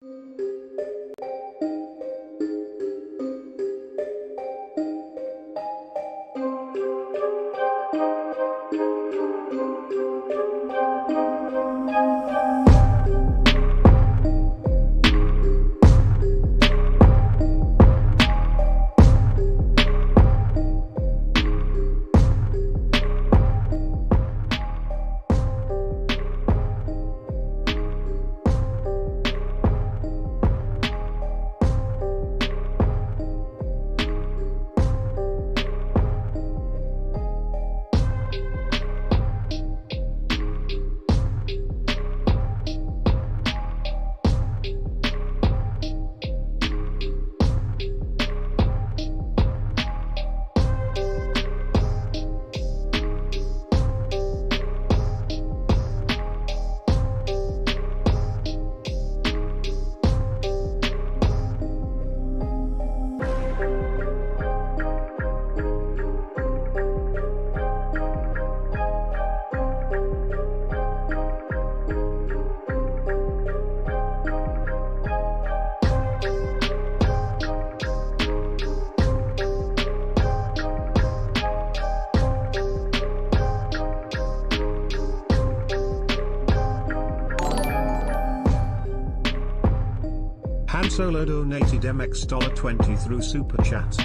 Han Solo donated $20 through Super Chat.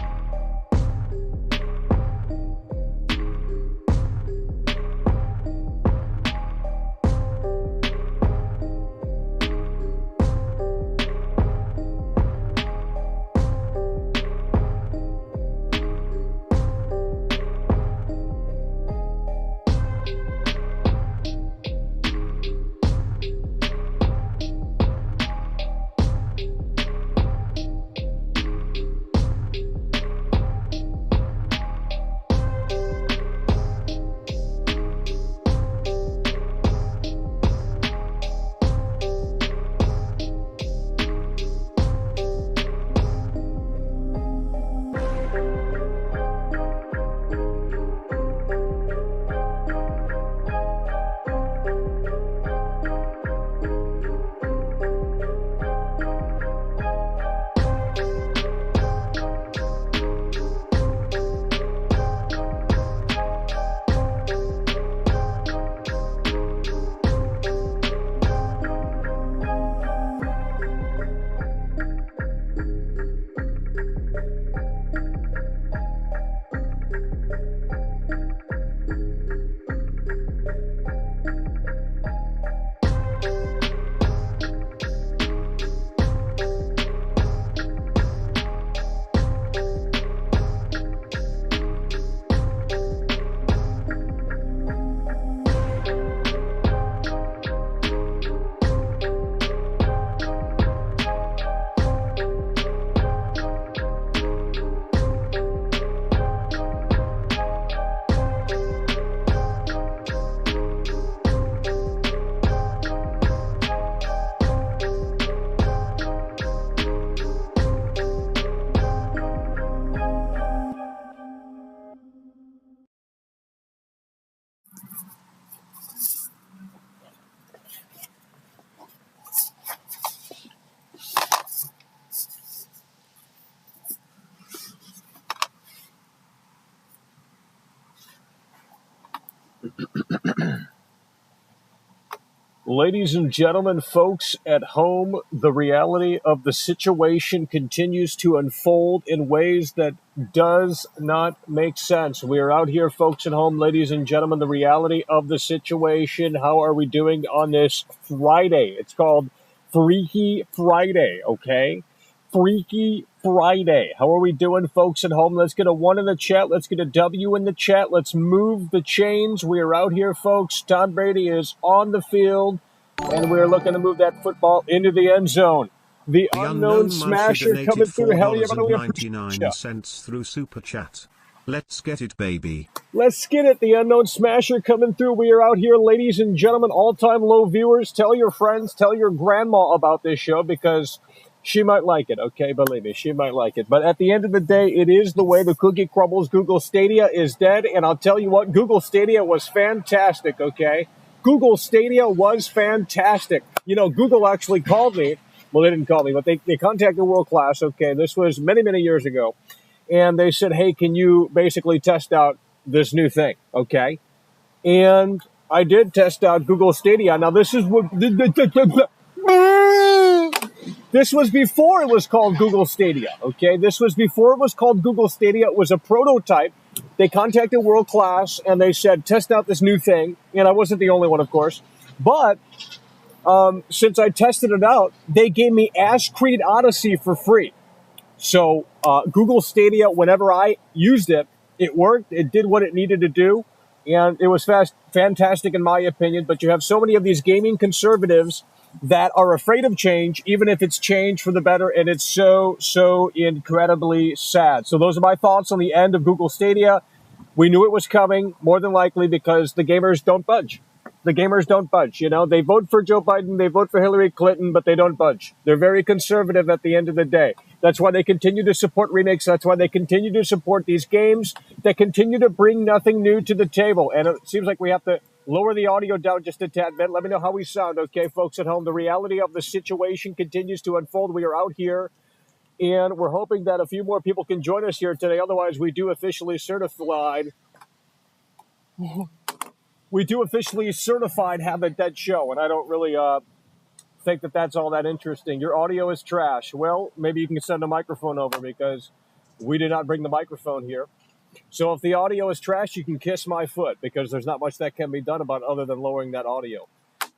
Ladies and gentlemen, folks at home, the reality of the situation continues to unfold in ways that does not make sense. We are out here, folks at home, ladies and gentlemen, the reality of the situation. How are we doing on this Friday? It's called Freaky Friday, okay? Freaky Friday. How are we doing, folks at home? Let's get a 1 in the chat. Let's get a W in the chat. Let's move the chains. We are out here, folks. Tom Brady is on the field, and we're looking to move that football into the end zone. The unknown smasher coming through. Hell yeah, brother, we appreciate ya. $4.99 through Super Chat. Let's get it, baby. Let's get it. The unknown smasher coming through. We are out here, ladies and gentlemen, all-time low viewers. Tell your friends, tell your grandma about this show because she might like it, okay? Believe me, she might like it. But at the end of the day, it is the way the cookie crumbles. Google Stadia is dead, and I'll tell you what, Google Stadia was fantastic, okay? Google Stadia was fantastic. You know, Google actually called me Well, they didn't call me, but they contacted World Class. Okay, this was many, many years ago. And they said, hey, can you basically test out this new thing? Okay. And I did test out Google Stadia. Now, this is what... This was before it was called Google Stadia, okay? This was before it was called Google Stadia. It was a prototype. They contacted World Class, and they said, test out this new thing. And I wasn't the only one, of course. But since I tested it out, they gave me Ash Creed Odyssey for free. So Google Stadia, whenever I used it, it worked. It did what it needed to do. And it was fantastic in my opinion. But you have so many of these gaming conservatives that are afraid of change, even if it's change for the better. And it's so, so incredibly sad. So those are my thoughts on the end of Google Stadia. We knew it was coming, more than likely, because the gamers don't budge. The gamers don't budge. You know, they vote for Joe Biden, they vote for Hillary Clinton, but they don't budge. They're very conservative at the end of the day. That's why they continue to support remakes. That's why they continue to support these games that continue to bring nothing new to the table. And it seems like we have to lower the audio down just a tad bit. Let me know how we sound, okay, folks at home. The reality of the situation continues to unfold. We are out here, and we're hoping that a few more people can join us here today. Otherwise, we do officially certified have a dead show, and I don't really think that that's all that interesting. Your audio is trash. Well, maybe you can send a microphone over because we did not bring the microphone here. So if the audio is trash, you can kiss my foot because there's not much that can be done about other than lowering that audio.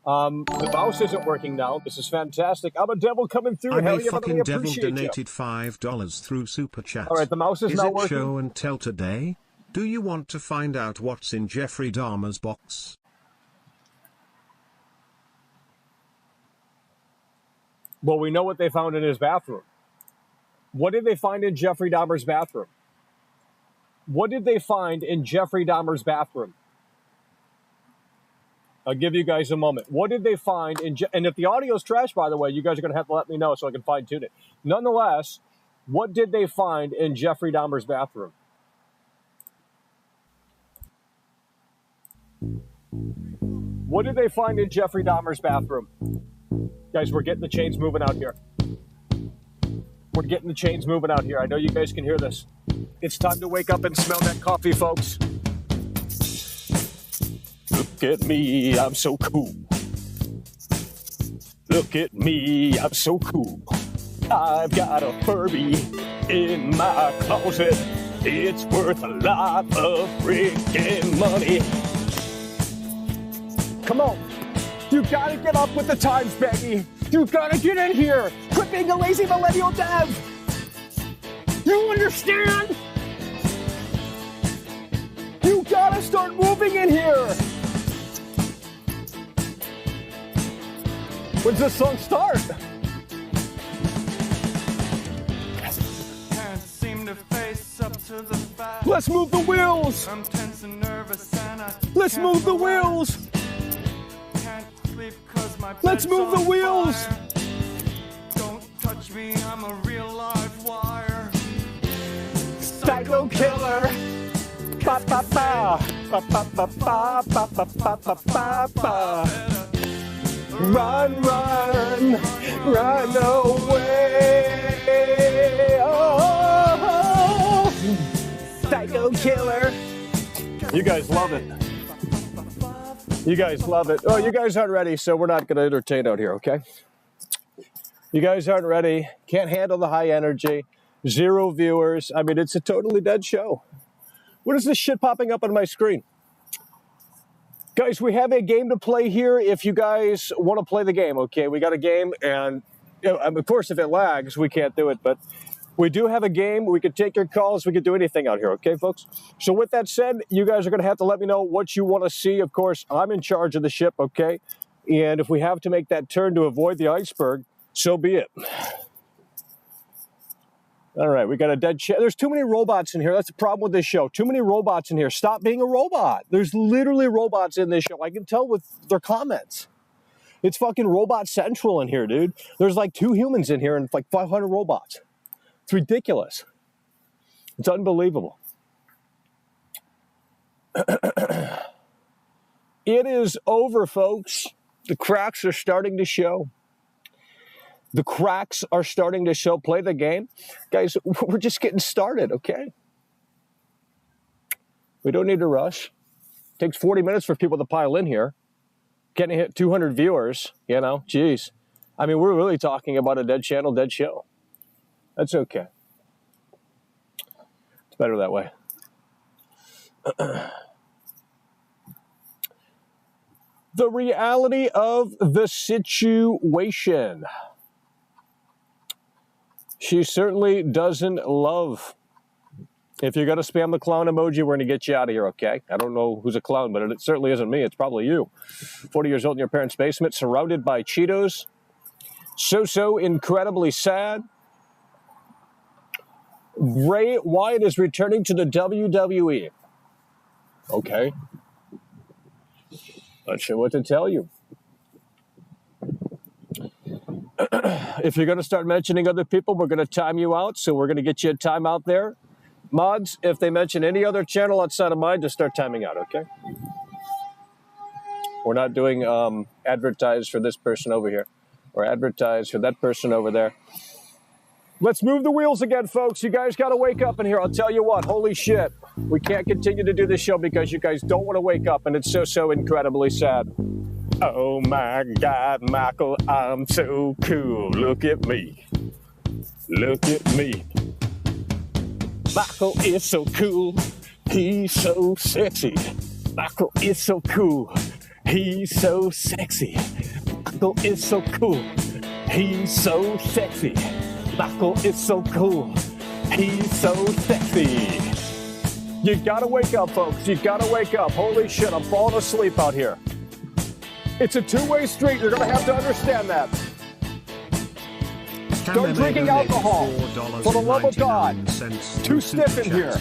The mouse isn't working now. This is fantastic. I'm a devil coming through. I'm a fucking devil donated $5 through Super Chat. All right, the mouse is not working. Is it show and tell today? Do you want to find out what's in Jeffrey Dahmer's box? Well, we know what they found in his bathroom. What did they find in Jeffrey Dahmer's bathroom? What did they find in Jeffrey Dahmer's bathroom? I'll give you guys a moment. What did they find in... And if the audio is trash, by the way, you guys are going to have to let me know so I can fine-tune it. Nonetheless, what did they find in Jeffrey Dahmer's bathroom? What did they find in Jeffrey Dahmer's bathroom? Guys, we're getting the chains moving out here. We're getting the chains moving out here. I know you guys can hear this. It's time to wake up and smell that coffee, folks. Look at me, I'm so cool. Look at me, I'm so cool. I've got a Furby in my closet. It's worth a lot of freaking money. Come on. You gotta get up with the times, baby. You gotta get in here. Quit being a lazy millennial dev. You understand? You gotta start moving in here. When's this song start? Can't seem to face up to the fact. Let's move the wheels. I'm tense and nervous and Let's move the wheels. Let's move the wheels. Don't touch me, I'm a real live wire. Psycho killer. Ba ba ba ba ba ba ba ba ba ba ba ba. Run, run, run away. Oh, psycho killer. You guys love it. You guys love it. Oh, you guys aren't ready, so we're not going to entertain out here, okay? You guys aren't ready. Can't handle the high energy. 0 viewers. I mean, it's a totally dead show. What is this shit popping up on my screen? Guys, we have a game to play here if you guys want to play the game, okay? We got a game, and you know, of course, if it lags, we can't do it, but we do have a game. We could take your calls. We could do anything out here, okay, folks? So with that said, you guys are going to have to let me know what you want to see. Of course, I'm in charge of the ship, okay? And if we have to make that turn to avoid the iceberg, so be it. All right, we got a dead chat. There's too many robots in here. That's the problem with this show. Too many robots in here. Stop being a robot. There's literally robots in this show. I can tell with their comments. It's fucking robot central in here, dude. There's like 2 humans in here and like 500 robots. It's ridiculous. It's unbelievable. It is over, folks. The cracks are starting to show. The cracks are starting to show. Play the game. Guys, we're just getting started, okay? We don't need to rush. It takes 40 minutes for people to pile in here. Getting hit 200 viewers, you know, geez. I mean, we're really talking about a dead channel, dead show. That's okay. It's better that way. The reality of the situation. She certainly doesn't love. If you're going to spam the clown emoji, we're going to get you out of here, okay? I don't know who's a clown, but it certainly isn't me. It's probably you. 40 years old in your parents' basement, surrounded by Cheetos. So incredibly sad. Bray Wyatt is returning to the WWE. Okay. Not sure what to tell you. If you're going to start mentioning other people, we're going to time you out. So we're going to get you a timeout there. Mods, if they mention any other channel outside of mine, just start timing out, okay? We're not doing advertise for this person over here or advertise for that person over there. Let's move the wheels again, folks. You guys got to wake up in here. I'll tell you what, holy shit. We can't continue to do this show because you guys don't want to wake up, and it's so incredibly sad. Oh my God, Michael, I'm so cool. Look at me. Look at me. Michael is so cool. He's so sexy. Michael is so cool. He's so sexy. Michael is so cool. He's so sexy. Michael is so cool. He's so sexy. You gotta wake up, folks. You gotta wake up. Holy shit, I'm falling asleep out here. It's a two-way street. You're gonna have to understand that. Start drinking alcohol. For the love of God. Too stiff in here.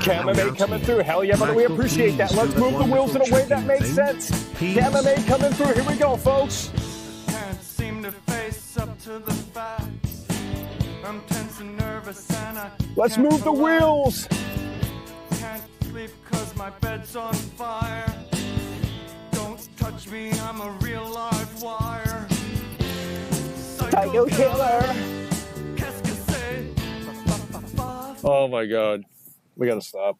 MMA coming through. Hell yeah, brother. We appreciate that. Let's move the wheels in a way that makes sense. MMA coming through. Here we go, folks. Can't seem to face up to the facts. I'm tense and nervous and I Let's can't move the relax. wheels. Can't sleep 'cause my bed's on fire. Don't touch me, I'm a real live wire. Psycho killer. Qu'est-ce que c'est? Oh my God. We gotta stop.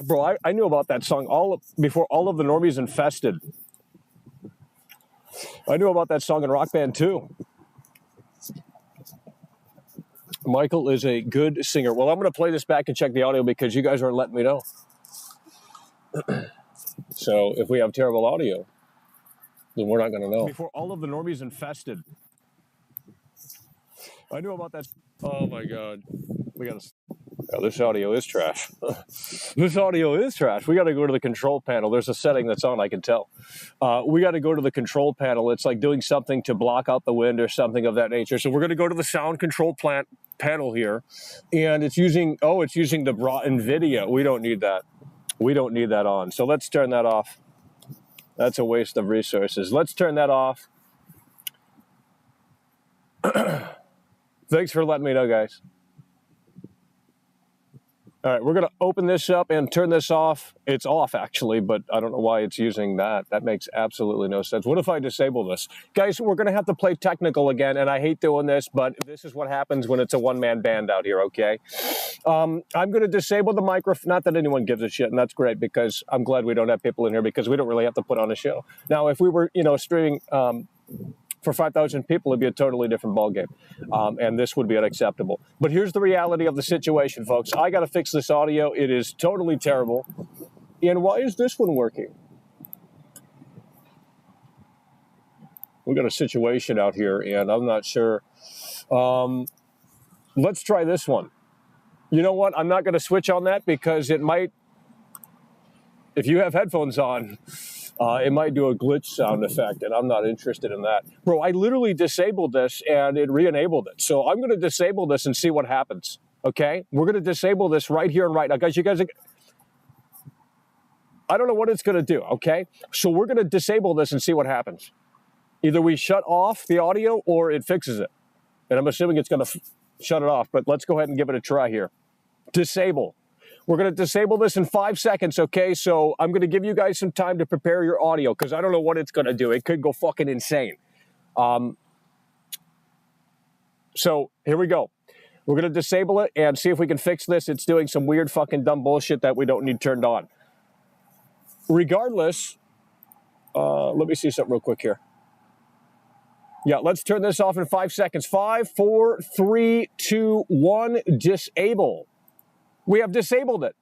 Bro, I knew about that song before all of the normies infested. I knew about that song in Rock Band too. Michael is a good singer. Well, I'm going to play this back and check the audio because you guys aren't letting me know. So if we have terrible audio, then we're not going to know. Before all of the normies infested. I knew about that. Oh my God. We got to. Oh, this audio is trash. This audio is trash. We got to go to the control panel. There's a setting that's on, I can tell. We got to go to the control panel. It's like doing something to block out the wind or something of that nature. So we're going to go to the sound control panel here. And it's using the brought-in video. We don't need that. We don't need that on. So let's turn that off. That's a waste of resources. Let's turn that off. Thanks for letting me know, guys. All right, we're going to open this up and turn this off. It's off, actually, but I don't know why it's using that. That makes absolutely no sense. What if I disable this? Guys, we're going to have to play technical again, and I hate doing this, but this is what happens when it's a one-man band out here, okay? I'm going to disable the microphone. Not that anyone gives a shit, and that's great, because I'm glad we don't have people in here, because we don't really have to put on a show. Now, if we were, streaming for 5,000 people, it'd be a totally different ballgame. And this would be unacceptable. But here's the reality of the situation, folks. I got to fix this audio. It is totally terrible. And why is this one working? We got a situation out here, and I'm not sure. Let's try this one. You know what? I'm not going to switch on that because it might, if you have headphones on, it might do a glitch sound effect, and I'm not interested in that. Bro, I literally disabled this, and it re-enabled it. So I'm going to disable this and see what happens, okay? We're going to disable this right here and right now. Guys, I don't know what it's going to do, okay? So we're going to disable this and see what happens. Either we shut off the audio or it fixes it. And I'm assuming it's going to shut it off, but let's go ahead and give it a try here. Disable. We're going to disable this in 5 seconds, okay? So I'm going to give you guys some time to prepare your audio because I don't know what it's going to do. It could go fucking insane. So here we go. We're going to disable it and see if we can fix this. It's doing some weird fucking dumb bullshit that we don't need turned on. Regardless, let me see something real quick here. Yeah, let's turn this off in 5 seconds. 5, 4, 3, 2, 1, disable. We have disabled it.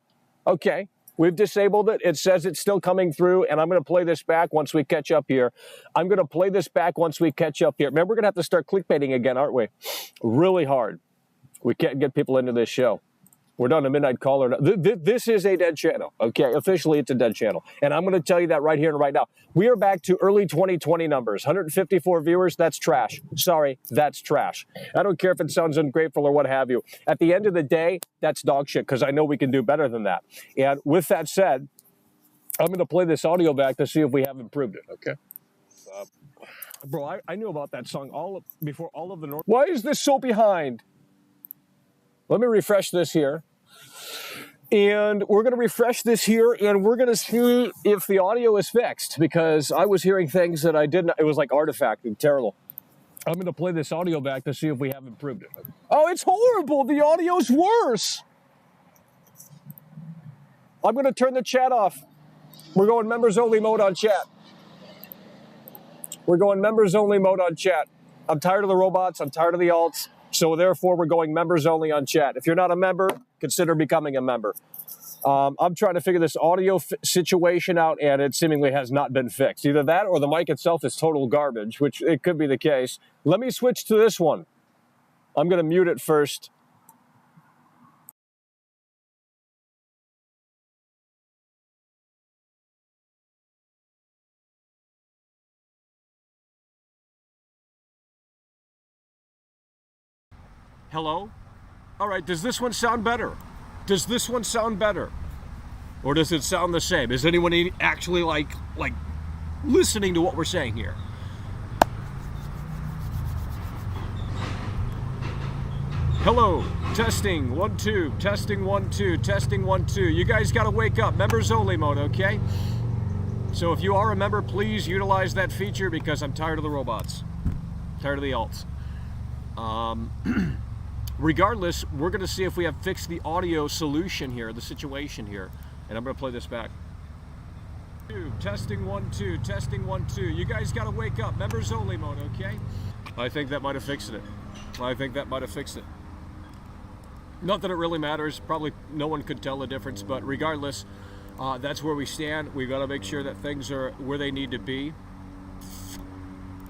Okay, we've disabled it. It says it's still coming through, and I'm going to play this back once we catch up here. Remember, we're going to have to start clickbaiting again, aren't we? Really hard. We can't get people into this show. We're done a midnight caller. This is a dead channel, okay? Officially, it's a dead channel. And I'm going to tell you that right here and right now. We are back to early 2020 numbers. 154 viewers, that's trash. Sorry, that's trash. I don't care if it sounds ungrateful or what have you. At the end of the day, that's dog shit, because I know we can do better than that. And with that said, I'm going to play this audio back to see if we have improved it, okay? Bro, I knew about that song before all of the... Why is this so behind? Let me refresh this here. And we're going to refresh this here, and we're going to see if the audio is fixed, because I was hearing things that I didn't. It was like artifacting, terrible. I'm going to play this audio back to see if we have improved it. Oh, it's horrible. The audio's worse. I'm going to turn the chat off. We're going members only mode on chat. We're going members only mode on chat. I'm tired of the robots. I'm tired of the alts. So therefore, we're going members only on chat. If you're not a member, consider becoming a member. I'm trying to figure this audio situation out, and it seemingly has not been fixed. Either that or the mic itself is total garbage, which it could be the case. Let me switch to this one. I'm going to mute it first. Hello? All right, does this one sound better? Does this one sound better? Or does it sound the same? Is anyone actually like listening to what we're saying here? Hello, testing, 1, 2, testing, 1, 2, testing, 1, 2. You guys gotta wake up, members only mode, okay? So if you are a member, please utilize that feature, because I'm tired of the robots. Tired of the alts. Regardless, we're going to see if we have fixed the audio solution here, the situation here. And I'm going to play this back. Testing 1, 2, testing 1, 2. You guys got to wake up. Members only mode, okay? I think that might have fixed it. Not that it really matters. Probably no one could tell the difference. But regardless, that's where we stand. We've got to make sure that things are where they need to be.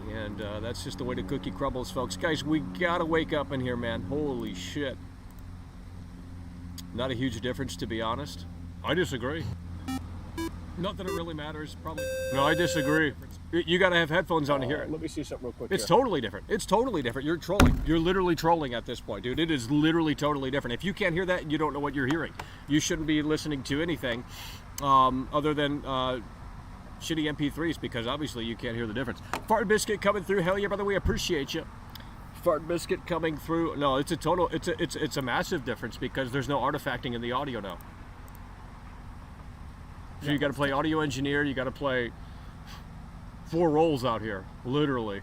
And that's just the way the cookie crumbles, folks. Guys, we gotta wake up in here, man. Holy shit. Not a huge difference, to be honest. I disagree. Not that it really matters, probably. No, I disagree. You gotta have headphones on to hear it. Let me see something real quick. It's totally different. It's totally different. You're trolling. You're literally trolling at this point, dude. It is literally totally different. If you can't hear that, you don't know what you're hearing. You shouldn't be listening to anything other than... shitty MP3s, because obviously you can't hear the difference. Fart Biscuit coming through. Hell yeah, brother, we appreciate you. Fart Biscuit coming through. No, it's a massive difference, because there's no artifacting in the audio now. So you got to play audio engineer. You got to play 4 roles out here, literally,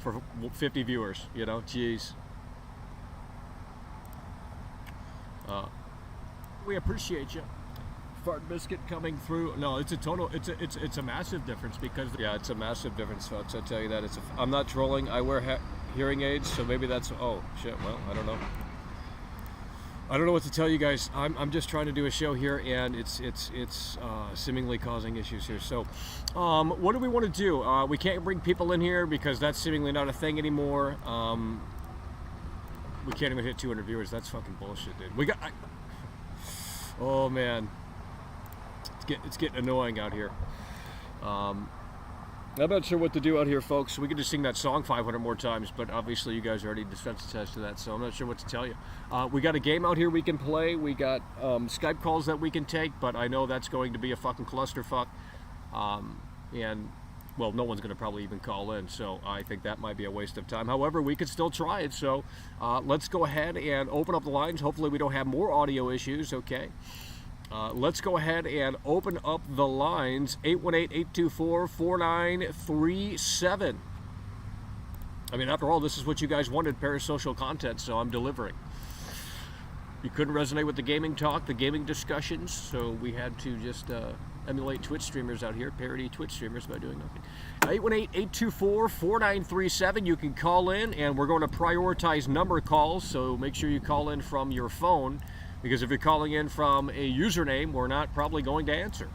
for 50 viewers. You know, jeez. We appreciate you. Fart Biscuit coming through. No, it's a massive difference, because it's a massive difference, folks. I tell you that. I'm not trolling. I wear hearing aids, so maybe that's... Oh shit. Well, I don't know. I don't know what to tell you guys. I'm just trying to do a show here, and it's seemingly causing issues here. So, what do we want to do? We can't bring people in here because that's seemingly not a thing anymore. We can't even hit 200 viewers. That's fucking bullshit, dude. Oh man. It's getting annoying out here. I'm not sure what to do out here, folks. We could just sing that song 500 more times, but obviously you guys are already desensitized to that, so I'm not sure what to tell you. We got a game out here we can play. We got Skype calls that we can take, but I know that's going to be a fucking clusterfuck. And, well, no one's going to probably even call in, so I think that might be a waste of time. However, we could still try it, so let's go ahead and open up the lines. Hopefully we don't have more audio issues, okay? Let's go ahead and open up the lines. 818-824-4937. I mean, after all, this is what you guys wanted, parasocial content, so I'm delivering. You couldn't resonate with the gaming talk, the gaming discussions, so we had to just emulate Twitch streamers out here, parody Twitch streamers by doing nothing. 818-824-4937. You can call in, and we're going to prioritize number calls, so make sure you call in from your phone, because if you're calling in from a username, we're not probably going to answer.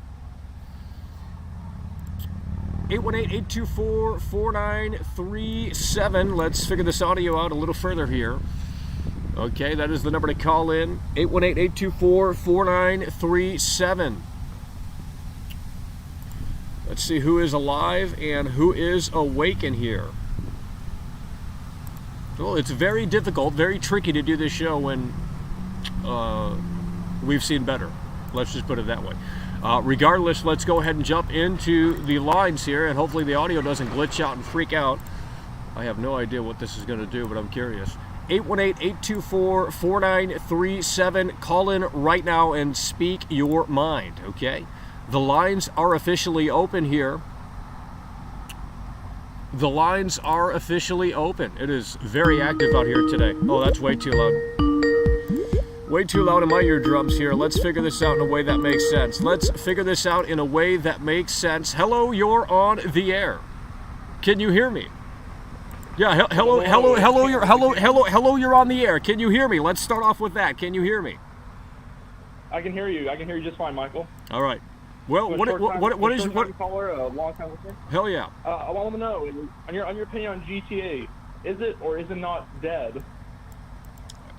818-824-4937. Let's figure this audio out a little further here. Okay, that is the number to call in. 818-824-4937. Let's see who is alive and who is awake in here. Well, it's very difficult, very tricky to do this show when we've seen better. Let's just put it that way. Regardless, let's go ahead and jump into the lines here, and hopefully the audio doesn't glitch out and freak out. I have no idea what this is going to do, but I'm curious. 818-824-4937. Call in right now and speak your mind, okay? The lines are officially open here. The lines are officially open. It is very active out here today. Oh, that's way too loud. Way too loud in my eardrums here. Let's figure this out in a way that makes sense. Let's figure this out in a way that makes sense. Hello, you're on the air. Can you hear me? Yeah, hello, you're on the air. Can you hear me? Let's start off with that. Can you hear me? I can hear you. I can hear you just fine, Michael. All right. Well, what is caller, a long time listener? Hell yeah. I want to know, on your opinion on GTA, is it or is it not dead?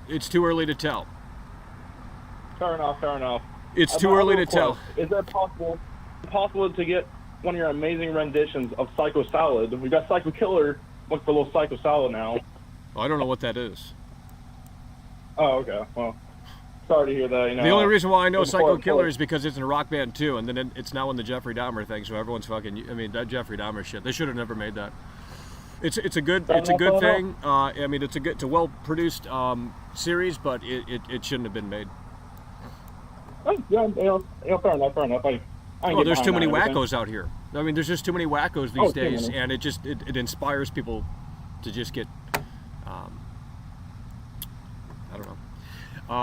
It's too early to tell. Fair enough. It's too early to tell. Is it possible to get one of your amazing renditions of Psycho Salad? We've got Psycho Killer. Look for a little Psycho Salad now. Oh, I don't know what that is. Oh, okay. Well, sorry to hear that. You know, the only reason why I know Psycho Killer is because it's in Rock Band 2, and then it's now in the Jeffrey Dahmer thing. So everyone's fucking. I mean, that Jeffrey Dahmer shit. They should have never made that. It's a good thing. I mean, it's a well produced series, but it shouldn't have been made. Yeah, fair enough. There's too many wackos out here. I mean, there's just too many wackos these days, and it inspires people to just get, I don't know.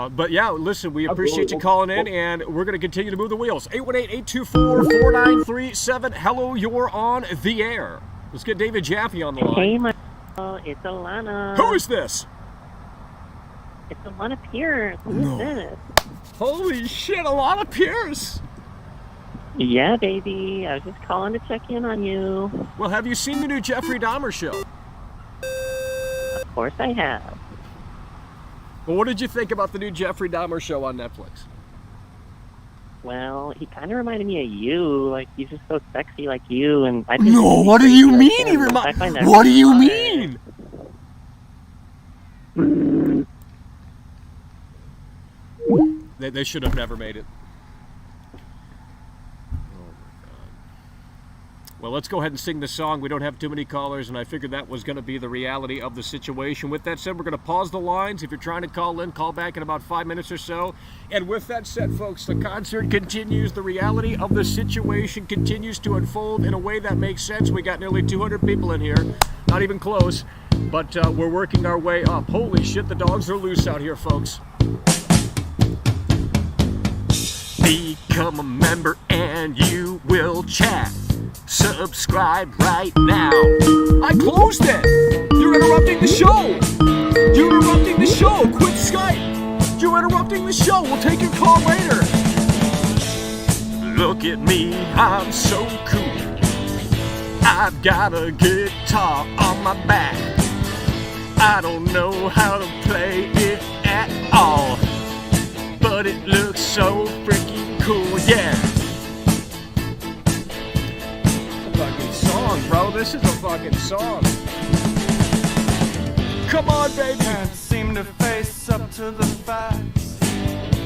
But yeah, listen, we appreciate you calling in, and we're going to continue to move the wheels. 818-824-4937. Hello, you're on the air. Let's get David Jaffe on the line. Hey, Michael, it's Alana. Who is this? It's Alana Pierce. Who's this? Holy shit, Alana Pierce! Yeah, baby. I was just calling to check in on you. Well, have you seen the new Jeffrey Dahmer show? Of course I have. Well, what did you think about the new Jeffrey Dahmer show on Netflix? Well, he kind of reminded me of you. Like, he's just so sexy like you. And I No, what do you mean? What do you mean? They should have never made it. Well, let's go ahead and sing the song. We don't have too many callers, and I figured that was going to be the reality of the situation. With that said, we're going to pause the lines. If you're trying to call in, call back in about 5 minutes or so. And with that said, folks, the concert continues. The reality of the situation continues to unfold in a way that makes sense. We got nearly 200 people in here. Not even close, but we're working our way up. Holy shit, the dogs are loose out here, folks. Become a member and you will chat. Subscribe right now. I closed it. You're interrupting the show. You're interrupting the show. Quit Skype. You're interrupting the show. We'll take your call later. Look at me. I'm so cool. I've got a guitar on my back. I don't know how to play it at all, but it looks so freaking cool. Yeah. Song, bro. This is a fucking song. Come on, baby. Can't seem to face up to the facts.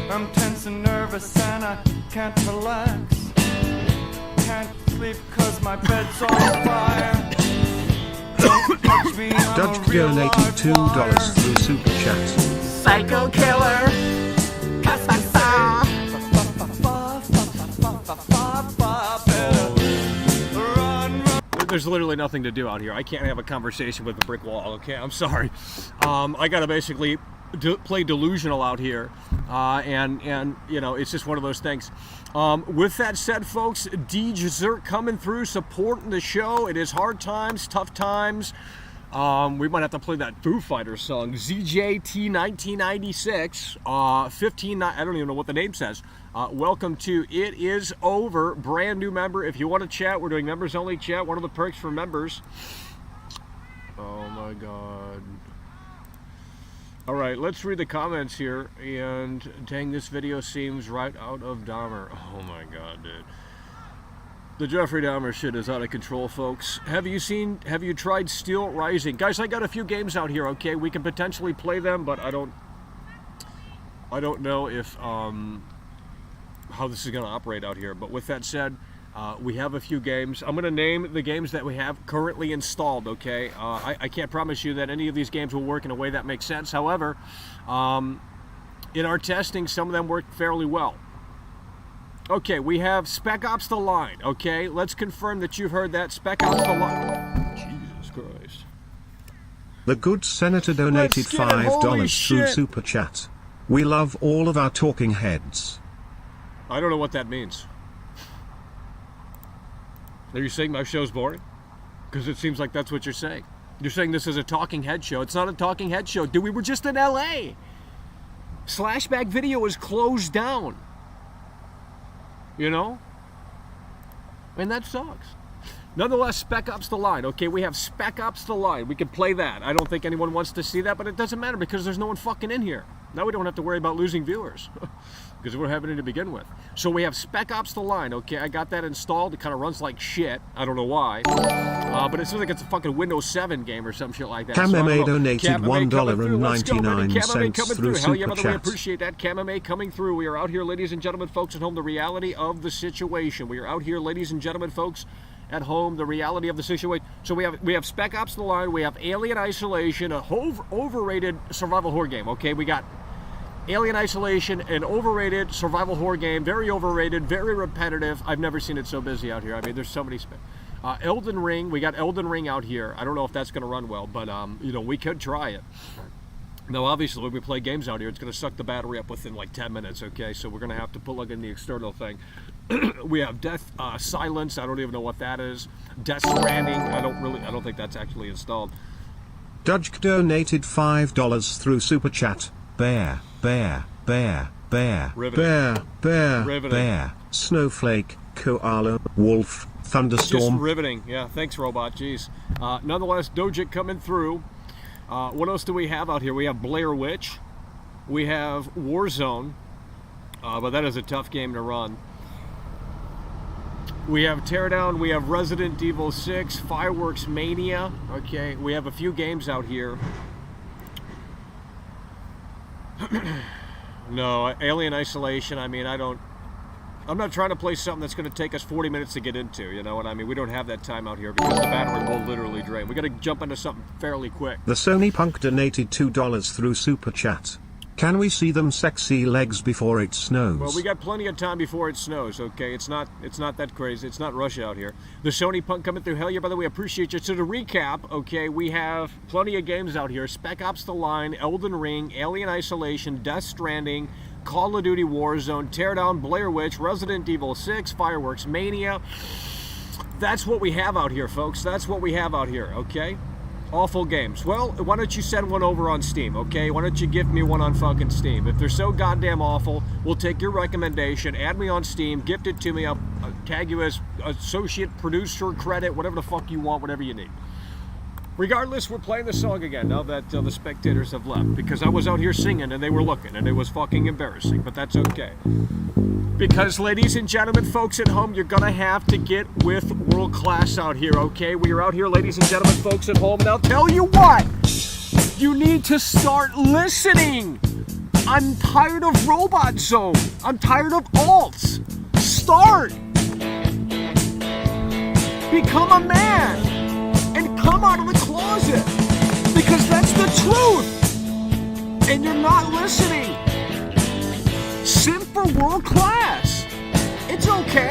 I'm tense and nervous and I can't relax. Can't sleep cause my bed's on fire. Don't touch me, I'm Dodge a real donated live $2 wire. through Super Chat. Psycho Killer. there's literally nothing to do out here. I can't have a conversation with a brick wall, okay? I'm sorry. I got to basically play delusional out here. And you know, it's just one of those things. With that said, folks, D-Dessert coming through, supporting the show. It is hard times, tough times. We might have to play that Foo Fighters song, ZJT 1996, 15, I don't even know what the name says. Welcome to It Is Over, brand new member. If you want to chat, we're doing members only chat, one of the perks for members. Oh my God. All right, let's read the comments here, and dang, this video seems right out of Dahmer. Oh my God, dude. The Jeffrey Dahmer shit is out of control, folks. Have you tried Steel Rising? Guys, I got a few games out here, okay? We can potentially play them, but I don't know if, how this is gonna operate out here. But with that said, we have a few games. I'm gonna name the games that we have currently installed, okay? I can't promise you that any of these games will work in a way that makes sense. However, in our testing, some of them work fairly well. Okay, we have Spec Ops The Line, okay? Let's confirm that you've heard that. Spec Ops The Line. Jesus Christ. The good senator donated $5 through Super Chat. We love all of our talking heads. I don't know what that means. Are you saying my show's boring? Because it seems like that's what you're saying. You're saying this is a talking head show. It's not a talking head show. Dude, we were just in LA. Slashback Video is closed down. You know? And that sucks. Nonetheless, Spec Ops The Line. Okay, we have Spec Ops The Line. We can play that. I don't think anyone wants to see that, but it doesn't matter because there's no one fucking in here. Now we don't have to worry about losing viewers. Because we're having it to begin with. So we have Spec Ops The Line. Okay, I got that installed. It kind of runs like shit. I don't know why. But it seems like it's a fucking Windows 7 game or some shit like that. Kamame donated $1.99 through Hell yeah, by Super the way, I Chat. appreciate that. Kamame coming through. We are out here, ladies and gentlemen, folks at home, the reality of the situation. We are out here, ladies and gentlemen, folks at home, the reality of the situation. So we have Spec Ops The Line. We have Alien Isolation, a overrated survival horror game. Okay, we got Alien Isolation, an overrated survival horror game, very overrated, very repetitive. I've never seen it so busy out here. I mean, there's so many. Elden Ring, we got Elden Ring out here. I don't know if that's going to run well, but you know, we could try it. Now, obviously, when we play games out here, it's going to suck the battery up within like 10 minutes. Okay, so we're going to have to plug in the external thing. We have Silence. I don't even know what that is. Death Stranding. I don't think that's actually installed. Dudge donated $5 through Super Chat. Bear, Riveting. bear, snowflake, koala, wolf, thunderstorm. Just riveting. Yeah, thanks, Robot. Jeez. Nonetheless, Dojic coming through. What else do we have out here? We have Blair Witch. We have Warzone. But that is a tough game to run. We have Teardown. We have Resident Evil 6, Fireworks Mania. Okay, we have a few games out here. No, Alien Isolation, I mean, I'm not trying to play something that's going to take us 40 minutes to get into, you know what I mean? We don't have that time out here because the battery will literally drain. We got to jump into something fairly quick. The Sony Punk donated $2 through Super Chat. Can we see them sexy legs before it snows? Well, we got plenty of time before it snows, okay? It's not that crazy. It's not rush out here. The Sony Punk coming through. Hell yeah, by the way, I appreciate you. So to recap, okay, we have plenty of games out here. Spec Ops The Line, Elden Ring, Alien Isolation, Death Stranding, Call of Duty Warzone, Teardown, Blair Witch, Resident Evil 6, Fireworks Mania. That's what we have out here, folks. That's what we have out here, okay? Awful games. Well, why don't you send one over on Steam, okay? Why don't you give me one on fucking Steam? If they're so goddamn awful, we'll take your recommendation, add me on Steam, gift it to me, I'll tag you as associate producer credit, whatever the fuck you want, whatever you need. Regardless, we're playing the song again now that the spectators have left, because I was out here singing and they were looking and it was fucking embarrassing, but that's okay. Because, ladies and gentlemen, folks at home, you're gonna have to get with world class out here, okay? We are out here, ladies and gentlemen, folks at home, and I'll tell you what! You need to start listening! I'm tired of Robot Zone! I'm tired of alts! Start! Become a man! And come out of the closet! Because that's the truth! And you're not listening! Sim for world class. It's okay.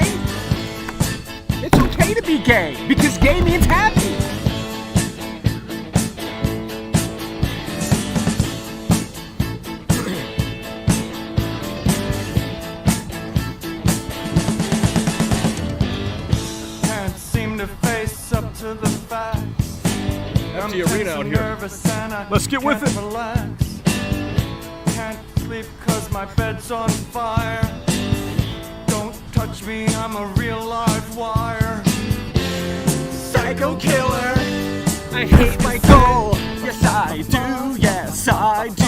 It's okay okay to be gay, because gay means happy. Can't seem to face up to the facts. Empty arena out here. Let's get with it. Relax. Can't sleep cause my bed's on fire. Don't touch me, I'm a real live wire. Psycho killer, I hate my goal. Yes, I do. Yes, I do.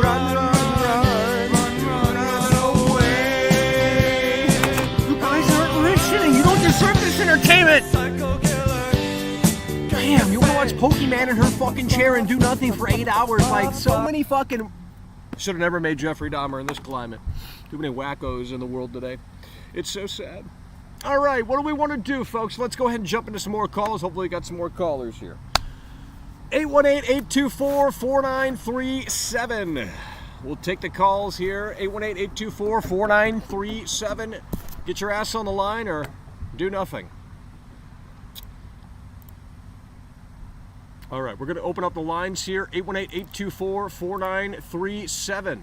Run away. You guys aren't listening. You don't deserve this entertainment. Psycho killer. Damn, you want to watch Pokemon in her fucking chair and do nothing for 8 hours? Like, so many fucking... Should have never made Jeffrey Dahmer in this climate. Too many wackos in the world today. It's so sad. All right, what do we want to do, folks? Let's go ahead and jump into some more calls. Hopefully we got some more callers here. 818-824-4937. We'll take the calls here. 818-824-4937. Get your ass on the line or do nothing. All right, we're going to open up the lines here. 818-824-4937.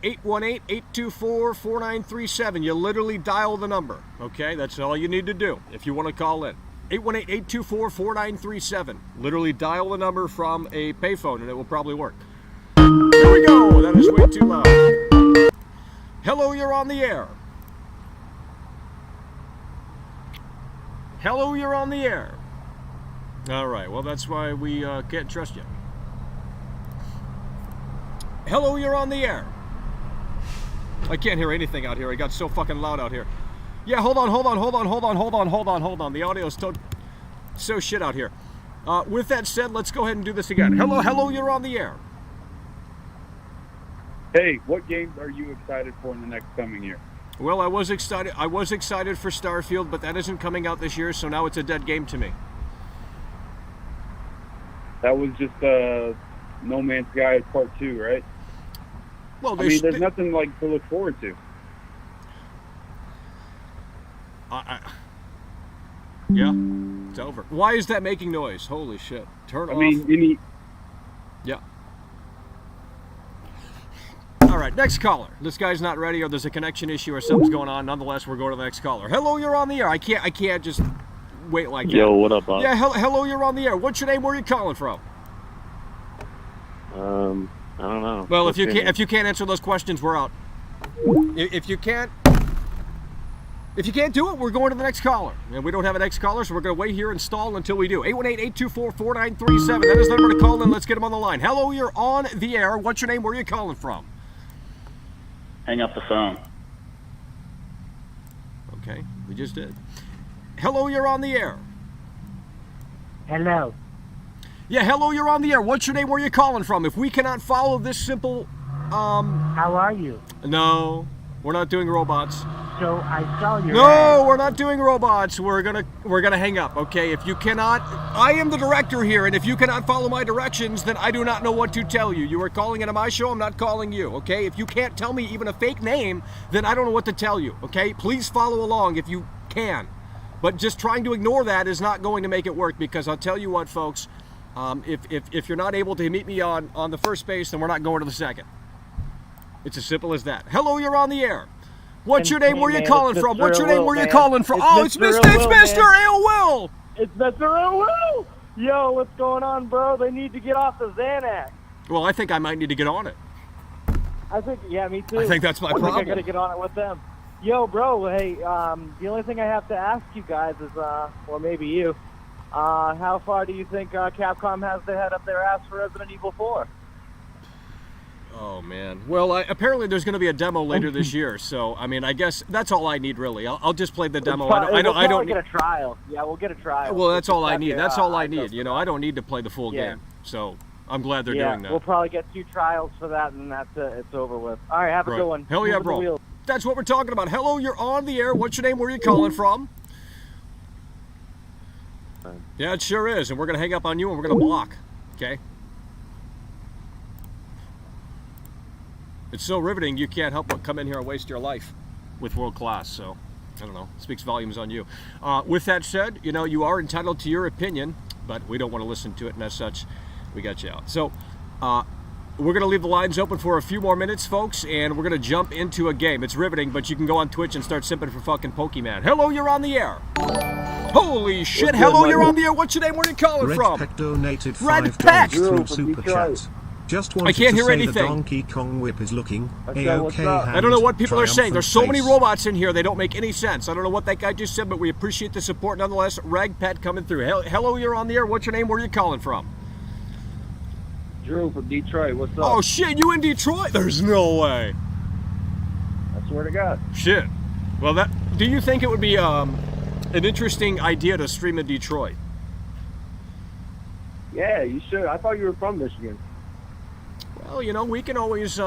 818-824-4937. You literally dial the number, okay? That's all you need to do if you want to call in. 818-824-4937. Literally dial the number from a payphone and it will probably work. Here we go. That is way too loud. Hello, you're on the air. Hello, you're on the air. All right, well, that's why we can't trust you. Hello, you're on the air. I can't hear anything out here. It got so fucking loud out here. Yeah, hold on. The audio's so shit out here. With that said, let's go ahead and do this again. Hello, you're on the air. Hey, what games are you excited for in the next coming year? Well, I was excited for Starfield, but that isn't coming out this year, so now it's a dead game to me. That was just No Man's Sky Part 2, right? Well, I mean, there's nothing like to look forward to. Yeah, it's over. Why is that making noise? Holy shit. Turn off. I mean, Yeah. All right, next caller. This guy's not ready, or there's a connection issue, or something's going on. Nonetheless, we're going to the next caller. Hello, you're on the air. I can't just wait like that. Yo, what up, Bob? Yeah, hello, you're on the air. What's your name? Where are you calling from? I don't know. Well, if you can't answer those questions, we're out. If you can't do it, we're going to the next caller. And we don't have a next caller, so we're going to wait here and stall until we do. 818-824-4937. That is the number to call in. Let's get him on the line. Hello, you're on the air. What's your name? Where are you calling from? Hang up the phone. Okay, we just did. Hello, you're on the air. Hello. Yeah, hello, you're on the air. What's your name? Where are you calling from? If we cannot follow this simple, How are you? No, we're not doing robots. So I saw your No, ad. we're not doing robots. We're gonna hang up, okay? If you cannot, I am the director here, and if you cannot follow my directions, then I do not know what to tell you. You are calling into my show, I'm not calling you, okay? If you can't tell me even a fake name, then I don't know what to tell you, okay? Please follow along if you can. But just trying to ignore that is not going to make it work, because I'll tell you what, folks, if you're not able to meet me on the first base, then we're not going to the second. It's as simple as that. Hello, you're on the air. What's your name? Where are you calling from? What's your name? Where are you calling from? Oh, it's Mr. Ill Will. It's Mr. Ill Will. Yo, what's going on, bro? They need to get off the Xanax. Well, I think I might need to get on it. I think, yeah, me too. I think that's my problem. I gotta get on it with them. Yo, bro, hey, the only thing I have to ask you guys is, or maybe you, how far do you think Capcom has their head up their ass for Resident Evil 4? Oh, man. Well, apparently there's going to be a demo later this year, so, I mean, I guess that's all I need, really. I'll just play the demo. I don't get a trial. Yeah, we'll get a trial. Well, that's all I need. That's all I need. You know, I don't need to play the full game, so I'm glad they're doing that. We'll probably get 2 trials for that, and that's it. It's over with. All right, have a good one. Hell yeah, bro. That's what we're talking about. Hello, you're on the air. What's your name? Where are you calling from? Yeah, it sure is, and we're going to hang up on you, and we're going to block, okay? It's so riveting, you can't help but come in here and waste your life with world class, so I don't know, speaks volumes on you. With that said, you know, you are entitled to your opinion, but we don't want to listen to it, and as such, we got you out. So, we're going to leave the lines open for a few more minutes, folks, and we're going to jump into a game. It's riveting, but you can go on Twitch and start simping for fucking Pokemon. Hello, you're on the air. Holy shit, hello, you're on the air. What's your name? Where are you calling from? Red Peck donated Red $5 Peck. through Super Chat. Just wanted I can't to hear say anything. The Donkey Kong whip is looking I don't know what people are saying. There's so many robots in here, they don't make any sense. I don't know what that guy just said, but we appreciate the support nonetheless. Reg Pet coming through. Hello, you're on the air. What's your name? Where are you calling from? Drew from Detroit. What's up? Oh shit, you in Detroit? There's no way. I swear to God. Shit. Well, do you think it would be an interesting idea to stream in Detroit? Yeah, you should. I thought you were from Michigan. Well, you know, we can always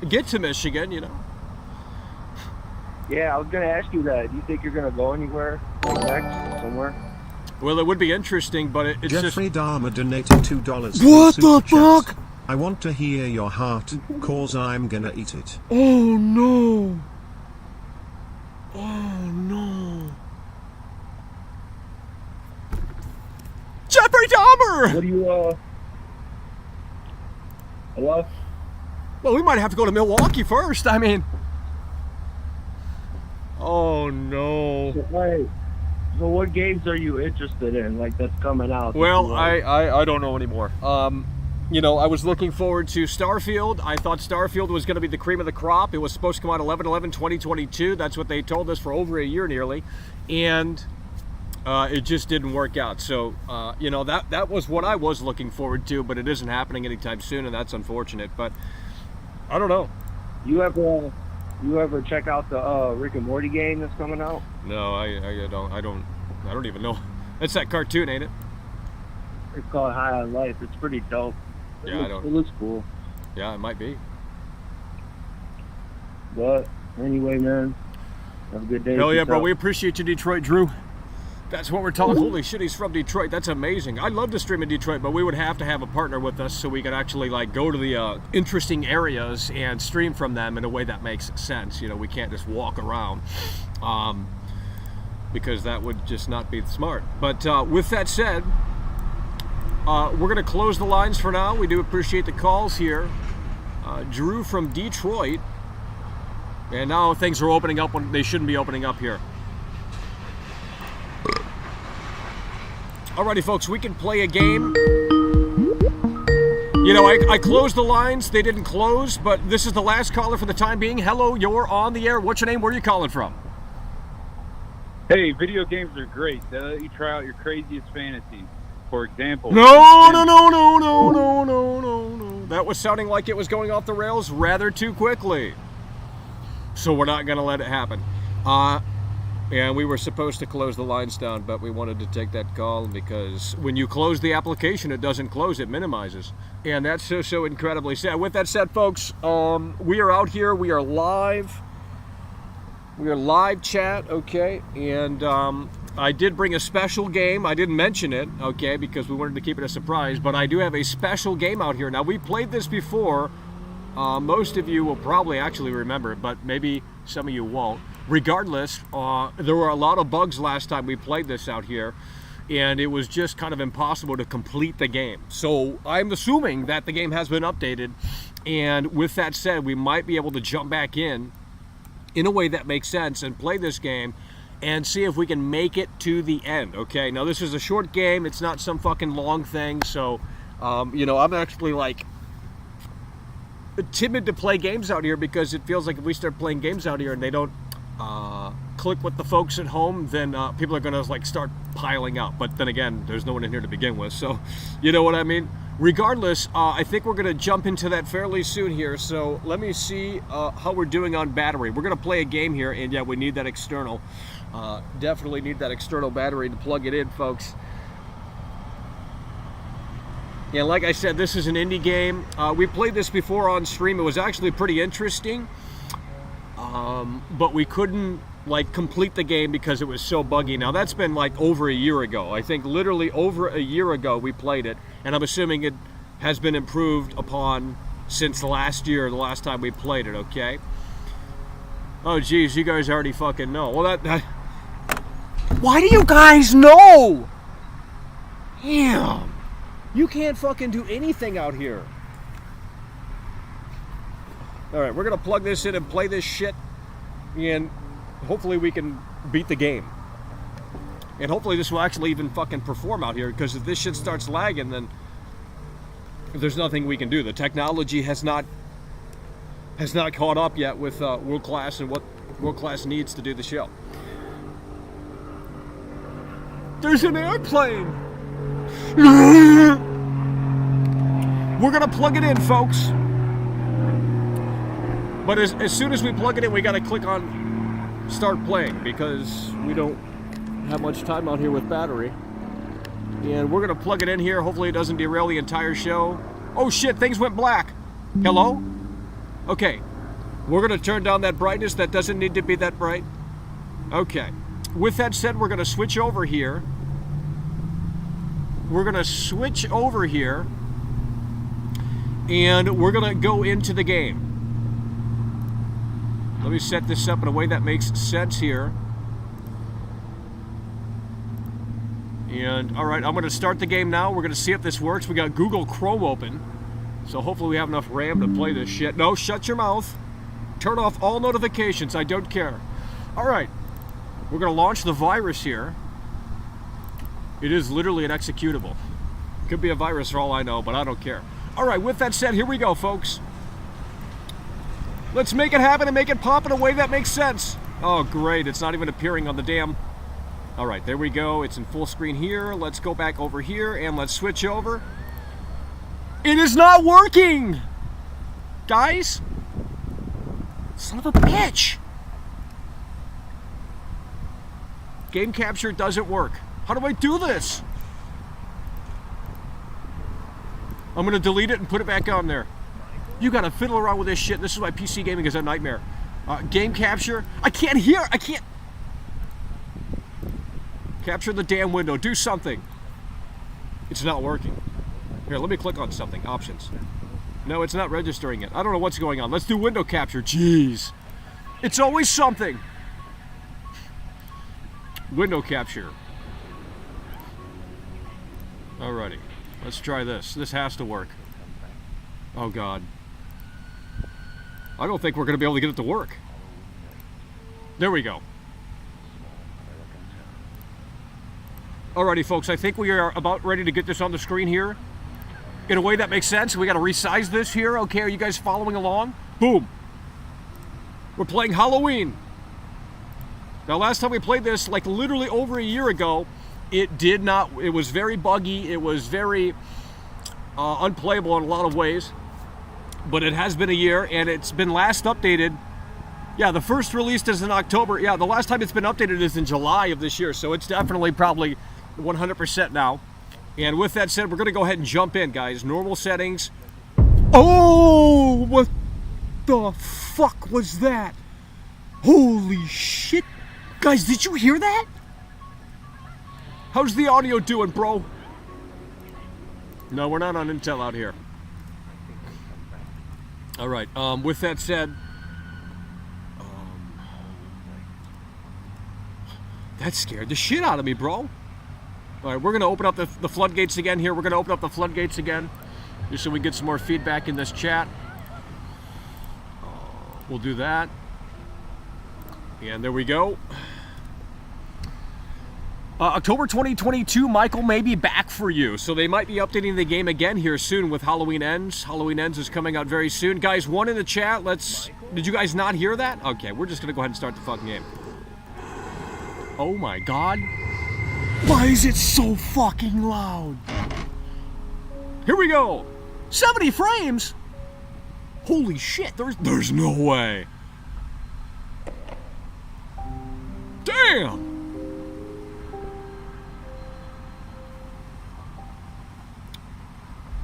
get to Michigan, you know. Yeah, I was going to ask you that. Do you think you're going to go anywhere? Like next? Somewhere? Well, it would be interesting, but it's Jeffrey just... Dahmer donated $2. What the fuck? I want to hear your heart, cause I'm gonna eat it. Oh no. Oh no. Jeffrey Dahmer! What do you, hello? Well, we might have to go to Milwaukee first, I mean... Oh no. So what games are you interested in, like, that's coming out? Well, I don't know anymore. You know, I was looking forward to Starfield. I thought Starfield was going to be the cream of the crop. It was supposed to come out 11/11/2022. That's what they told us for over a year nearly. And it just didn't work out. So, you know, that was what I was looking forward to, but it isn't happening anytime soon, and that's unfortunate. But I don't know. You ever check out the Rick and Morty game that's coming out? No, I don't even know. It's that cartoon, ain't it? It's called High on Life. It's pretty dope. It looks cool. Yeah, it might be. But anyway, man, have a good day. Hell yeah, bro. We appreciate you, Detroit, Drew. That's what we're talking. Holy shit, he's from Detroit. That's amazing. I'd love to stream in Detroit, but we would have to have a partner with us so we could actually like go to the interesting areas and stream from them in a way that makes sense. You know, we can't just walk around because that would just not be smart. But with that said, we're going to close the lines for now. We do appreciate the calls here. Drew from Detroit. And now things are opening up when they shouldn't be opening up here. Alrighty, folks, we can play a game. You know, I closed the lines. They didn't close, but this is the last caller for the time being. Hello, you're on the air. What's your name? Where are you calling from? Hey, video games are great. They let you try out your craziest fantasies. For example... No. That was sounding like it was going off the rails rather too quickly. So we're not going to let it happen. And we were supposed to close the lines down, but we wanted to take that call because when you close the application, it doesn't close, it minimizes. And that's so incredibly sad. With that said, folks, we are out here. We are live. We are live chat, okay? And I did bring a special game. I didn't mention it, okay, because we wanted to keep it a surprise, but I do have a special game out here. Now, we played this before. Most of you will probably actually remember it, but maybe some of you won't. Regardless, there were a lot of bugs last time we played this out here, and it was just kind of impossible to complete the game. So I'm assuming that the game has been updated, and with that said, we might be able to jump back in a way that makes sense and play this game and see if we can make it to the end, okay? Now, this is a short game. It's not some fucking long thing, so, you know, I'm actually, like, timid to play games out here because it feels like if we start playing games out here and they don't click with the folks at home, then people are gonna like start piling up. But then again, there's no one in here to begin with, so you know what I mean. Regardless, I think we're gonna jump into that fairly soon here. So let me see how we're doing on battery. We're gonna play a game here, and yeah, we need that external. Definitely need that external battery to plug it in, folks. Yeah, like I said, this is an indie game. We played this before on stream. It was actually pretty interesting. But we couldn't like complete the game because it was so buggy. Now that's been like over a year ago. I think literally over a year ago we played it, and I'm assuming it has been improved upon since last year, the last time we played it, okay? Oh, geez, you guys already fucking know. Well, that... Why do you guys know? Damn. You can't fucking do anything out here. Alright, we're going to plug this in and play this shit. And hopefully we can beat the game. And hopefully this will actually even fucking perform out here. Because if this shit starts lagging, then there's nothing we can do. The technology has not caught up yet with World Class and what World Class needs to do the show. There's an airplane! We're gonna plug it in, folks. But as soon as we plug it in, we gotta click on start playing because we don't have much time out here with battery. And we're gonna plug it in here. Hopefully it doesn't derail the entire show. Oh shit, things went black. Hello? Okay. We're gonna turn down that brightness. That doesn't need to be that bright. Okay. With that said, we're gonna switch over here. We're gonna switch over here. And we're gonna go into the game. Let me set this up in a way that makes sense here. And, alright, I'm going to start the game now. We're going to see if this works. We got Google Chrome open. So hopefully we have enough RAM to play this shit. No, shut your mouth. Turn off all notifications. I don't care. Alright. We're going to launch the virus here. It is literally an executable. Could be a virus for all I know, but I don't care. Alright, with that said, here we go, folks. Let's make it happen and make it pop in a way that makes sense. Oh, great. It's not even appearing on the damn... Alright, there we go. It's in full screen here. Let's go back over here and let's switch over. It is not working! Guys? Son of a bitch! Game capture doesn't work. How do I do this? I'm gonna delete it and put it back on there. You gotta fiddle around with this shit. This is why PC gaming is a nightmare. Game capture. I can't hear. I can't. Capture the damn window. Do something. It's not working. Here, let me click on something. Options. No, it's not registering it. I don't know what's going on. Let's do window capture. Jeez. It's always something. Window capture. Alrighty. Let's try this. This has to work. Oh, God. I don't think we're going to be able to get it to work. There we go. Alrighty, folks. I think we are about ready to get this on the screen here. In a way that makes sense. We got to resize this here. Okay, are you guys following along? Boom. We're playing Halloween. Now, last time we played this, like literally over a year ago, it did not... It was very buggy. It was very unplayable in a lot of ways. But it has been a year, and it's been last updated. Yeah, the first release is in October. Yeah, the last time it's been updated is in July of this year, so it's definitely probably 100% now. And with that said, we're going to go ahead and jump in, guys. Normal settings. Oh, what the fuck was that? Holy shit. Guys, did you hear that? How's the audio doing, bro? No, we're not on Intel out here. All right, with that said, that scared the shit out of me, bro. All right, we're going to open up the floodgates again here. We're going to open up the floodgates again just so we get some more feedback in this chat. We'll do that. And there we go. October 2022, Michael may be back for you. So they might be updating the game again here soon with Halloween Ends. Halloween Ends is coming out very soon. Guys, one in the chat, did you guys not hear that? Okay, we're just going to go ahead and start the fucking game. Oh my God. Why is it so fucking loud? Here we go. 70 frames? Holy shit, there's no way. Damn.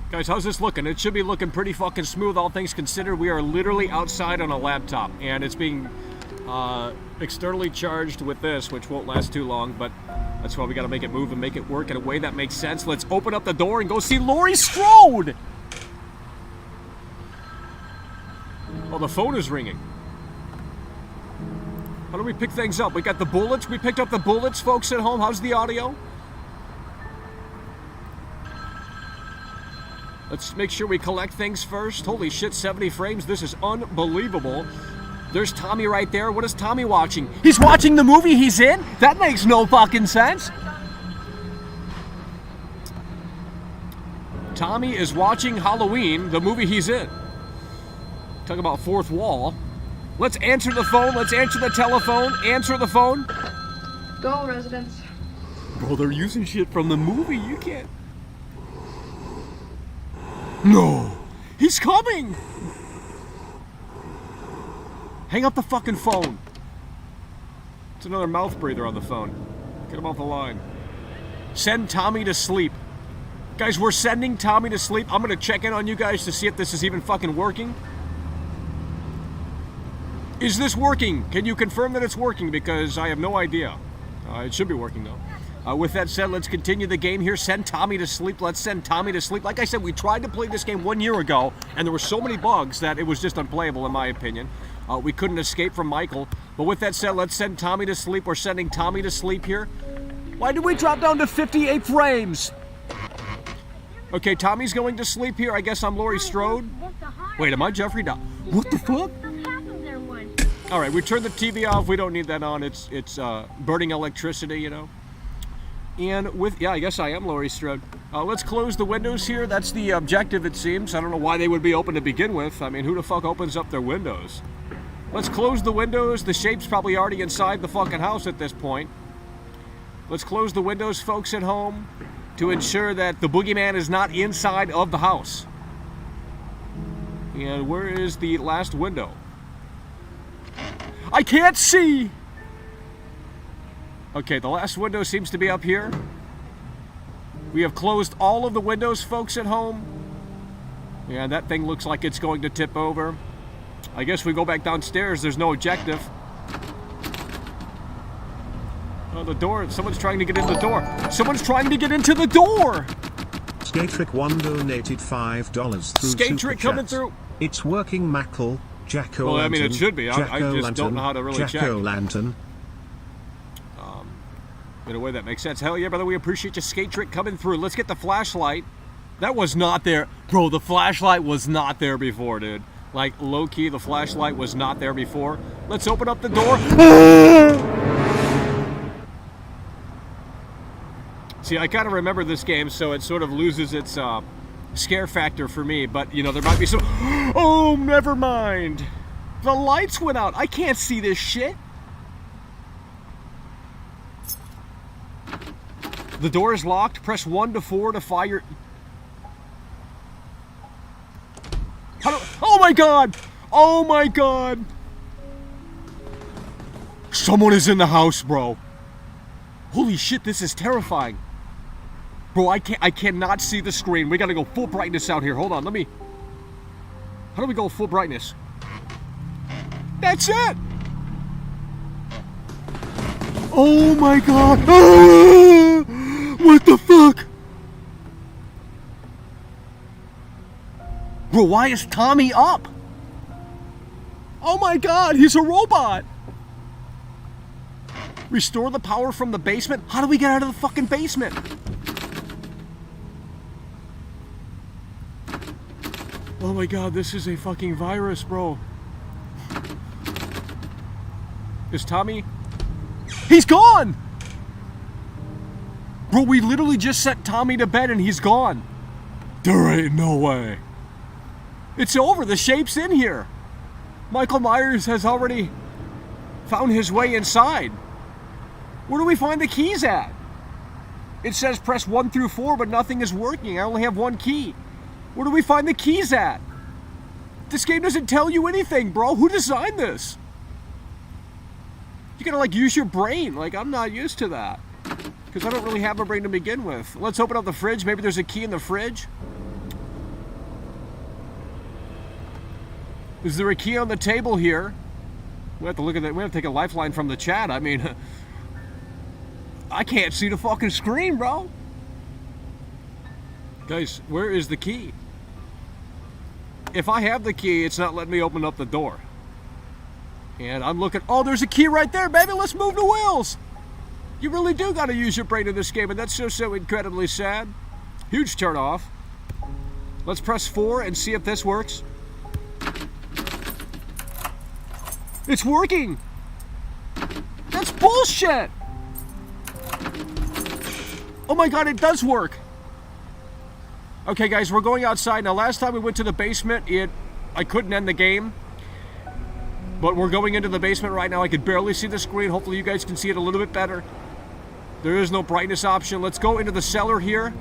Guys, how's this looking? It should be looking pretty fucking smooth, all things considered. We are literally outside on a laptop, and it's being externally charged with this, which won't last too long, but that's why we gotta make it move and make it work in a way that makes sense. Let's open up the door and go see Laurie Strode! Oh, the phone is ringing. How do we pick things up? We got the bullets. We picked up the bullets, folks at home. How's the audio? Let's make sure we collect things first. Holy shit, 70 frames. This is unbelievable. There's Tommy right there. What is Tommy watching? He's watching the movie he's in? That makes no fucking sense. Tommy is watching Halloween, the movie he's in. Talk about fourth wall. Let's answer the phone. Let's answer the telephone. Answer the phone. Go, residents. Bro, they're using shit from the movie. You can't. No. He's coming. Hang up the fucking phone. It's another mouth breather on the phone. Get him off the line. Send Tommy to sleep. Guys, we're sending Tommy to sleep. I'm gonna check in on you guys to see if this is even fucking working. Is this working? Can you confirm that it's working? Because I have no idea. It should be working though. With that said, let's continue the game here. Send Tommy to sleep. Let's send Tommy to sleep. Like I said, we tried to play this game 1 year ago, and there were so many bugs that it was just unplayable, in my opinion. We couldn't escape from Michael. But with that said, let's send Tommy to sleep. We're sending Tommy to sleep here. Why did we drop down to 58 frames? Okay, Tommy's going to sleep here. I guess I'm Laurie Strode. Wait, am I Jeffrey Dahmer? What the fuck? All right, we turned the TV off. We don't need that on. It's burning electricity, you know. And with, yeah, I guess I am Laurie Strode. Let's close the windows here. That's the objective, it seems. I don't know why they would be open to begin with. I mean, who the fuck opens up their windows? Let's close the windows. The shape's probably already inside the fucking house at this point. Let's close the windows, folks at home, to ensure that the boogeyman is not inside of the house. And where is the last window? I can't see! Okay, the last window seems to be up here. We have closed all of the windows, folks at home. Yeah, that thing looks like it's going to tip over. I guess we go back downstairs. There's no objective. Oh, the door. Someone's trying to get in the door. Someone's trying to get into the door! Skatrick1 donated $5 through Skatrick Super coming Chat. through. It's working, Mackle. Jack-o'-lantern. Well, I mean, it should be. I just don't know how to really check. Jack-o'-lantern. In a way that makes sense. Hell yeah, brother, we appreciate you, Skate Trick, coming through. Let's get the flashlight. That was not there. Bro, the flashlight was not there before, dude. Like, low-key, the flashlight was not there before. Let's open up the door. See, I kind of remember this game, so it sort of loses its scare factor for me. But, you know, there might be some... Oh, never mind. The lights went out. I can't see this shit. The door is locked. Press 1 to 4 to fire. Oh my god! Oh my god! Someone is in the house, bro. Holy shit, this is terrifying. Bro, I cannot see the screen. We gotta go full brightness out here. Hold on, let me... How do we go full brightness? That's it! Oh my god! Ah! What the fuck? Bro, why is Tommy up? Oh my god, he's a robot! Restore the power from the basement? How do we get out of the fucking basement? Oh my god, this is a fucking virus, bro. Is Tommy... He's gone! Bro, we literally just sent Tommy to bed and he's gone. There ain't no way. It's over, the shape's in here. Michael Myers has already found his way inside. Where do we find the keys at? It says press 1 through 4, but nothing is working. I only have one key. Where do we find the keys at? This game doesn't tell you anything, bro. Who designed this? You gotta, like, use your brain. Like, I'm not used to that. Because I don't really have a brain to begin with. Let's open up the fridge. Maybe there's a key in the fridge. Is there a key on the table here? We have to look at that. We have to take a lifeline from the chat. I mean, I can't see the fucking screen, bro. Guys, where is the key? If I have the key, it's not letting me open up the door. And I'm looking, oh, there's a key right there, baby. Let's move the wheels. You really do got to use your brain in this game, and that's so incredibly sad. Huge turn off. Let's press 4 and see if this works. It's working. That's bullshit. Oh my god, it does work. Okay, guys, we're going outside. Now, last time we went to the basement, I couldn't end the game. But we're going into the basement right now. I could barely see the screen. Hopefully you guys can see it a little bit better. There is no brightness option. Let's go into the cellar here.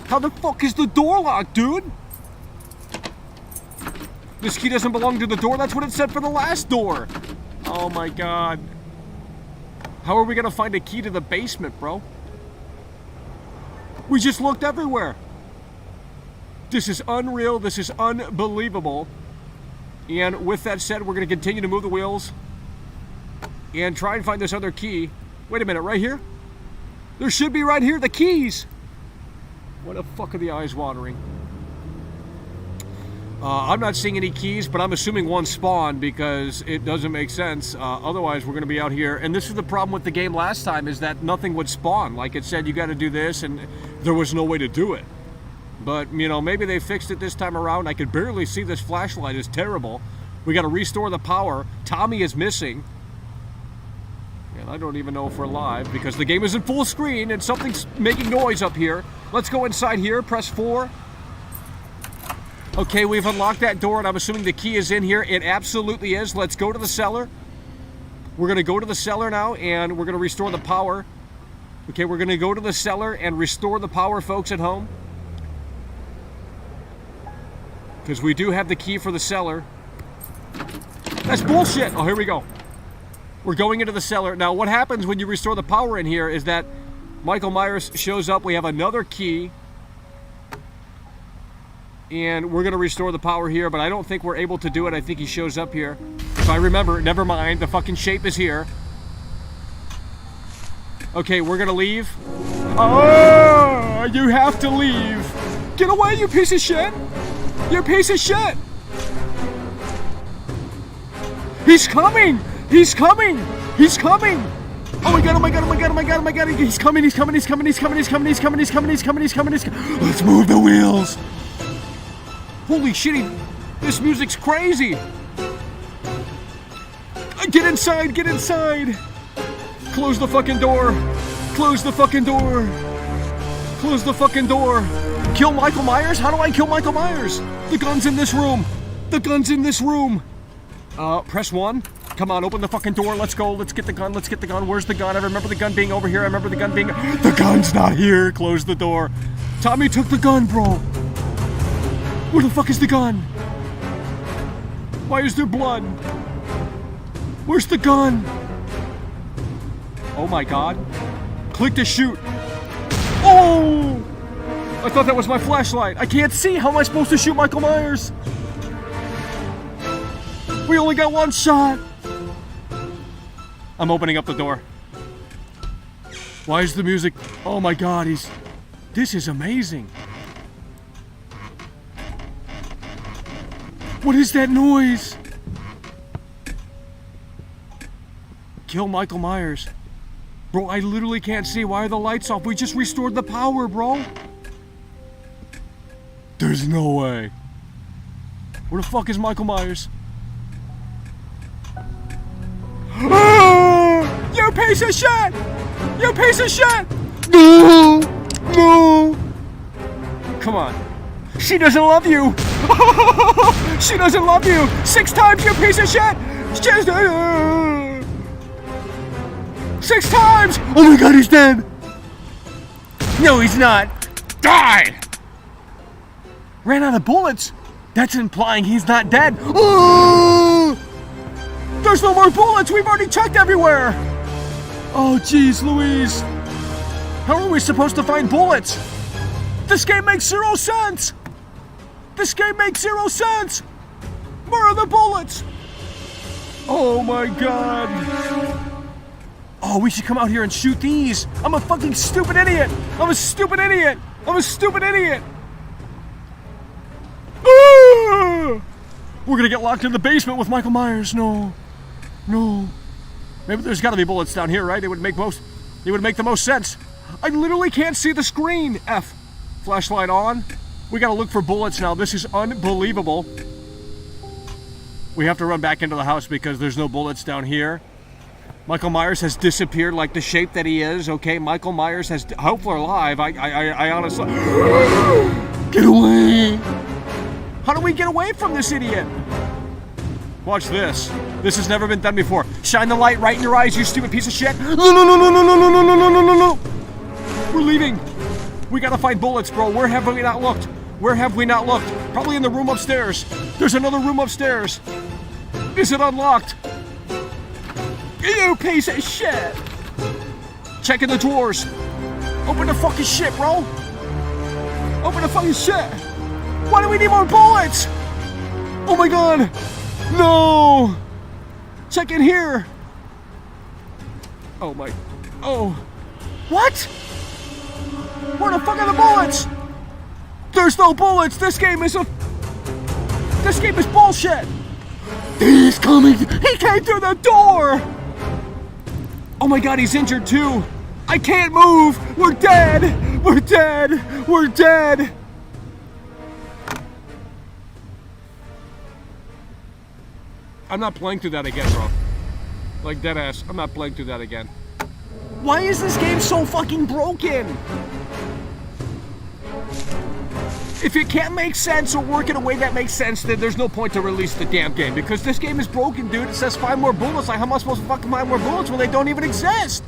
How the fuck is the door locked, dude? This key doesn't belong to the door. That's what it said for the last door. Oh my god. How are we gonna find a key to the basement, bro? We just looked everywhere. This is unreal. This is unbelievable. And with that said, we're gonna continue to move the wheels and try and find this other key. Wait a minute, right here? There should be right here, the keys. What the fuck are the eyes watering? I'm not seeing any keys, but I'm assuming one spawned because it doesn't make sense. Otherwise, we're going to be out here. And this is the problem with the game last time, is that nothing would spawn. Like it said, you got to do this, and there was no way to do it. But, you know, maybe they fixed it this time around. I could barely see this flashlight. It's terrible. We got to restore the power. Tommy is missing. And I don't even know if we're live because the game is in full screen and something's making noise up here. Let's go inside here. Press 4. Okay, we've unlocked that door, and I'm assuming the key is in here. It absolutely is. Let's go to the cellar. We're going to go to the cellar now, and we're going to restore the power. Okay, we're going to go to the cellar and restore the power, folks at home. Because we do have the key for the cellar. That's bullshit! Oh, here we go. We're going into the cellar. Now, what happens when you restore the power in here is that Michael Myers shows up. We have another key. And we're going to restore the power here, but I don't think we're able to do it. I think he shows up here. If I remember, never mind. The fucking shape is here. Okay, we're going to leave. Oh, you have to leave. Get away, you piece of shit. You piece of shit. He's coming. He's coming. He's coming. Oh my god, oh my god, oh my god, oh my god, oh my god. He's coming, he's coming, he's coming, he's coming, he's coming, he's coming, he's coming, he's coming, he's coming, he's coming. Let's move the wheels. Holy shit, this music's crazy. Get inside, get inside. Close the fucking door. Close the fucking door. Close the fucking door. Kill Michael Myers? How do I kill Michael Myers? The gun's in this room. The gun's in this room. Press 1. Come on, open the fucking door. Let's go. Let's get the gun. Let's get the gun. Where's the gun? I remember the gun being over here. I remember the gun being... The gun's not here. Close the door. Tommy took the gun, bro. Where the fuck is the gun? Why is there blood? Where's the gun? Oh my god. Click to shoot. Oh! I thought that was my flashlight. I can't see. How am I supposed to shoot Michael Myers? We only got one shot. I'm opening up the door. Why is the music... Oh my god, This is amazing. What is that noise? Kill Michael Myers. Bro, I literally can't see. Why are the lights off? We just restored the power, bro. There's no way. Where the fuck is Michael Myers? Oh, you piece of shit! You piece of shit! No! No! Come on. She doesn't love you! She doesn't love you! 6 times, you piece of shit! 6 times! Oh my god, he's dead! No, he's not! Die! Ran out of bullets? That's implying he's not dead. Oh! There's no more bullets! We've already checked everywhere! Oh, jeez Louise! How are we supposed to find bullets? This game makes 0 sense! This game makes 0 sense! Where are the bullets? Oh my god! Oh, we should come out here and shoot these! I'm a fucking stupid idiot! I'm a stupid idiot! I'm a stupid idiot! We're gonna get locked in the basement with Michael Myers. No. No. Maybe there's gotta be bullets down here, right? It would make the most sense. I literally can't see the screen. F. Flashlight on. We gotta look for bullets now. This is unbelievable. We have to run back into the house because there's no bullets down here. Michael Myers has disappeared like the shape that he is, okay? Michael Myers has... Hope we're alive. I honestly... Get away! How do we get away from this idiot? Watch this. This has never been done before. Shine the light right in your eyes, you stupid piece of shit. No, no, no, no, no, no, no, no, no, no, no, no. We're leaving. We gotta find bullets, bro. Where have we not looked? Where have we not looked? Probably in the room upstairs. There's another room upstairs. Is it unlocked? You piece of shit. Checking the drawers. Open the fucking shit, bro. Open the fucking shit. Why do we need more bullets? Oh my god. No. Check in here. Oh my. Oh. What? Where the fuck are the bullets? There's no bullets. This game is bullshit. He's coming. He came through the door. Oh my god, he's injured too. I can't move. We're dead. We're dead. We're dead. I'm not playing through that again, bro. Like dead ass. I'm not playing through that again. Why is this game so fucking broken? If it can't make sense or work in a way that makes sense, then there's no point to release the damn game. Because this game is broken, dude. It says find more bullets. Like, how am I supposed to fucking find more bullets when they don't even exist?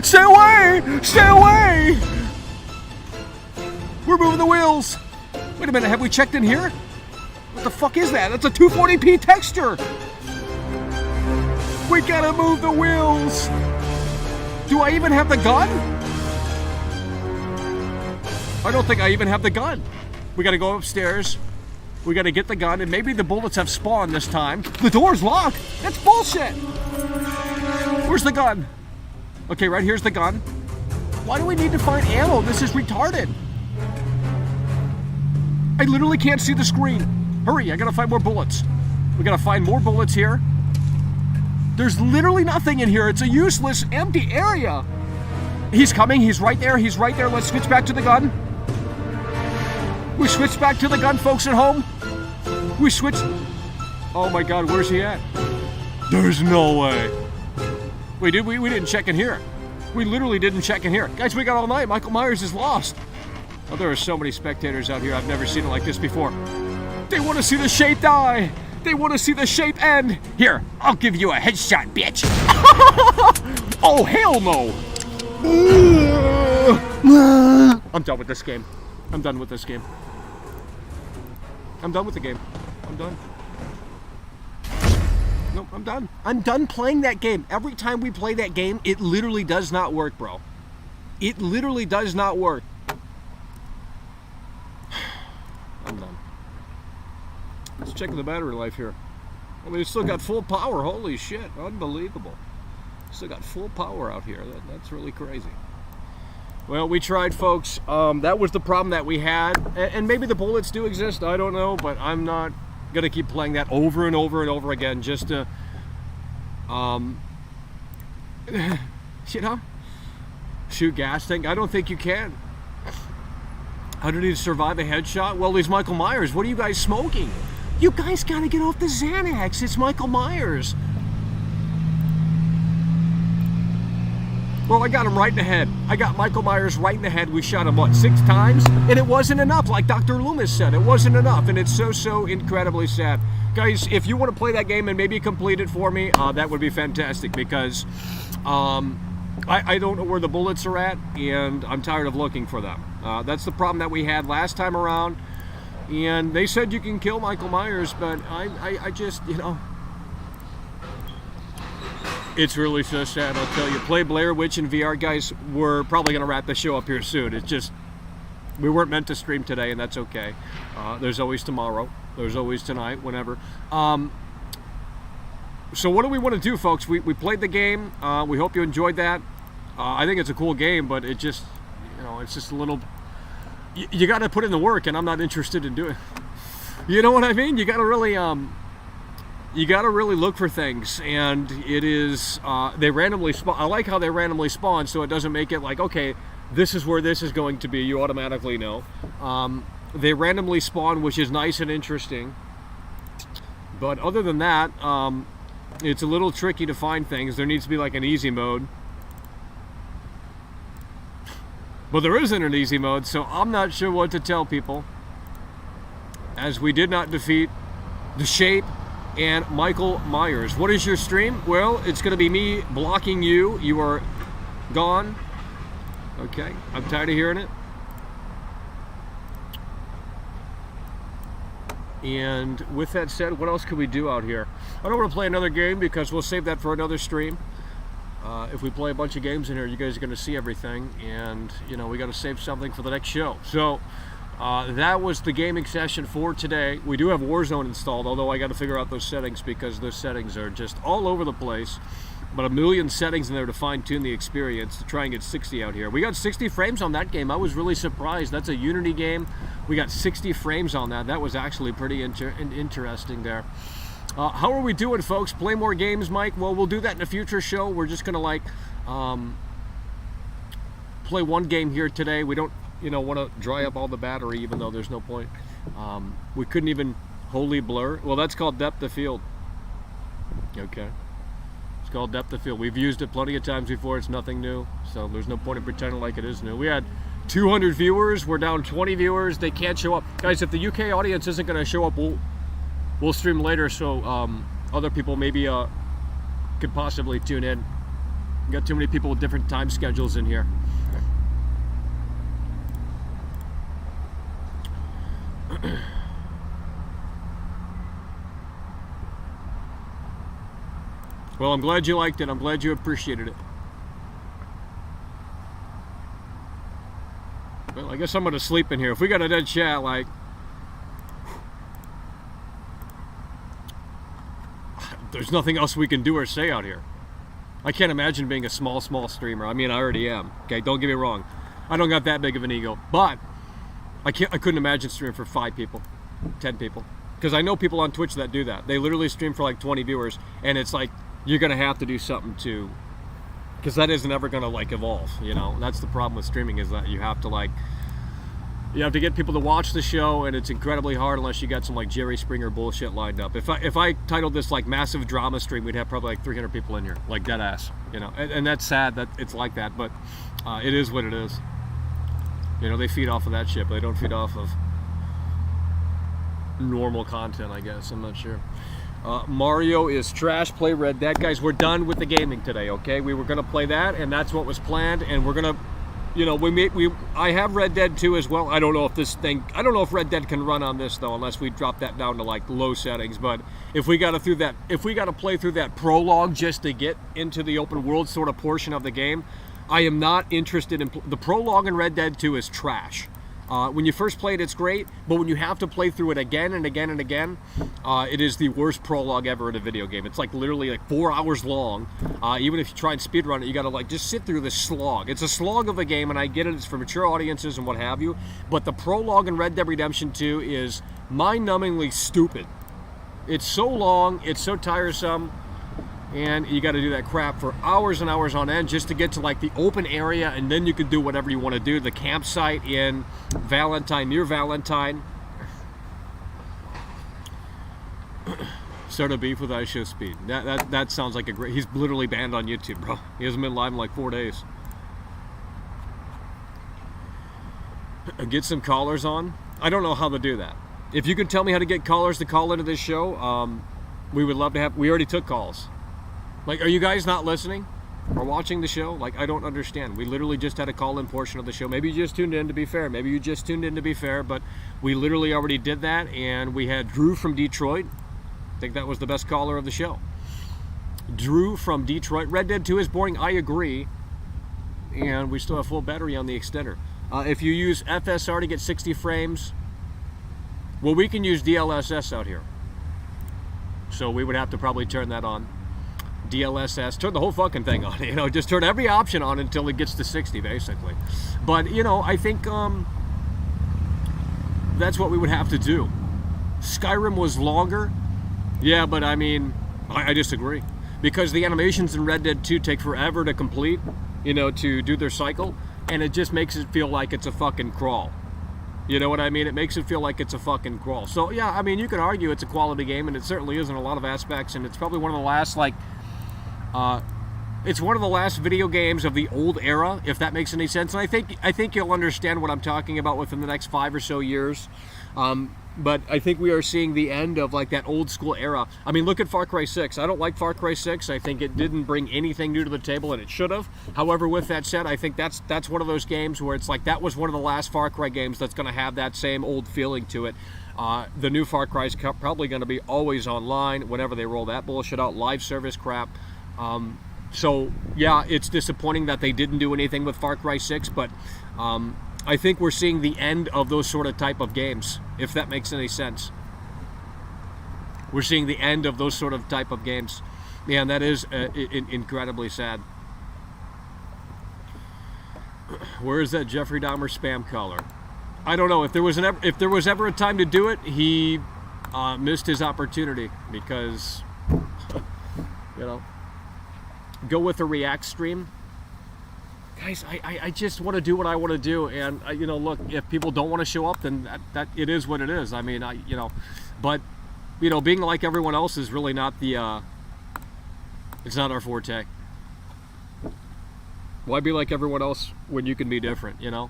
Stay away! Stay away! We're moving the wheels. Wait a minute, have we checked in here? What the fuck is that? That's a 240p texture. We gotta move the wheels. Do I even have the gun? I don't think I even have the gun. We gotta go upstairs. We gotta get the gun, and maybe the bullets have spawned this time. The door's locked. That's bullshit. Where's the gun? Okay, right here's the gun. Why do we need to find ammo? This is retarded. I literally can't see the screen. Hurry, I gotta find more bullets. We gotta find more bullets here. There's literally nothing in here. It's a useless, empty area. He's coming. He's right there. He's right there. Let's switch back to the gun. We switch back to the gun, folks at home. We switch. Oh my god, where's he at? There's no way. We didn't check in here. We literally didn't check in here. Guys, we got all night. Michael Myers is lost. Oh, there are so many spectators out here. I've never seen it like this before. They want to see the shape die. They want to see the shape end. Here, I'll give you a headshot, bitch. Oh, hell no. I'm done with this game. I'm done with this game. I'm done with the game. I'm done. Nope, I'm done. I'm done playing that game. Every time we play that game, it literally does not work, bro. It literally does not work. I'm done. Let's check the battery life here. I mean, it's still got full power. Holy shit. Unbelievable. Still got full power out here. That's really crazy. Well, we tried, folks. That was the problem that we had. And maybe the bullets do exist. I don't know. But I'm not going to keep playing that over and over and over again just to, you know, shoot gas tank. I don't think you can. How did he survive a headshot? Well, he's Michael Myers. What are you guys smoking? You guys gotta get off the Xanax. It's Michael Myers. Well, I got him right in the head. I got Michael Myers right in the head. We shot him, what, 6 times? And it wasn't enough, like Dr. Loomis said. It wasn't enough, and it's so incredibly sad. Guys, if you want to play that game and maybe complete it for me, that would be fantastic, because I don't know where the bullets are at, and I'm tired of looking for them. That's the problem that we had last time around. And they said you can kill Michael Myers, but I just, you know, it's really so sad, I'll tell you. Play Blair Witch in VR, guys. We're probably going to wrap the show up here soon. It's just, we weren't meant to stream today, and that's okay. There's always tomorrow. There's always tonight, whenever. So what do we want to do, folks? We played the game. We hope you enjoyed that. I think it's a cool game, but it just, you know, it's just a little... You got to put in the work, and I'm not interested in doing. You know what I mean? You gotta really look for things, and it is they randomly spawn. I like how they randomly spawn, so it doesn't make it like, okay, this is where this is going to be. You automatically know. They randomly spawn, which is nice and interesting. But other than that, it's a little tricky to find things. There needs to be like an easy mode. But there isn't an easy mode, so I'm not sure what to tell people. As we did not defeat The Shape and Michael Myers. What is your stream? Well, it's going to be me blocking you. You are gone. Okay, I'm tired of hearing it. And with that said, what else could we do out here? I don't want to play another game because we'll save that for another stream. If we play a bunch of games in here, you guys are going to see everything, and you know we got to save something for the next show. So that was the gaming session for today. We do have Warzone installed, although I got to figure out those settings because those settings are just all over the place. But a million settings in there to fine-tune the experience to try and get 60 out here. We got 60 frames on that game. I was really surprised. That's a Unity game. We got 60 frames on that. That was actually pretty interesting there. How are we doing, folks? Play more games, Mike? Well, we'll do that in a future show. We're just going to, like, play one game here today. We don't, want to dry up all the battery, even though there's no point. We couldn't even wholly blur. Well, that's called depth of field. Okay. Called depth of field. We've used it plenty of times before. It's nothing new, so there's no point in pretending like it is new. We had 200 viewers. We're down 20 viewers. They can't show up, guys. If the UK audience isn't going to show up, we'll stream later, so other people maybe could possibly tune in. We got too many people with different time schedules in here. Well, I'm glad you liked it. I'm glad you appreciated it. Well, I guess I'm going to sleep in here. If we got a dead chat, like... There's nothing else we can do or say out here. I can't imagine being a small streamer. I mean, I already am. Okay, don't get me wrong. I don't got that big of an ego. But I couldn't imagine streaming for 5 people, 10 people. Because I know people on Twitch that do that. They literally stream for like 20 viewers, and it's like, you're going to have to do something to, because that isn't ever going to like evolve, That's the problem with streaming, is that you have to get people to watch the show, and it's incredibly hard unless you got some like Jerry Springer bullshit lined up. If I titled this like massive drama stream, we'd have probably like 300 people in here, like dead ass, and that's sad that it's like that, but it is what it is. They feed off of that shit, but they don't feed off of normal content, I guess. I'm not sure. Mario is trash. Play Red Dead. Guys, we're done with the gaming today, okay? We were going to play that, and that's what was planned, and we're going to, I have Red Dead 2 as well. I don't know if Red Dead can run on this, though, unless we drop that down to, like, low settings, but if we got to play through that prologue just to get into the open world sort of portion of the game, I am not interested in, the prologue in Red Dead 2 is trash. When you first play it, it's great, but when you have to play through it again and again and again, it is the worst prologue ever in a video game. It's like literally like 4 hours long. Even if you try and speedrun it, you gotta like just sit through this slog. It's a slog of a game, and I get it, it's for mature audiences and what have you, but the prologue in Red Dead Redemption 2 is mind-numbingly stupid. It's so long, it's so tiresome, and you got to do that crap for hours and hours on end just to get to like the open area, and then you can do whatever you want to do. The campsite in Valentine, near Valentine. Start a beef with iShow Speed. That sounds like a great... He's literally banned on YouTube, bro. He hasn't been live in like 4 days. Get some callers on. I don't know how to do that. If you could tell me how to get callers to call into this show, we would love to have... We already took calls. Like, are you guys not listening or watching the show? Like, I don't understand. We literally just had a call-in portion of the show. Maybe you just tuned in, to be fair. Maybe you just tuned in, to be fair. But we literally already did that, and we had Drew from Detroit. I think that was the best caller of the show. Drew from Detroit. Red Dead 2 is boring. I agree. And we still have full battery on the extender. If you use FSR to get 60 frames, well, we can use DLSS out here. So we would have to probably turn that on. DLSS, turn the whole fucking thing on, just turn every option on until it gets to 60, basically. But, I think that's what we would have to do. Skyrim was longer. Yeah, but I mean, I disagree. Because the animations in Red Dead 2 take forever to complete, you know, to do their cycle, and it just makes it feel like it's a fucking crawl. You know what I mean? It makes it feel like it's a fucking crawl. So, yeah, I mean, you can argue it's a quality game, and it certainly is in a lot of aspects, and it's probably one of the last, like, it's one of the last video games of the old era, if that makes any sense. And I think you'll understand what I'm talking about within the next 5 or so years. But I think we are seeing the end of like that old school era. I mean, look at Far Cry 6. I don't like Far Cry 6. I think it didn't bring anything new to the table, and it should have. However, with that said, I think that's one of those games where it's like that was one of the last Far Cry games that's going to have that same old feeling to it. The new Far Cry is probably going to be always online whenever they roll that bullshit out, live service crap. So, yeah, it's disappointing that they didn't do anything with Far Cry 6, but I think we're seeing the end of those sort of type of games, if that makes any sense. We're seeing the end of those sort of type of games. Yeah, and that is incredibly sad. Where is that Jeffrey Dahmer spam caller? I don't know. If there was ever a time to do it, he missed his opportunity because, you know, go with a React stream. Guys, I just want to do what I want to do, and you know, look, if people don't want to show up, then that it is what it is. I mean, you know, but you know, being like everyone else is really not the it's not our forte. Why be like everyone else when you can be different, you know?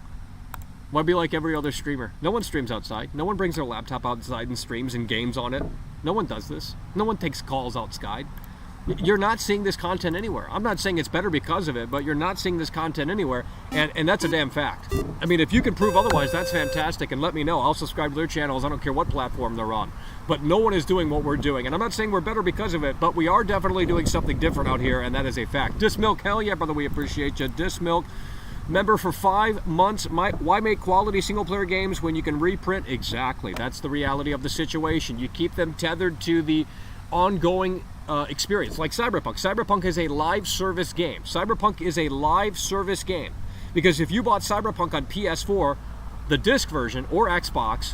Why be like every other streamer? No one streams outside. No one brings their laptop outside and streams and games on it. No one does this. No one takes calls outside. You're not seeing this content anywhere. I'm not saying it's better because of it, but you're not seeing this content anywhere, and that's a damn fact. I mean, if you can prove otherwise, that's fantastic, and let me know. I'll subscribe to their channels. I don't care what platform they're on. But no one is doing what we're doing, and I'm not saying we're better because of it, but we are definitely doing something different out here, and that is a fact. Dismilk, hell yeah, brother, we appreciate you. Dismilk, member for 5 months. Why make quality single-player games when you can reprint? Exactly. That's the reality of the situation. You keep them tethered to the ongoing experience, like Cyberpunk. Cyberpunk is a live service game. Cyberpunk is a live service game. Because if you bought Cyberpunk on PS4, the disc version, or Xbox,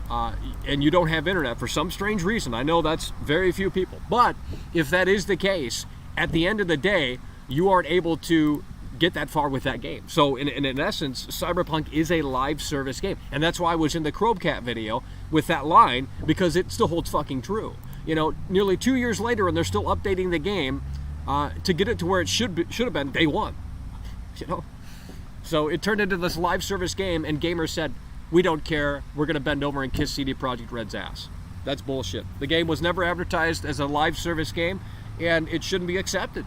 and you don't have internet for some strange reason, I know that's very few people, but if that is the case, at the end of the day, you aren't able to get that far with that game. So in essence, Cyberpunk is a live service game. And that's why I was in the Crowcat video with that line, because it still holds fucking true. You know, nearly 2 years later, and they're still updating the game to get it to where it should have been day one. You know, so it turned into this live service game, and gamers said, "We don't care. We're going to bend over and kiss CD Projekt Red's ass." That's bullshit. The game was never advertised as a live service game, and it shouldn't be accepted.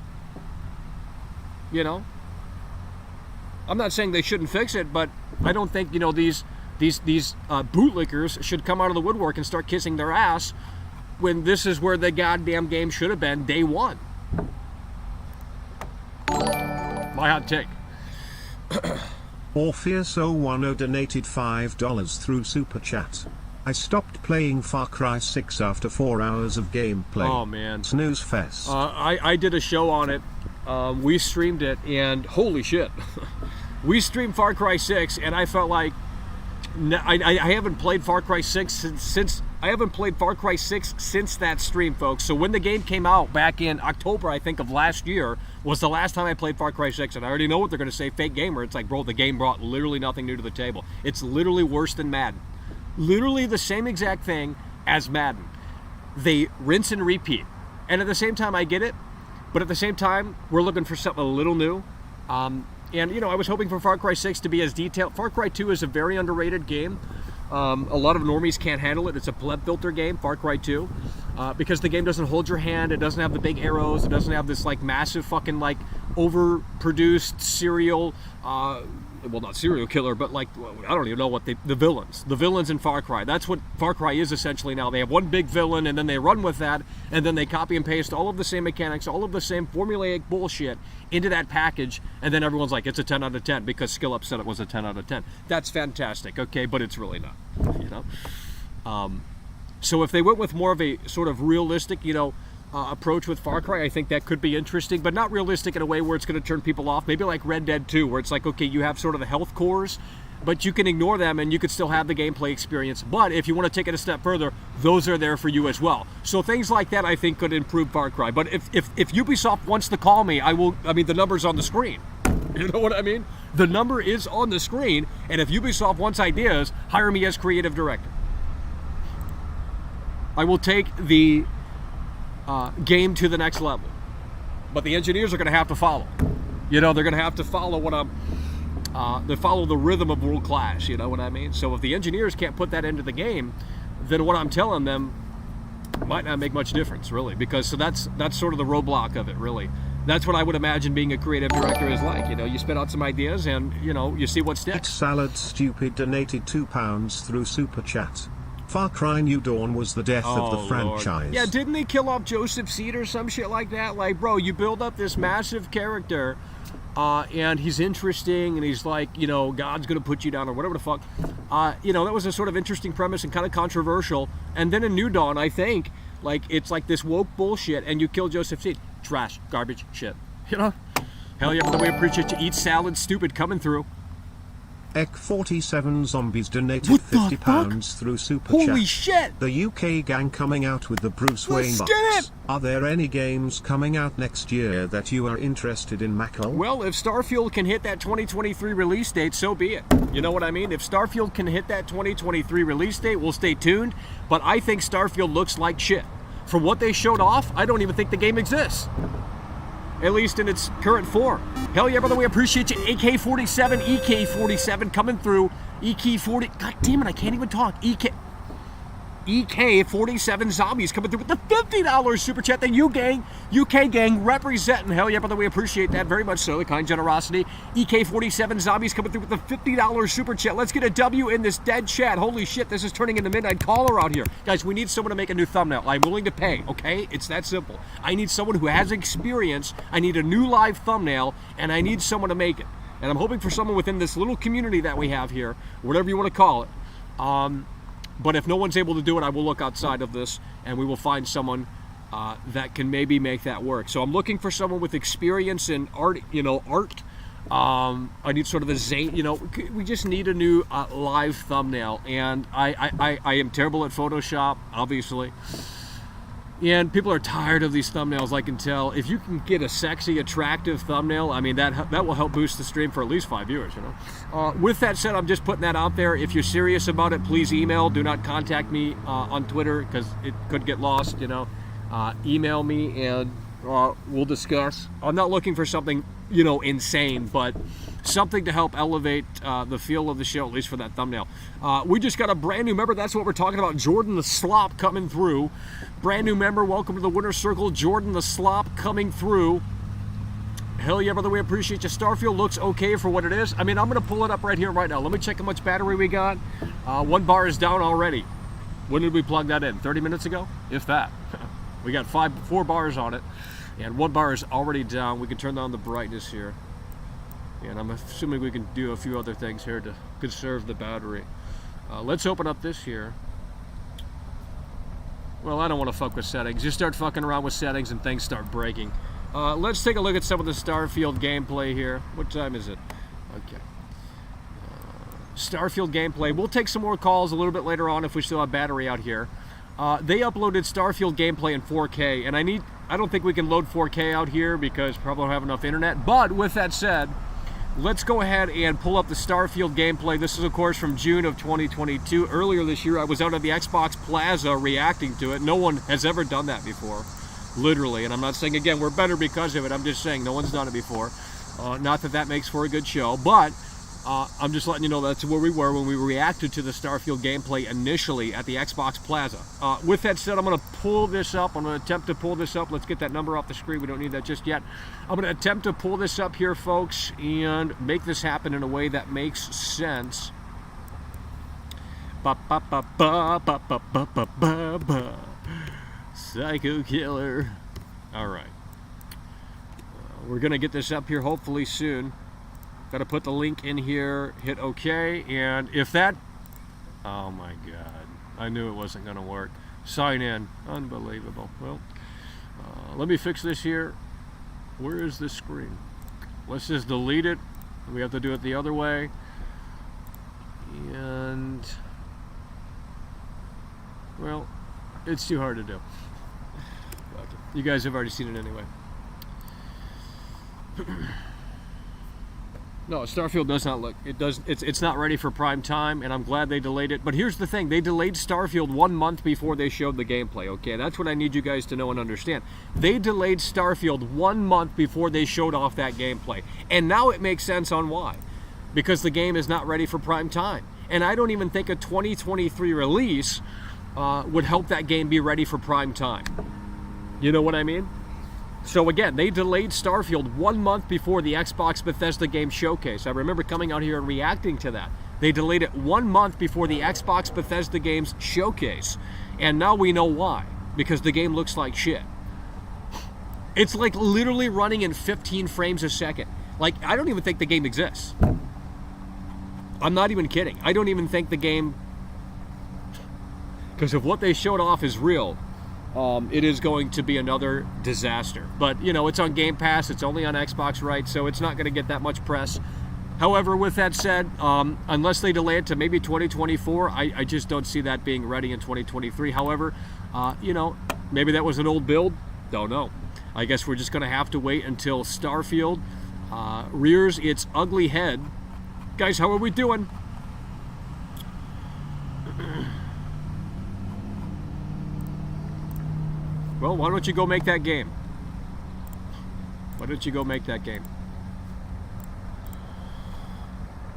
You know, I'm not saying they shouldn't fix it, but I don't think, you know, these bootlickers should come out of the woodwork and start kissing their ass when this is where the goddamn game should have been day one. My hot take. Orpheus010 donated $5 through Super Chat. I stopped playing Far Cry 6 after 4 hours of gameplay. Oh man. Snooze fest. I did a show on it. We streamed it, and holy shit. We streamed Far Cry 6, and I felt like I haven't played Far Cry 6 since that stream, folks. So when the game came out back in October, I think, of last year, was the last time I played Far Cry 6, and I already know what they're going to say, fake gamer. It's like, bro, the game brought literally nothing new to the table. It's literally worse than Madden. Literally the same exact thing as Madden. They rinse and repeat. And at the same time, I get it, but at the same time, we're looking for something a little new. And, you know, I was hoping for Far Cry 6 to be as detailed. Far Cry 2 is a very underrated game. A lot of normies can't handle it. It's a pleb filter game, Far Cry 2, because the game doesn't hold your hand. It doesn't have the big arrows. It doesn't have this, like, massive fucking, like, overproduced serial, well, not serial killer, but, like, I don't even know what the villains. The villains in Far Cry. That's what Far Cry is essentially now. They have one big villain, and then they run with that, and then they copy and paste all of the same mechanics, all of the same formulaic bullshit into that package, and then everyone's like, it's a 10 out of 10 because SkillUp said it was a 10 out of 10. That's fantastic, okay, but it's really not, you know? So if they went with more of a sort of realistic, you know, approach with Far Cry, I think that could be interesting, but not realistic in a way where it's going to turn people off. Maybe like Red Dead 2, where it's like, okay, you have sort of the health cores, but you can ignore them and you could still have the gameplay experience. But if you want to take it a step further, those are there for you as well. So things like that I think could improve Far Cry. But if Ubisoft wants to call me, I mean, the number's on the screen. You know what I mean? The number is on the screen, and if Ubisoft wants ideas, hire me as creative director. I will take the game to the next level. But the engineers are going to have to follow. You know, they're going to have to follow they follow the rhythm of world class, you know what I mean? So if the engineers can't put that into the game, then what I'm telling them might not make much difference, really, because so that's sort of the roadblock of it, really. That's what I would imagine being a creative director is like. You know, you spit out some ideas and, you know, you see what sticks. Salad Stupid donated £2 through Super Chat. Far Cry New Dawn was the death of the franchise. Lord. Yeah, didn't they kill off Joseph Seed or some shit like that? Like, bro, you build up this massive character, and he's interesting, and he's like, you know, God's gonna put you down or whatever the fuck. You know, that was a sort of interesting premise and kind of controversial. And then in New Dawn, I think, like, it's like this woke bullshit, and you kill Joseph Seed. Trash, garbage, shit. You know? Hell yeah, by the way, appreciate you. Eat Salad Stupid coming through. Ek47 Zombies donated £50 through Super Chat. Holy shit! The UK gang coming out with the Bruce Wayne box. Are there any games coming out next year that you are interested in, Michael? Well, if Starfield can hit that 2023 release date, so be it. You know what I mean? If Starfield can hit that 2023 release date, we'll stay tuned. But I think Starfield looks like shit. From what they showed off, I don't even think the game exists. At least in its current form. Hell yeah, brother, we appreciate you. AK-47, EK-47 coming through. EK-40, god damn it, I can't even talk. EK-47 Zombies coming through with the $50 super chat. The UK gang representing. Hell yeah, brother, we appreciate that very much so. The kind generosity. EK-47 Zombies coming through with the $50 super chat. Let's get a W in this dead chat. Holy shit, this is turning into Midnight Caller out here. Guys, we need someone to make a new thumbnail. I'm willing to pay, okay? It's that simple. I need someone who has experience. I need a new live thumbnail, and I need someone to make it. And I'm hoping for someone within this little community that we have here, whatever you want to call it. But if no one's able to do it, I will look outside of this, and we will find someone that can maybe make that work. So I'm looking for someone with experience in art, you know, art. I need sort of a zane, you know, we just need a new live thumbnail. And I am terrible at Photoshop, obviously. And people are tired of these thumbnails, I can tell. If you can get a sexy, attractive thumbnail, I mean, that will help boost the stream for at least 5 viewers, you know. With that said, I'm just putting that out there. If you're serious about it, please email. Do not contact me on Twitter, because it could get lost, you know. Email me, and we'll discuss. I'm not looking for something, you know, insane, but something to help elevate the feel of the show, at least for that thumbnail. We just got a brand new member. That's what we're talking about. Jordan the Slop coming through. Brand new member. Welcome to the Winner's Circle. Jordan the Slop coming through. Hell yeah, brother. We appreciate you. Starfield looks okay for what it is. I mean, I'm going to pull it up right here, right now. Let me check how much battery we got. 1 bar is down already. When did we plug that in? 30 minutes ago? If that. We got 4 bars on it. And 1 bar is already down. We can turn down the brightness here. And I'm assuming we can do a few other things here to conserve the battery. Let's open up this here. Well, I don't want to fuck with settings. You start fucking around with settings and things start breaking. Let's take a look at some of the Starfield gameplay here. What time is it? Okay. Starfield gameplay. We'll take some more calls a little bit later on if we still have battery out here. They uploaded Starfield gameplay in 4K, and I don't think we can load 4K out here because probably don't have enough internet. But with that said, let's go ahead and pull up the Starfield gameplay. This is, of course, from June of 2022. Earlier this year, I was out at the Xbox Plaza reacting to it. No one has ever done that before, literally. And I'm not saying, again, we're better because of it. I'm just saying no one's done it before. Not that that makes for a good show, but I'm just letting you know that's where we were when we reacted to the Starfield gameplay initially at the Xbox Plaza. With that said, I'm going to pull this up. I'm going to attempt to pull this up. Let's get that number off the screen. We don't need that just yet. I'm going to attempt to pull this up here, folks, and make this happen in a way that makes sense. Psycho Killer. All right. We're going to get this up here hopefully soon. Got to put the link in here, hit OK, and if that... Oh my God. I knew it wasn't going to work. Sign in. Unbelievable. Well, let me fix this here. Where is this screen? Let's just delete it. We have to do it the other way. and well, it's too hard to do. Okay. You guys have already seen it anyway. No, Starfield does not look. It's not ready for prime time, and I'm glad they delayed it. But here's the thing: they delayed Starfield 1 month before they showed the gameplay. Okay, that's what I need you guys to know and understand. They delayed Starfield 1 month before they showed off that gameplay, and now it makes sense on why. Because the game is not ready for prime time, and I don't even think a 2023 release would help that game be ready for prime time. You know what I mean? So again, they delayed Starfield 1 month before the Xbox Bethesda game showcase. I remember coming out here and reacting to that. They delayed it 1 month before the Xbox Bethesda game's showcase. And now we know why. Because the game looks like shit. It's like literally running in 15 frames a second. Like, I don't even think the game exists. I'm not even kidding. I don't even think the game... Because if what they showed off is real... it is going to be another disaster. But, you know, it's on Game Pass. It's only on Xbox, right? So it's not going to get that much press. However, with that said, unless they delay it to maybe 2024, I just don't see that being ready in 2023. However, you know, maybe that was an old build. Don't know. I guess we're just going to have to wait until Starfield rears its ugly head. Guys, how are we doing? Well, why don't you go make that game? Why don't you go make that game?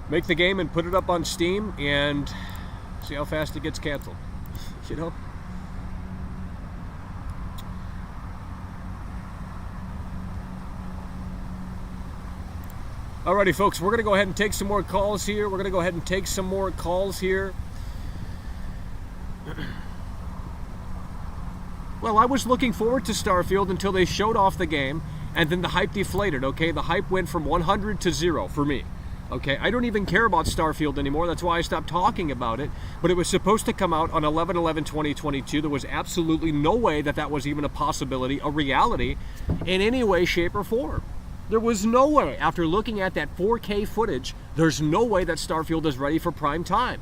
Make the game and put it up on Steam and see how fast it gets canceled. You know? Alrighty, folks, we're going to go ahead and take some more calls here. Well, I was looking forward to Starfield until they showed off the game, and then the hype deflated, okay? The hype went from 100 to 0 for me, okay? I don't even care about Starfield anymore. That's why I stopped talking about it. But it was supposed to come out on 11/11/2022. There was absolutely no way that that was even a possibility, a reality, in any way, shape, or form. There was no way. After looking at that 4K footage, there's no way that Starfield is ready for prime time.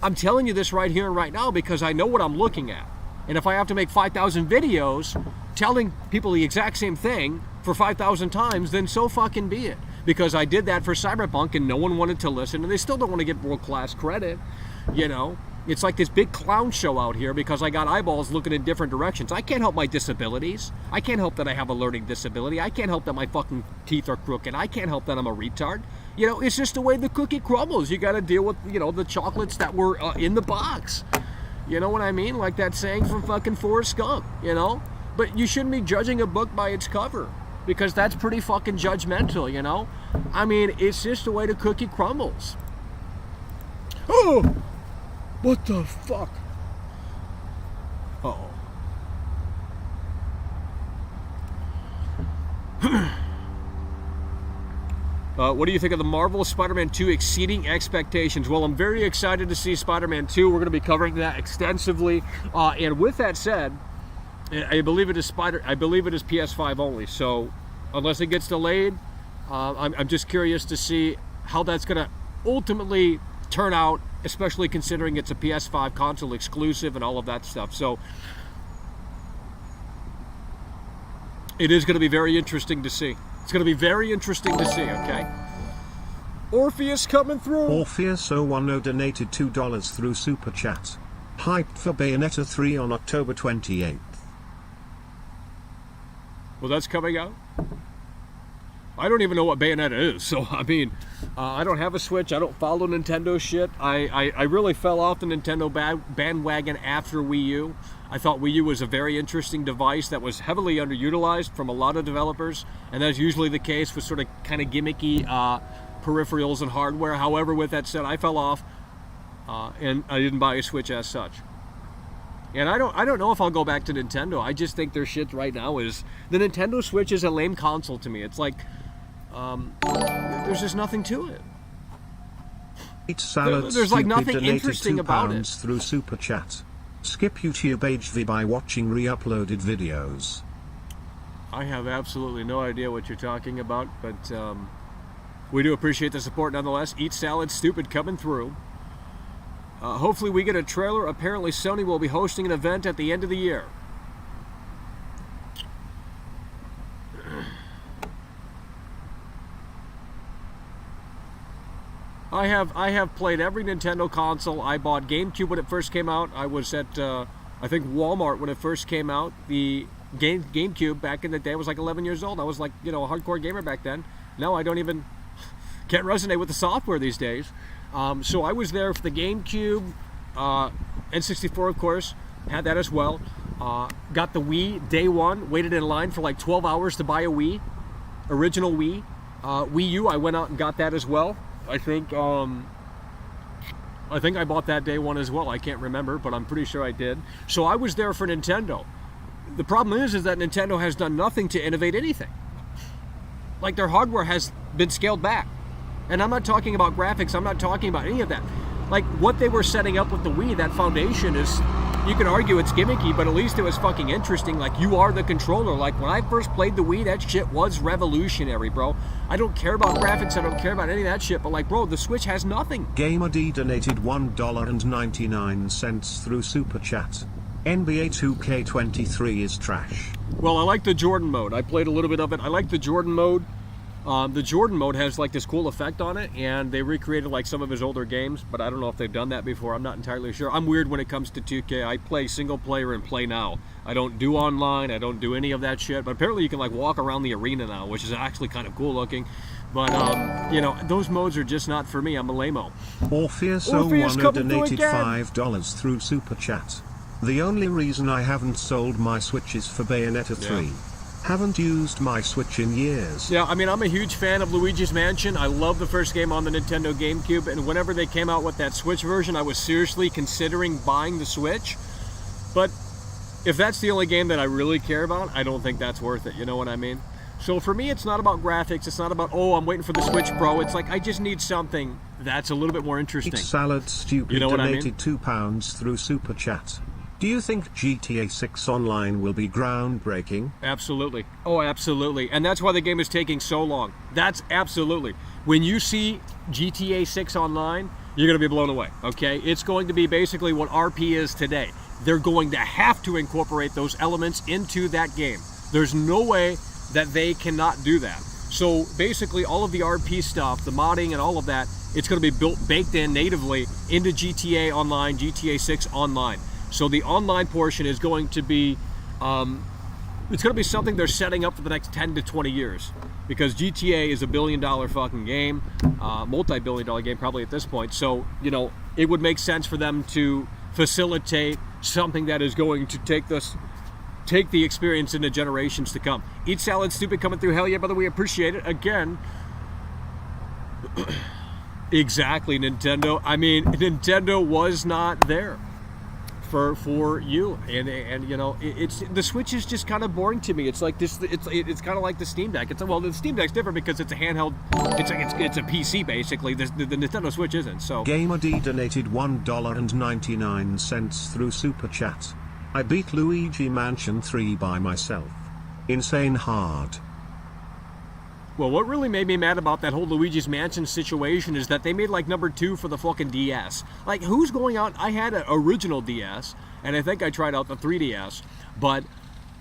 I'm telling you this right here and right now because I know what I'm looking at. And if I have to make 5,000 videos telling people the exact same thing for 5,000 times, then so fucking be it. Because I did that for Cyberpunk and no one wanted to listen, and they still don't want to get world-class credit, you know. It's like this big clown show out here because I got eyeballs looking in different directions. I can't help my disabilities. I can't help that I have a learning disability. I can't help that my fucking teeth are crooked. I can't help that I'm a retard. You know, it's just the way the cookie crumbles. You got to deal with, you know, the chocolates that were in the box. You know what I mean? Like that saying from fucking Forrest Gump, you know? But you shouldn't be judging a book by its cover because that's pretty fucking judgmental, you know? I mean, it's just the way the cookie crumbles. Oh! What the fuck? Uh-oh. What do you think of the Marvel Spider-Man 2 exceeding expectations? Well, I'm very excited to see Spider-Man 2. We're going to be covering that extensively. And with that said, I believe it is PS5 only. So unless it gets delayed, I'm just curious to see how that's going to ultimately turn out, especially considering it's a PS5 console exclusive and all of that stuff. So it is going to be very interesting to see. It's going to be very interesting to see, okay? Orpheus coming through. Orpheus010 donated $2 through Super Chat. Hyped for Bayonetta 3 on October 28th. Well, that's coming out. I don't even know what Bayonetta is, so, I mean, I don't have a Switch. I don't follow Nintendo shit. I really fell off the Nintendo bandwagon after Wii U. I thought Wii U was a very interesting device that was heavily underutilized from a lot of developers, and that's usually the case with sort of kind of gimmicky peripherals and hardware. However, with that said, I fell off, and I didn't buy a Switch as such. And I don't know if I'll go back to Nintendo. I just think their shit right now is... The Nintendo Switch is a lame console to me. It's like... there's just nothing to it. There's like nothing interesting about it. Through Super Chat. Skip YouTube HV by watching re-uploaded videos. I have absolutely no idea what you're talking about, but we do appreciate the support nonetheless. Eat Salad Stupid coming through. Hopefully we get a trailer. Apparently Sony will be hosting an event at the end of the year. I have played every Nintendo console. I bought GameCube when it first came out. I was at I think Walmart when it first came out. The GameCube back in the day, I was like 11 years old. I was like, you know, a hardcore gamer back then. Now I don't even can't resonate with the software these days. So I was there for the GameCube, N64 of course, had that as well. Got the Wii day one, waited in line for like 12 hours to buy a Wii, original Wii. Wii U, I went out and got that as well. I think I bought that day one as well. I can't remember, but I'm pretty sure I did. So I was there for Nintendo. The problem is that Nintendo has done nothing to innovate anything. Like their hardware has been scaled back. And I'm not talking about graphics, I'm not talking about any of that. Like what they were setting up with the Wii, that foundation is, you can argue it's gimmicky, but at least it was fucking interesting. Like you are the controller. Like when I first played the Wii, that shit was revolutionary, bro. I don't care about graphics, I don't care about any of that shit, but like, bro, the Switch has nothing. Gamer D donated $1.99 through Super Chat. NBA 2K23 is trash. Well, I like the Jordan mode. I played a little bit of it. I like the Jordan mode. The Jordan mode has like this cool effect on it, and they recreated like some of his older games, but I don't know if they've done that before. I'm not entirely sure. I'm weird when it comes to 2K. I play single player and play now. I don't do online. I don't do any of that shit, but apparently you can like walk around the arena now, which is actually kind of cool looking. But, you know, those modes are just not for me. I'm a lame-o. Orpheus01 donated $5 through Super Chat. The only reason I haven't sold my Switch is for Bayonetta 3. Yeah. Haven't used my Switch in years. Yeah, I mean, I'm a huge fan of Luigi's Mansion. I love the first game on the Nintendo GameCube, and whenever they came out with that Switch version, I was seriously considering buying the Switch. But if that's the only game that I really care about, I don't think that's worth it, you know what I mean? So for me, it's not about graphics, it's not about, oh, I'm waiting for the Switch Pro. It's like, I just need something that's a little bit more interesting. Salad Stupid you know donated I mean? £2 through Super Chat. Do you think GTA 6 Online will be groundbreaking? Absolutely. Oh, absolutely. And that's why the game is taking so long. That's absolutely. When you see GTA 6 Online, you're going to be blown away, okay? It's going to be basically what RP is today. They're going to have to incorporate those elements into that game. There's no way that they cannot do that. So basically all of the RP stuff, the modding and all of that, it's going to be baked in natively into GTA Online, GTA 6 Online. So the online portion is going to be, it's going to be something they're setting up for the next 10 to 20 years. Because GTA is $1 billion fucking game, multi-billion-dollar game probably at this point. So, you know, it would make sense for them to facilitate something that is going to take the experience into generations to come. Eat Salad Stupid coming through. Hell yeah, brother, we appreciate it. Again, exactly, Nintendo. I mean, Nintendo was not there for you, and you know, it's the Switch is just kind of boring to me. It's like this. It's kind of like the Steam Deck. Well, the Steam Deck's different because it's a handheld. It's a PC basically. The Nintendo Switch isn't. So Gamer D donated $1.99 through Super Chat. I beat Luigi Mansion 3 by myself. Insane hard. Well, what really made me mad about that whole Luigi's Mansion situation is that they made like number 2 for the fucking DS. Like, who's going out? I had an original DS, and I think I tried out the 3DS, but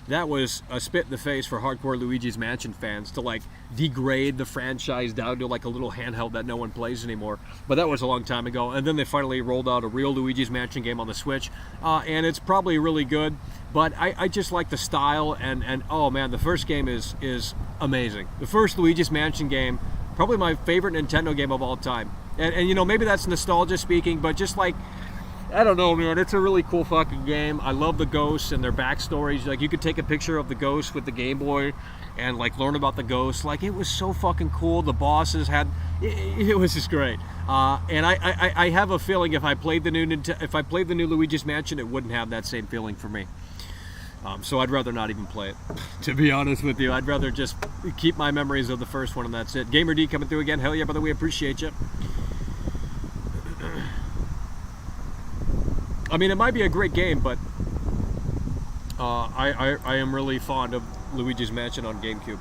that was a spit in the face for hardcore Luigi's Mansion fans to like degrade the franchise down to like a little handheld that no one plays anymore. But that was a long time ago, and then they finally rolled out a real Luigi's Mansion game on the Switch, and it's probably really good. But I just like the style, and oh man, the first game is amazing. The first Luigi's Mansion game, probably my favorite Nintendo game of all time. And you know, maybe that's nostalgia speaking, but just like, I don't know, man, it's a really cool fucking game. I love the ghosts and their backstories. Like, you could take a picture of the ghost with the Game Boy and like learn about the ghosts. Like, it was so fucking cool. The bosses had, it was just great. And I have a feeling if I played the new Luigi's Mansion, it wouldn't have that same feeling for me. So I'd rather not even play it, to be honest with you. I'd rather just keep my memories of the first one, and that's it. Gamer D coming through again. Hell yeah, brother, we appreciate you. I mean, it might be a great game, but I am really fond of Luigi's Mansion on GameCube.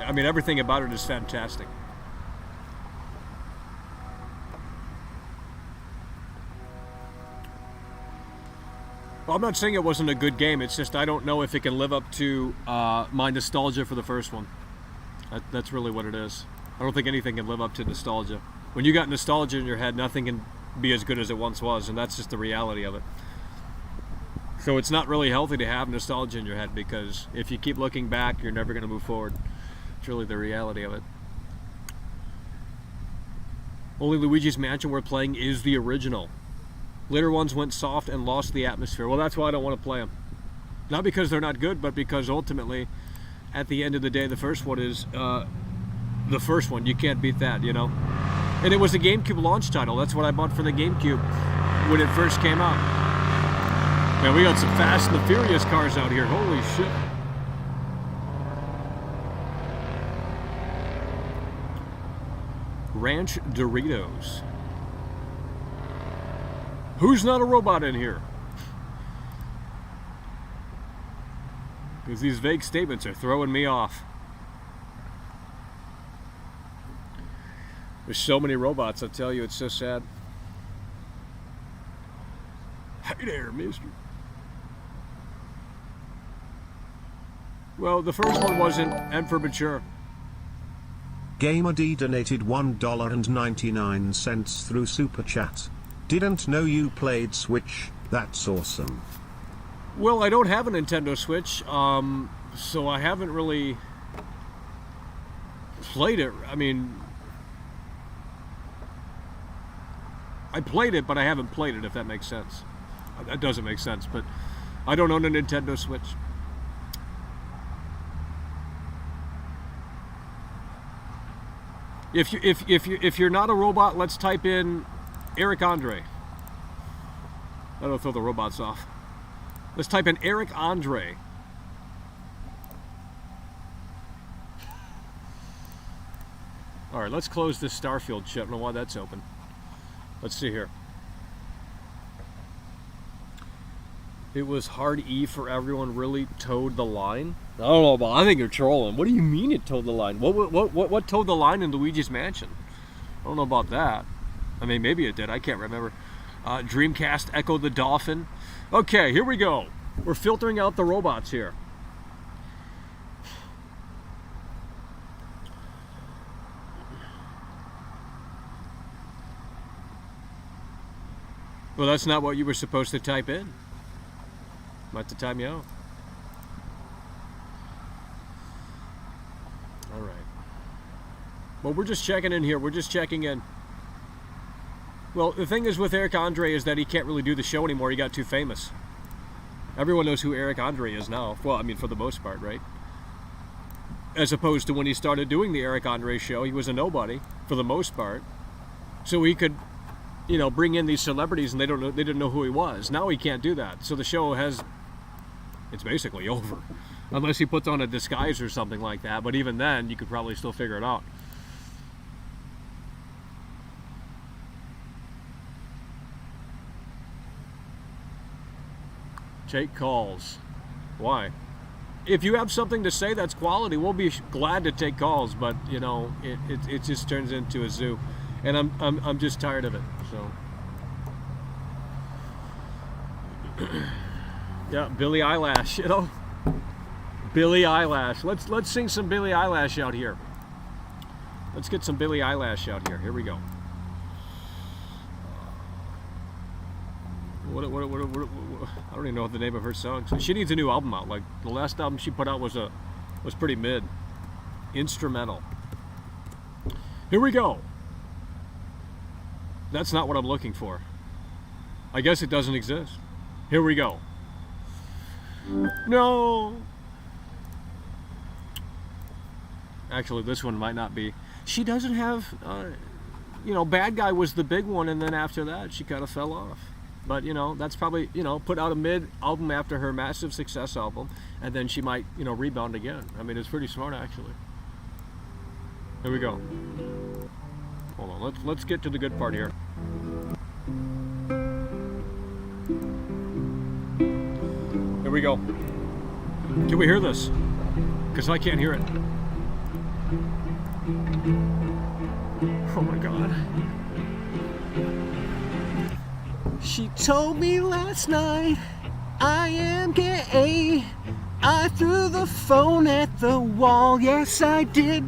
I mean, everything about it is fantastic. Well, I'm not saying it wasn't a good game. It's just I don't know if it can live up to my nostalgia for the first one. That's really what it is. I don't think anything can live up to nostalgia. When you got nostalgia in your head, nothing can be as good as it once was, and that's just the reality of it. So it's not really healthy to have nostalgia in your head, because if you keep looking back, you're never going to move forward. It's really the reality of it. Only Luigi's Mansion we're playing is the original. Later ones went soft and lost the atmosphere. Well, that's why I don't want to play them. Not because they're not good, but because ultimately, at the end of the day, the first one is the first one. You can't beat that, you know? And it was a GameCube launch title. That's what I bought for the GameCube when it first came out. Man, we got some Fast and the Furious cars out here. Holy shit. Ranch Doritos. Who's not a robot in here? Because these vague statements are throwing me off. There's so many robots, I tell you, it's so sad. Hey there, mister. Well, the first one wasn't, and for mature. GamerD donated $1.99 through Super Chat. Didn't know you played Switch, that's awesome. Well, I don't have a Nintendo Switch, so I haven't really played it. I mean, I played it, but I haven't played it, if that makes sense. That doesn't make sense, but I don't own a Nintendo Switch. If you're not a robot, let's type in Eric Andre. That'll throw the robots off. Let's type in Eric Andre. All right, let's close this Starfield shit. I don't know why that's open. Let's see here. It was hard E for everyone. Really towed the line. I don't know, but I think you're trolling. What do you mean it towed the line? What towed the line in Luigi's Mansion? I don't know about that. I mean, maybe it did. I can't remember. Dreamcast Echo the Dolphin. Okay, here we go. We're filtering out the robots here. Well, that's not what you were supposed to type in. I'm at the time you out. All right. Well, we're just checking in here. We're just checking in. Well, the thing is with Eric Andre is that he can't really do the show anymore. He got too famous. Everyone knows who Eric Andre is now. Well, I mean, for the most part, right? As opposed to when he started doing the Eric Andre show, he was a nobody for the most part. So he could, you know, bring in these celebrities and they didn't know who he was. Now he can't do that. So the show it's basically over. Unless he puts on a disguise or something like that. But even then, you could probably still figure it out. Take calls. Why? If you have something to say that's quality, we'll be glad to take calls. But you know, it just turns into a zoo, and I'm just tired of it. So, yeah, Billie Eilish. You know, Billie Eilish. Let's sing some Billie Eilish out here. Let's get some Billie Eilish out here. Here we go. What, I don't even know the name of her songs. She needs a new album out. Like the last album she put out was pretty mid. Instrumental. Here we go. That's not what I'm looking for. I guess it doesn't exist. Here we go. No. Actually, this one might not be. She doesn't have. You know, Bad Guy was the big one, and then after that, she kind of fell off. But, you know, that's probably, you know, put out a mid-album after her massive success album, and then she might, you know, rebound again. I mean, it's pretty smart, actually. Here we go. Hold on, let's get to the good part here. Here we go. Can we hear this? Because I can't hear it. Oh, my God. She told me last night I am gay. I threw the phone at the wall, yes I did.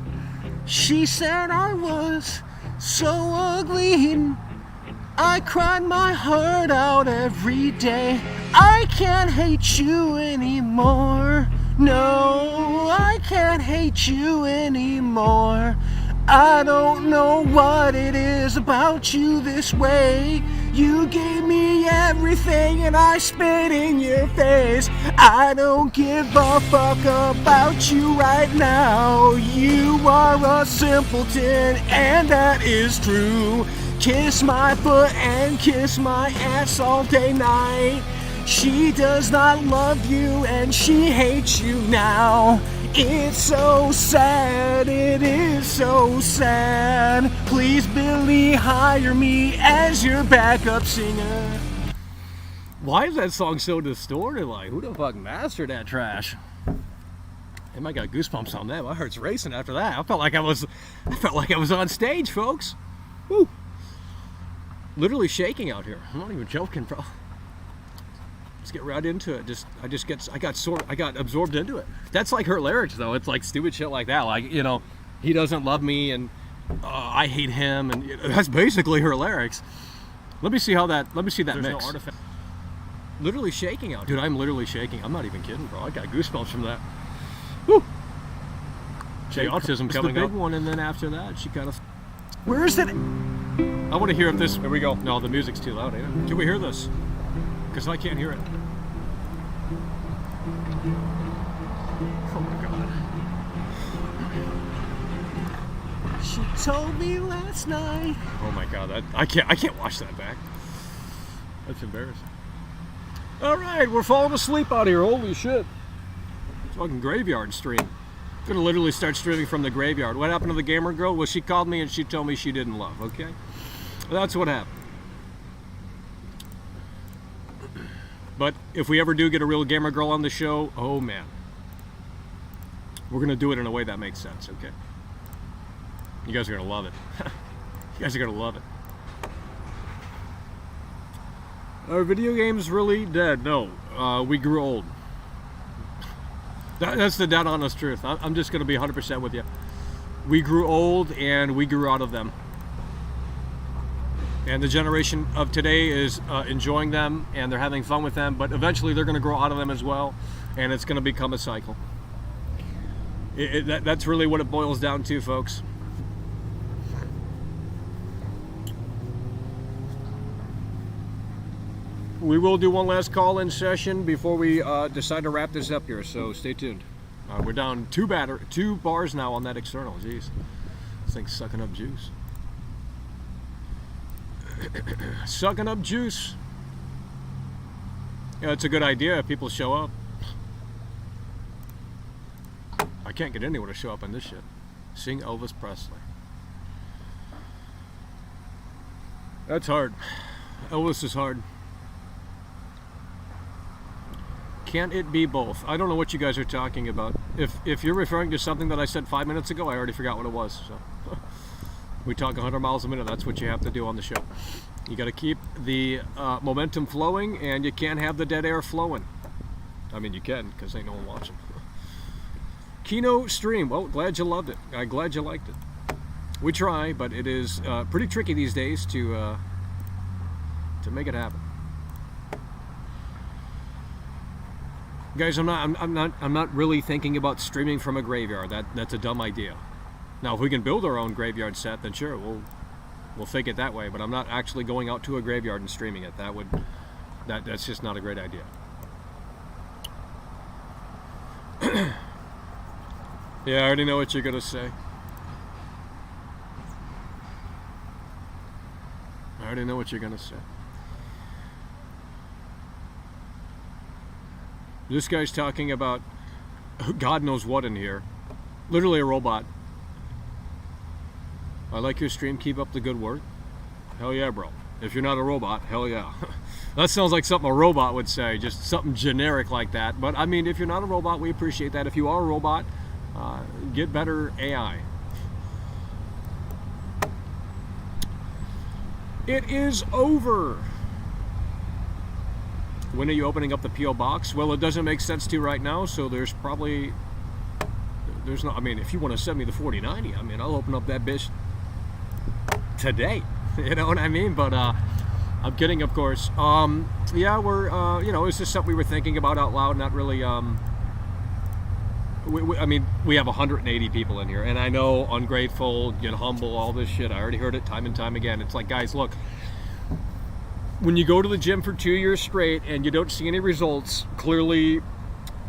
She said I was so ugly. I cried my heart out every day. I can't hate you anymore. No, I can't hate you anymore. I don't know what it is about you this way. You gave me everything and I spit in your face. I don't give a fuck about you right now. You are a simpleton and that is true. Kiss my butt and kiss my ass all day night. She does not love you and she hates you now. It's so sad, it is so sad. Please, Billy, hire me as your backup singer. Why is that song so distorted? Like, who the fuck mastered that trash? Damn, I got goosebumps on that. My heart's racing after that. I felt like I was on stage, folks. Woo. Literally shaking out here. I'm not even joking, bro. Let's get right into it. I got absorbed into it. That's like her lyrics, though. It's like stupid shit like that. Like, you know, he doesn't love me and I hate him, and that's basically her lyrics. Let me see that mix. No artifact. Literally shaking out, dude. I'm literally shaking. I'm not even kidding, bro. I got goosebumps from that. Woo. She autism coming up. The big one, and then after that, she kind of. Where is it? I want to hear if this. Here we go. No, the music's too loud, ain't it? Can we hear this? Because I can't hear it. Oh my god. She told me last night. Oh my god, I can't watch that back. That's embarrassing. Alright, we're falling asleep out here. Holy shit. Fucking graveyard stream. Gonna literally start streaming from the graveyard. What happened to the gamer girl? Well, she called me and she told me she didn't love, okay? That's what happened. But if we ever do get a real gamer girl on the show, oh man. We're going to do it in a way that makes sense, okay? You guys are going to love it. You guys are going to love it. Are video games really dead? No. We grew old. That's the dead honest truth. I'm just going to be 100% with you. We grew old and we grew out of them. And the generation of today is enjoying them and they're having fun with them, but eventually they're going to grow out of them as well, and it's going to become a cycle. That's really what it boils down to, folks. We will do one last call-in session before we decide to wrap this up here, so stay tuned. We're down 2 bars now on that external. Jeez, this thing's sucking up juice. Sucking up juice. Yeah, it's a good idea if people show up. I can't get anyone to show up on this shit. Sing Elvis Presley. That's hard. Elvis is hard. Can't it be both? I don't know what you guys are talking about. If you're referring to something that I said 5 minutes ago, I already forgot what it was. So. We talk 100 miles a minute. That's what you have to do on the show. You got to keep the momentum flowing, and you can't have the dead air flowing. I mean, you can, because ain't no one watching. Kino stream. Well, glad you loved it. I'm glad you liked it. We try, but it is pretty tricky these days to make it happen. Guys, I'm not really thinking about streaming from a graveyard. That's a dumb idea. Now, if we can build our own graveyard set, then sure, we'll fake it that way. But I'm not actually going out to a graveyard and streaming it. That's just not a great idea. Yeah, I already know what you're gonna say. I already know what you're gonna say. This guy's talking about God knows what in here. Literally a robot. I like your stream. Keep up the good work. Hell yeah, bro. If you're not a robot, hell yeah. That sounds like something a robot would say, just something generic like that. But I mean, if you're not a robot, we appreciate that. If you are a robot, get better AI. It is over. when are you opening up the P.O. box? Well, it doesn't make sense to right now, so there's no, I mean, if you want to send me the 4090, I mean, I'll open up that bitch today. You know what I mean? But I'm kidding, of course. Yeah, we're, you know, it's just something we were thinking about out loud, not really, I mean, we have 180 people in here, and I know ungrateful, get humble, all this shit. I already heard it time and time again. It's like, guys, look, when you go to the gym for 2 years straight and you don't see any results, clearly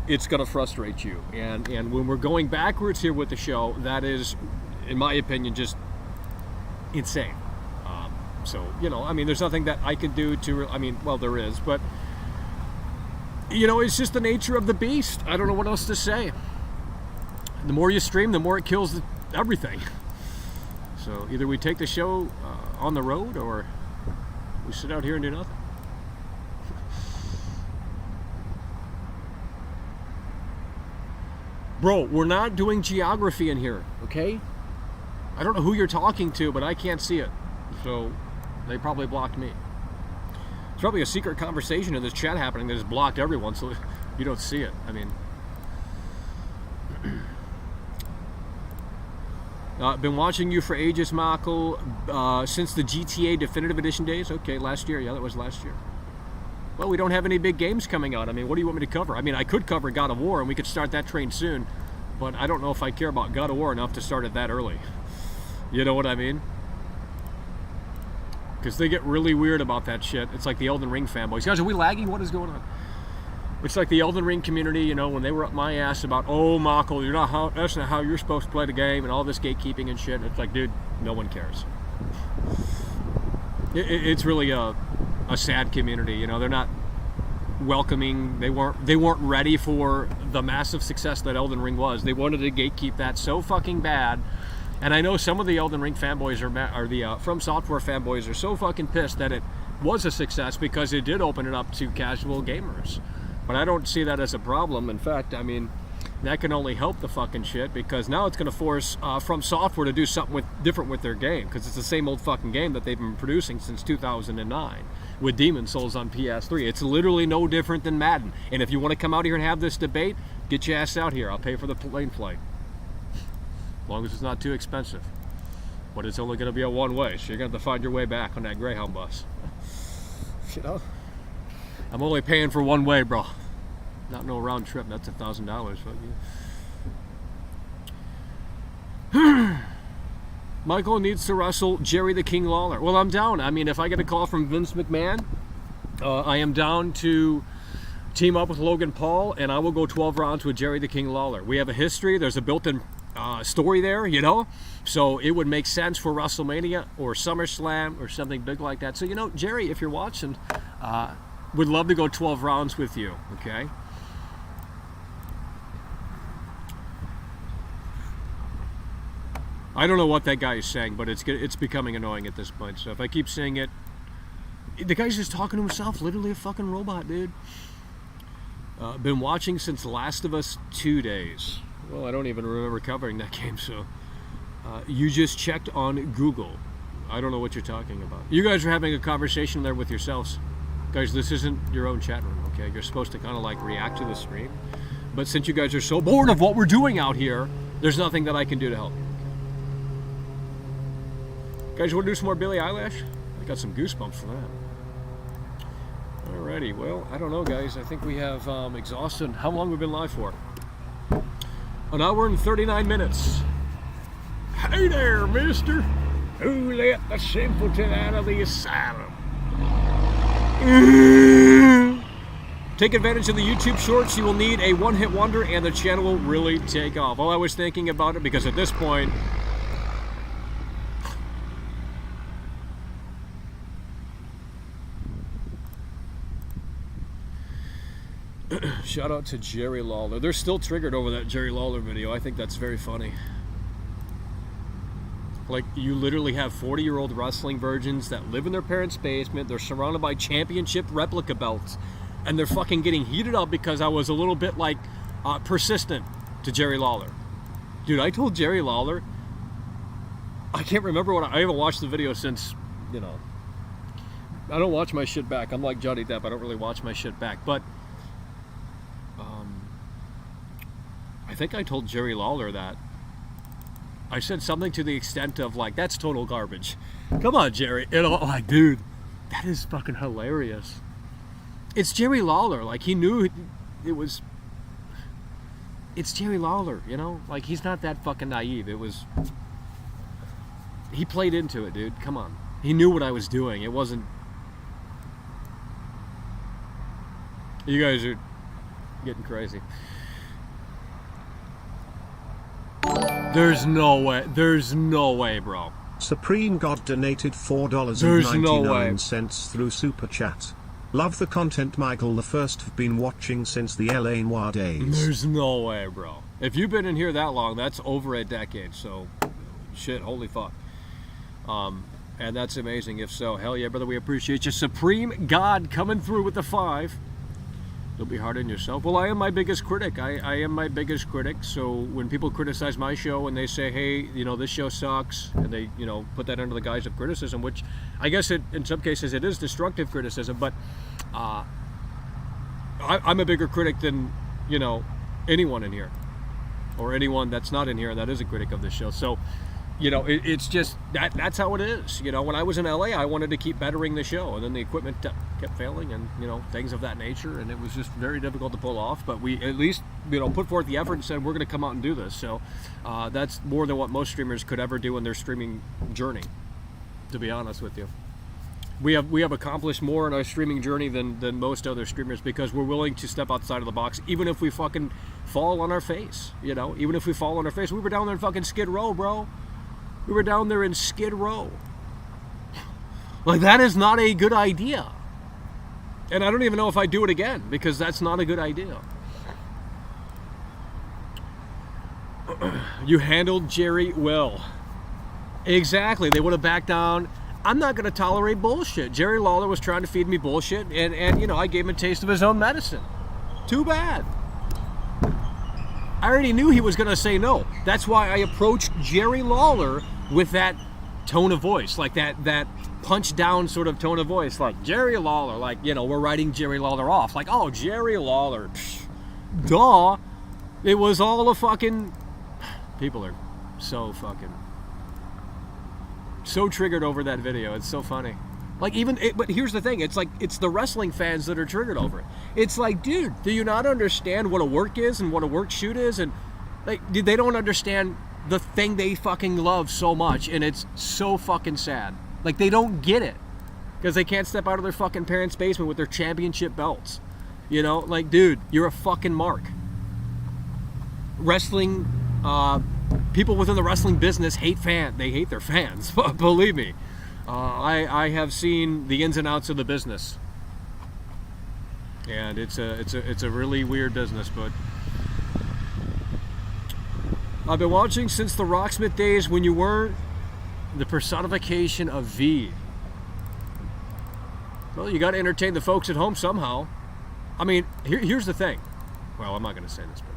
it's going to frustrate you. And when we're going backwards here with the show, that is, in my opinion, just insane. So, you know, I mean, there's nothing that I can do to, I mean, well, there is, but, you know, it's just the nature of the beast. I don't know what else to say. The more you stream, the more it kills everything. So either we take the show on the road, or we sit out here and do nothing. Bro, we're not doing geography in here, okay? I don't know who you're talking to, but I can't see it. So they probably blocked me. There's probably a secret conversation in this chat happening that has blocked everyone, so you don't see it. I mean, been watching you for ages, Michael, since the GTA Definitive Edition days. Okay, last year. Yeah, that was last year. Well, we don't have any big games coming out. I mean, what do you want me to cover? I mean, I could cover God of War, and we could start that train soon, but I don't know if I care about God of War enough to start it that early. You know what I mean? Because they get really weird about that shit. It's like the Elden Ring fanboys. Guys, are we lagging? What is going on? It's like the Elden Ring community, you know, when they were up my ass about, oh, Michael, that's not how you're supposed to play the game, and all this gatekeeping and shit. It's like, dude, no one cares. It's really a sad community, you know. They're not welcoming. They weren't ready for the massive success that Elden Ring was. They wanted to gatekeep that so fucking bad. And I know some of the Elden Ring fanboys are the From Software fanboys are so fucking pissed that it was a success because it did open it up to casual gamers. But I don't see that as a problem. In fact, I mean, that can only help the fucking shit, because now it's going to force From Software to do something different with their game, because it's the same old fucking game that they've been producing since 2009 with Demon Souls on PS3. It's literally no different than Madden. And if you want to come out here and have this debate, get your ass out here. I'll pay for the plane flight. As long as it's not too expensive. But it's only going to be a one-way, so you're going to have to find your way back on that Greyhound bus. You know? I'm only paying for one way, bro. Not no round trip. That's $1,000. Fuck you. Michael needs to wrestle Jerry the King Lawler. Well, I'm down. I mean, if I get a call from Vince McMahon, I am down to team up with Logan Paul, and I will go 12 rounds with Jerry the King Lawler. We have a history. There's a built-in story there, you know? So it would make sense for WrestleMania or SummerSlam or something big like that. So, you know, Jerry, if you're watching, would love to go 12 rounds with you, okay? I don't know what that guy is saying, but it's becoming annoying at this point. So if I keep saying it, the guy's just talking to himself, literally a fucking robot, dude. Been watching since Last of Us 2 days. Well, I don't even remember covering that game, so you just checked on Google. I don't know what you're talking about. You guys are having a conversation there with yourselves. Guys, this isn't your own chat room, okay? You're supposed to kind of like react to the stream. But since you guys are so bored of what we're doing out here, there's nothing that I can do to help you. Guys, you want to do some more Billie Eilish? I got some goosebumps for that. Alrighty, well, I don't know, guys. I think we have exhausted. How long we've been live for? An hour and 39 minutes. Hey there, mister. Who let the simpleton out of the asylum? Take advantage of the YouTube shorts. You will need a one-hit wonder, and the channel will really take off. Well, I was thinking about it because at this point, shout out to Jerry Lawler. They're still triggered over that Jerry Lawler video. I think that's very funny. Like, you literally have 40-year-old wrestling virgins that live in their parents' basement. They're surrounded by championship replica belts. And they're fucking getting heated up because I was a little bit, like, persistent to Jerry Lawler. Dude, I told Jerry Lawler, I can't remember I haven't watched the video since, you know, I don't watch my shit back. I'm like Johnny Depp. I don't really watch my shit back. But I think I told Jerry Lawler that. I said something to the extent of like, that's total garbage. Come on, Jerry. You know, like, dude, that is fucking hilarious. It's Jerry Lawler. Like, he knew it was... It's Jerry Lawler, you know? Like, he's not that fucking naive. It was... He played into it, dude. Come on. He knew what I was doing. It wasn't... You guys are getting crazy. There's no way. There's no way, bro. Supreme God donated $4.99 through Super Chat. Love the content, Michael. The first have been watching since the LA Noir days. There's no way, bro. If you've been in here that long, that's over a decade. So, shit, holy fuck. And that's amazing. If so, hell yeah, brother, we appreciate you. Supreme God coming through with the 5. Don't be hard on yourself. Well, I am my biggest critic. I am my biggest critic. So when people criticize my show and they say, hey, you know, this show sucks, and they, you know, put that under the guise of criticism, which I guess in some cases it is destructive criticism, but I'm a bigger critic than, you know, anyone in here, or anyone that's not in here that is a critic of this show. So, you know, it's just, that's how it is. You know, when I was in LA, I wanted to keep bettering the show, and then the equipment kept failing, and, you know, things of that nature, and it was just very difficult to pull off, but we at least, you know, put forth the effort and said, we're going to come out and do this. So that's more than what most streamers could ever do in their streaming journey, to be honest with you. We have accomplished more in our streaming journey than most other streamers, because we're willing to step outside of the box, even if we fucking fall on our face, you know, even if we fall on our face. We were down there in fucking Skid Row, bro. We were down there in Skid Row. Like, that is not a good idea. And I don't even know if I'd do it again, because that's not a good idea. You handled Jerry well. Exactly. They would have backed down. I'm not going to tolerate bullshit. Jerry Lawler was trying to feed me bullshit, and you know, I gave him a taste of his own medicine. Too bad. I already knew he was going to say no. That's why I approached Jerry Lawler with that tone of voice, like that punch down sort of tone of voice, like Jerry Lawler, like, you know, we're writing Jerry Lawler off, like, oh, Jerry Lawler, psh, duh. It was all a fucking, people are so fucking, so triggered over that video. It's so funny. Like, but here's the thing, it's like, it's the wrestling fans that are triggered over it. It's like, dude, do you not understand what a work is and what a work shoot is? And like, they don't understand the thing they fucking love so much, and it's so fucking sad. Like, they don't get it, because they can't step out of their fucking parents' basement with their championship belts. You know, like, dude, you're a fucking mark. Wrestling, people within the wrestling business they hate their fans, believe me. I have seen the ins and outs of the business, and it's a really weird business. But I've been watching since the Rocksmith days, when you weren't the personification of V. Well, you got to entertain the folks at home somehow. I mean, here's the thing. Well, I'm not going to say this, but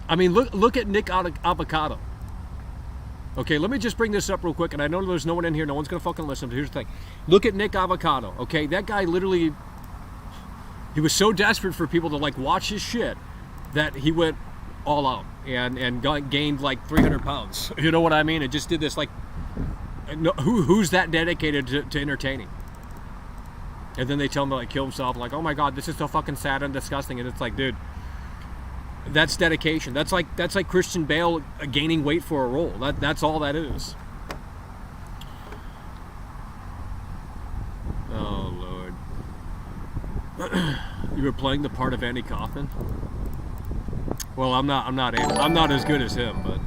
I mean, look at Nick Avocado. Okay, let me just bring this up real quick, and I know there's no one in here, no one's going to fucking listen, but here's the thing. Look at Nick Avocado, okay? That guy literally, he was so desperate for people to, like, watch his shit that he went all out and gained, like, 300 pounds. You know what I mean? And just did this, like, who's that dedicated to entertaining? And then they tell him to, like, kill himself, like, oh my God, this is so fucking sad and disgusting. And it's like, dude, that's dedication. That's like Christian Bale gaining weight for a role. That's all that is. Oh Lord. You were playing the part of Andy Kaufman? Well, I'm not as good as him, but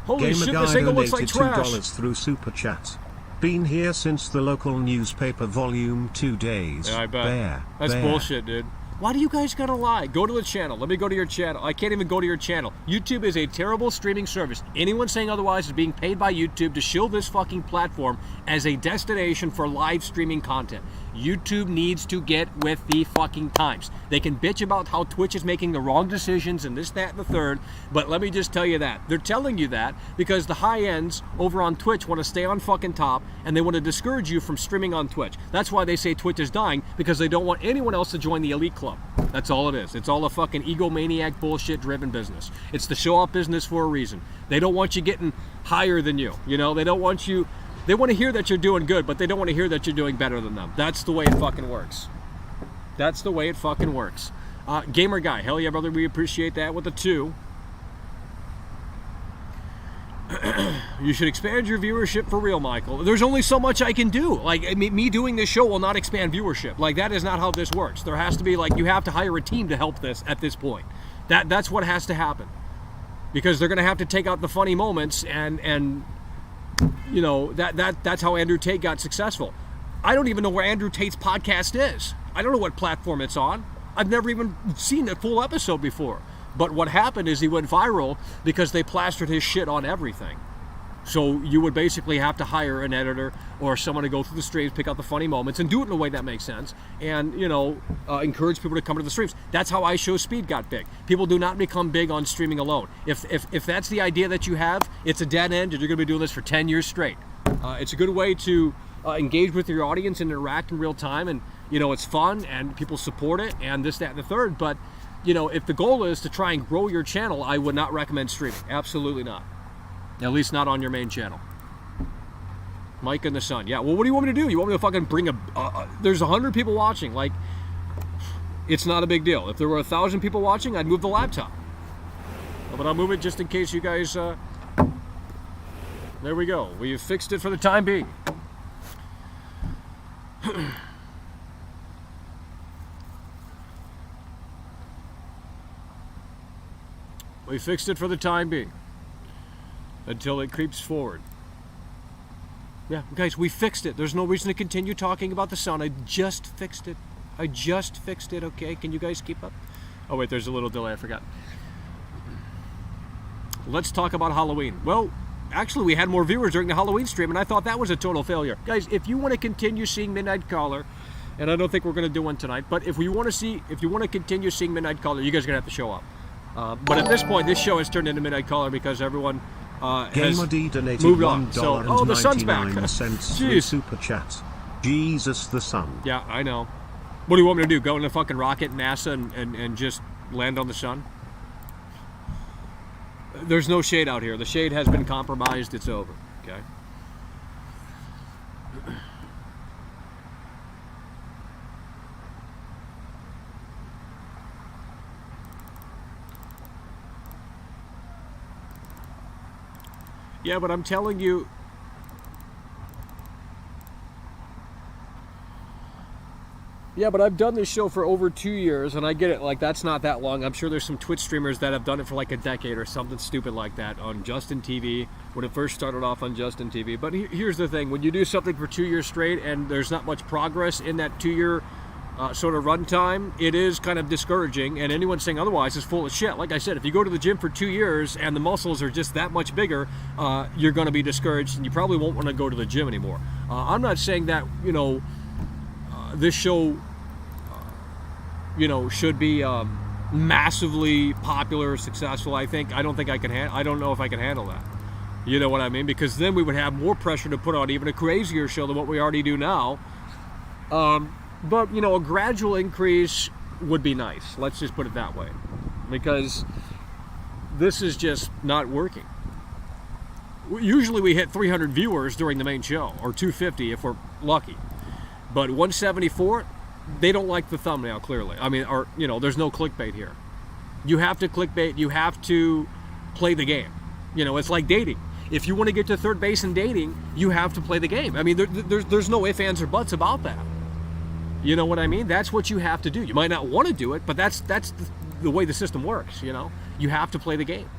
holy Gamer shit, Guy this angle looks like donated trash. $2 through Super Chat. Been here since the local newspaper volume 2 days. Yeah, I bet. That's Bear. bullshit, dude. Why do you guys gotta lie? Go to the channel. Let me go to your channel. I can't even go to your channel. YouTube is a terrible streaming service. Anyone saying otherwise is being paid by YouTube to shill this fucking platform as a destination for live streaming content. YouTube needs to get with the fucking times. They can bitch about how Twitch is making the wrong decisions and this, that, and the third, but let me just tell you that. They're telling you that because the high ends over on Twitch want to stay on fucking top, and they want to discourage you from streaming on Twitch. That's why they say Twitch is dying, because they don't want anyone else to join the elite club. That's all it is. It's all a fucking egomaniac bullshit driven business. It's the show off business for a reason. They don't want you getting higher than you. You know, they don't want you... They want to hear that you're doing good, but they don't want to hear that you're doing better than them. That's the way it fucking works. That's the way it fucking works. Gamer Guy, hell yeah, brother, we appreciate that with a 2. You should expand your viewership for real, Michael. There's only so much I can do. Like, me doing this show will not expand viewership. Like, that is not how this works. There has to be, like, you have to hire a team to help this at this point. That's what has to happen. Because they're going to have to take out the funny moments and you know, that's how Andrew Tate got successful. I don't even know where Andrew Tate's podcast is. I don't know what platform it's on. I've never even seen a full episode before. But what happened is he went viral because they plastered his shit on everything. So you would basically have to hire an editor or someone to go through the streams, pick out the funny moments, and do it in a way that makes sense. And, you know, encourage people to come to the streams. That's how iShowSpeed got big. People do not become big on streaming alone. If that's the idea that you have, it's a dead end, and you're going to be doing this for 10 years straight. It's a good way to engage with your audience and interact in real time. And, you know, it's fun, and people support it, and this, that, and the third. But, you know, if the goal is to try and grow your channel, I would not recommend streaming. Absolutely not. At least not on your main channel. Mike and the Sun. Yeah, well, what do you want me to do? You want me to fucking bring there's 100 people watching. Like, it's not a big deal. If there were 1,000 people watching, I'd move the laptop. But I'll move it just in case you guys... There we go. We've fixed it for the time being. We fixed it for the time being. Until it creeps forward. Yeah, guys, we fixed it. There's no reason to continue talking about the sun. I just fixed it. I just fixed it, okay? Can you guys keep up? Oh, wait, there's a little delay. I forgot. Let's talk about Halloween. Well, actually, we had more viewers during the Halloween stream, and I thought that was a total failure. Guys, if you want to continue seeing Midnight Caller, and I don't think we're going to do one tonight, but if you want to continue seeing Midnight Caller, you guys are going to have to show up. But at this point, this show has turned into Midnight Caller because everyone... Gamer D donated moved on. So, oh, the sun's back. Through super chat. Jesus the sun. Yeah, I know. What do you want me to do? Go in a fucking rocket, NASA, and just land on the sun? There's no shade out here. The shade has been compromised. It's over. Okay. Yeah, but I'm telling you, yeah, but I've done this show for over 2 years, and I get it, like, that's not that long. I'm sure there's some Twitch streamers that have done it for like a decade or something stupid like that on Justin TV, when it first started off on Justin TV. But here's the thing, when you do something for 2 years straight and there's not much progress in that 2-year sort of runtime, it is kind of discouraging, and anyone saying otherwise is full of shit. Like I said, if you go to the gym for 2 years and the muscles are just that much bigger, you're going to be discouraged, and you probably won't want to go to the gym anymore. I'm not saying that, you know, this show, you know, should be massively popular or successful. I don't think I can I don't know if I can handle that. You know what I mean? Because then we would have more pressure to put on even a crazier show than what we already do now. But, you know, a gradual increase would be nice. Let's just put it that way. Because this is just not working. Usually we hit 300 viewers during the main show, or 250 if we're lucky. But 174, they don't like the thumbnail, clearly. I mean, or, you know, there's no clickbait here. You have to clickbait. You have to play the game. You know, it's like dating. If you want to get to third base in dating, you have to play the game. I mean, there's no ifs, ands, or buts about that. You know what I mean? That's what you have to do. You might not want to do it, but that's the way the system works, you know? You have to play the game.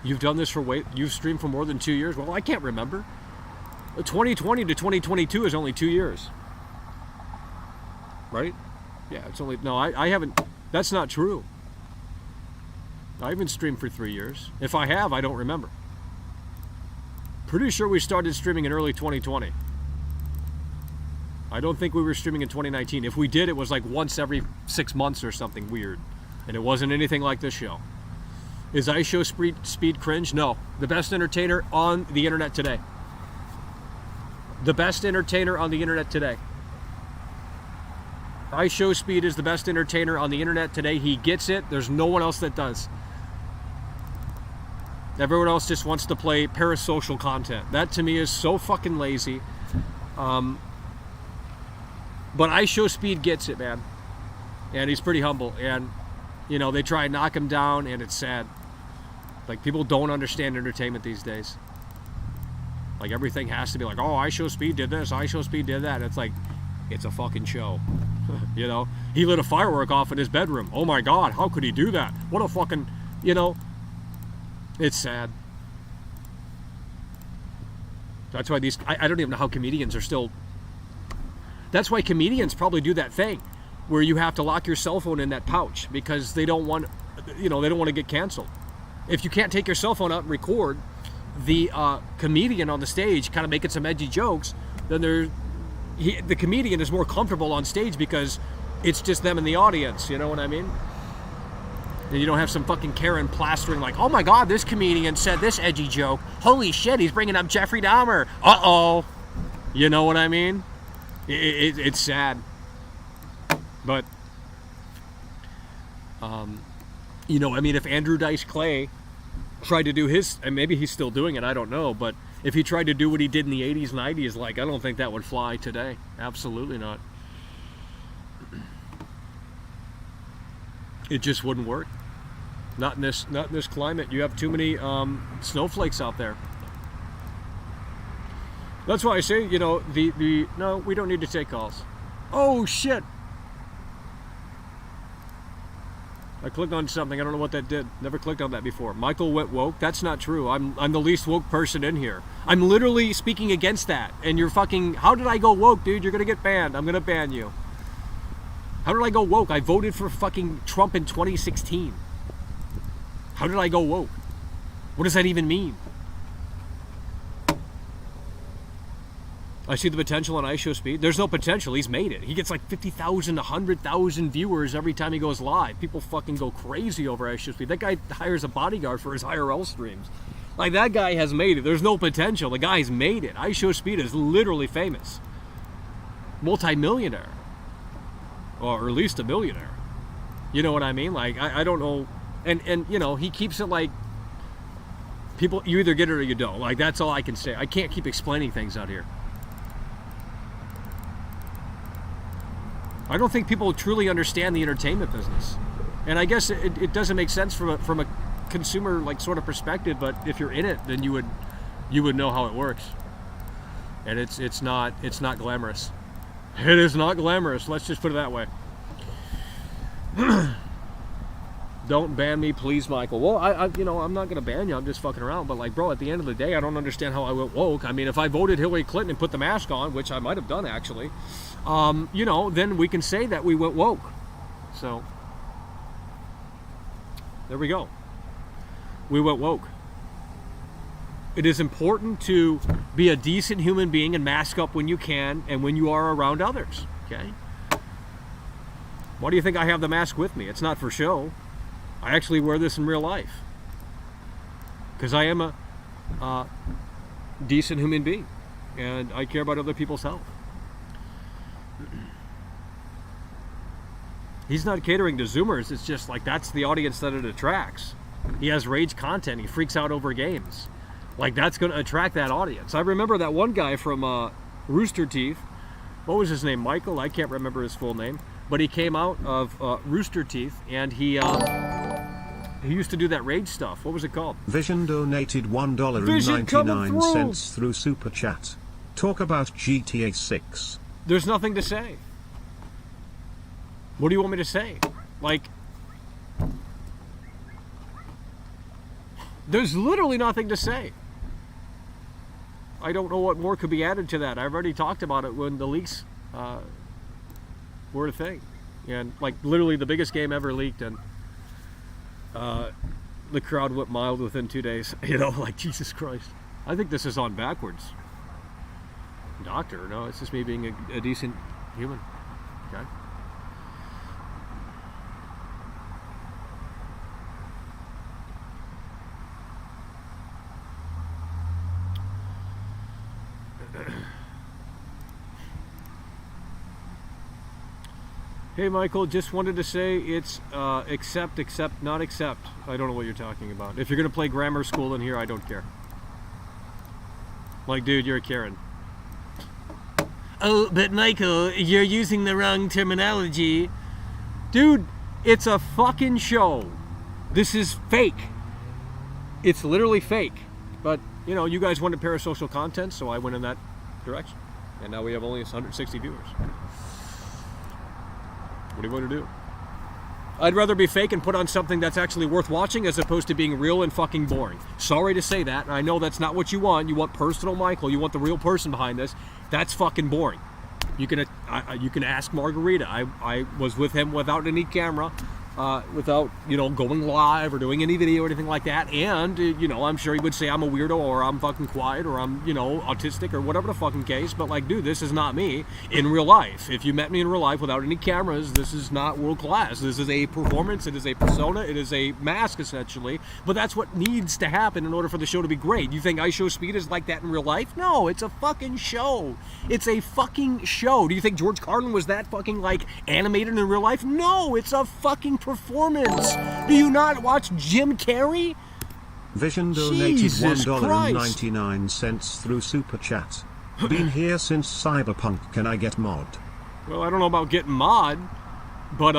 You've done this you've streamed for more than 2 years? Well, I can't remember. 2020 to 2022 is only 2 years. Right? Yeah, it's only, no, I haven't, that's not true. I haven't streamed for 3 years. If I have, I don't remember. Pretty sure we started streaming in early 2020. I don't think we were streaming in 2019. If we did, it was like once every 6 months or something weird. And it wasn't anything like this show. Is iShowSpeed cringe? No. The best entertainer on the internet today. The best entertainer on the internet today. iShowSpeed is the best entertainer on the internet today. He gets it. There's no one else that does. Everyone else just wants to play parasocial content. That to me is so fucking lazy. But iShowSpeed gets it, man. And he's pretty humble. And, you know, they try and knock him down, and it's sad. Like, people don't understand entertainment these days. Like, everything has to be like, oh, iShowSpeed did this, iShowSpeed did that. It's like, it's a fucking show. You know? He lit a firework off in his bedroom. Oh my God, how could he do that? What a fucking, you know? It's sad. That's why these, I don't even know how comedians are still, that's why comedians probably do that thing where you have to lock your cell phone in that pouch because they don't want, you know, they don't want to get canceled. If you can't take your cell phone out and record the comedian on the stage kind of making some edgy jokes, then the comedian is more comfortable on stage because it's just them in the audience, you know what I mean? And you don't have some fucking Karen plastering like, oh my God, this comedian said this edgy joke. Holy shit, he's bringing up Jeffrey Dahmer. Uh-oh. You know what I mean? It's sad. But, you know, I mean, if Andrew Dice Clay tried to do his, and maybe he's still doing it, I don't know, but if he tried to do what he did in the 80s, 90s, like, I don't think that would fly today. Absolutely not. It just wouldn't work. Not in this climate. You have too many snowflakes out there. That's why I say, you know, no, we don't need to take calls. Oh shit! I clicked on something. I don't know what that did. Never clicked on that before. Michael went woke. That's not true. I'm the least woke person in here. I'm literally speaking against that. And you're fucking. How did I go woke, dude? You're gonna get banned. I'm gonna ban you. How did I go woke? I voted for fucking Trump in 2016. How did I go woke? What does that even mean? I see the potential on iShowSpeed. There's no potential. He's made it. He gets like 50,000, 100,000 viewers every time he goes live. People fucking go crazy over iShowSpeed. That guy hires a bodyguard for his IRL streams. Like, that guy has made it. There's no potential. The guy's made it. iShowSpeed is literally famous. Multi-millionaire. Or at least a millionaire. You know what I mean? Like, I don't know. And you know, he keeps it like, people, you either get it or you don't. Like, that's all I can say. I can't keep explaining things out here. I don't think people truly understand the entertainment business. And I guess it doesn't make sense from a consumer, like, sort of perspective, but if you're in it, then you would know how it works. And it's not glamorous. It is not glamorous. Let's just put it that way. Don't ban me, please, Michael. Well, I'm not going to ban you. I'm just fucking around. But, like, bro, at the end of the day, I don't understand how I went woke. I mean, if I voted Hillary Clinton and put the mask on, which I might have done, actually, you know, then we can say that we went woke. So, there we go. We went woke. It is important to be a decent human being and mask up when you can and when you are around others, okay? Why do you think I have the mask with me? It's not for show. I actually wear this in real life. Because I am a decent human being. And I care about other people's health. He's not catering to Zoomers. It's just like, that's the audience that it attracts. He has rage content. He freaks out over games. Like, that's going to attract that audience. I remember that one guy from Rooster Teeth. What was his name? Michael? I can't remember his full name. But he came out of Rooster Teeth, and he used to do that rage stuff. What was it called? Vision donated $1.99 through Super Chat. Talk about GTA 6. There's nothing to say. What do you want me to say? Like, there's literally nothing to say. I don't know what more could be added to that. I've already talked about it when the leaks were a thing. And, like, literally the biggest game ever leaked, and the crowd went mild within 2 days. You know, like, Jesus Christ. I think this is on backwards. doctor. No, it's just me being a decent human. Okay. Hey Michael, just wanted to say it's accept, not accept. I don't know what you're talking about. If you're gonna play grammar school in here, I don't care. Like, dude, you're a Karen. Oh, but Michael, you're using the wrong terminology. Dude, it's a fucking show. This is fake. It's literally fake. But, you know, you guys wanted parasocial content, so I went in that direction. And now we have only 160 viewers. What do you want to do? I'd rather be fake and put on something that's actually worth watching as opposed to being real and fucking boring. Sorry to say that. I know that's not what you want. You want personal Michael. You want the real person behind this. That's fucking boring. You can ask Margarita. I was with him without any camera, without, you know, going live or doing any video or anything like that. And, you know, I'm sure he would say I'm a weirdo or I'm fucking quiet or I'm, you know, autistic or whatever the fucking case. But, like, dude, this is not me in real life. If you met me in real life without any cameras, this is not world class. This is a performance. It is a persona. It is a mask, essentially. But that's what needs to happen in order for the show to be great. You think iShow Speed is like that in real life? No, it's a fucking show. It's a fucking show. Do you think George Carlin was that fucking, like, animated in real life? No, it's a fucking performance. Do you not watch Jim Carrey? Vision donated $1.99 through Super Chat. Been here since Cyberpunk. Can I get mod? Well, I don't know about getting mod, but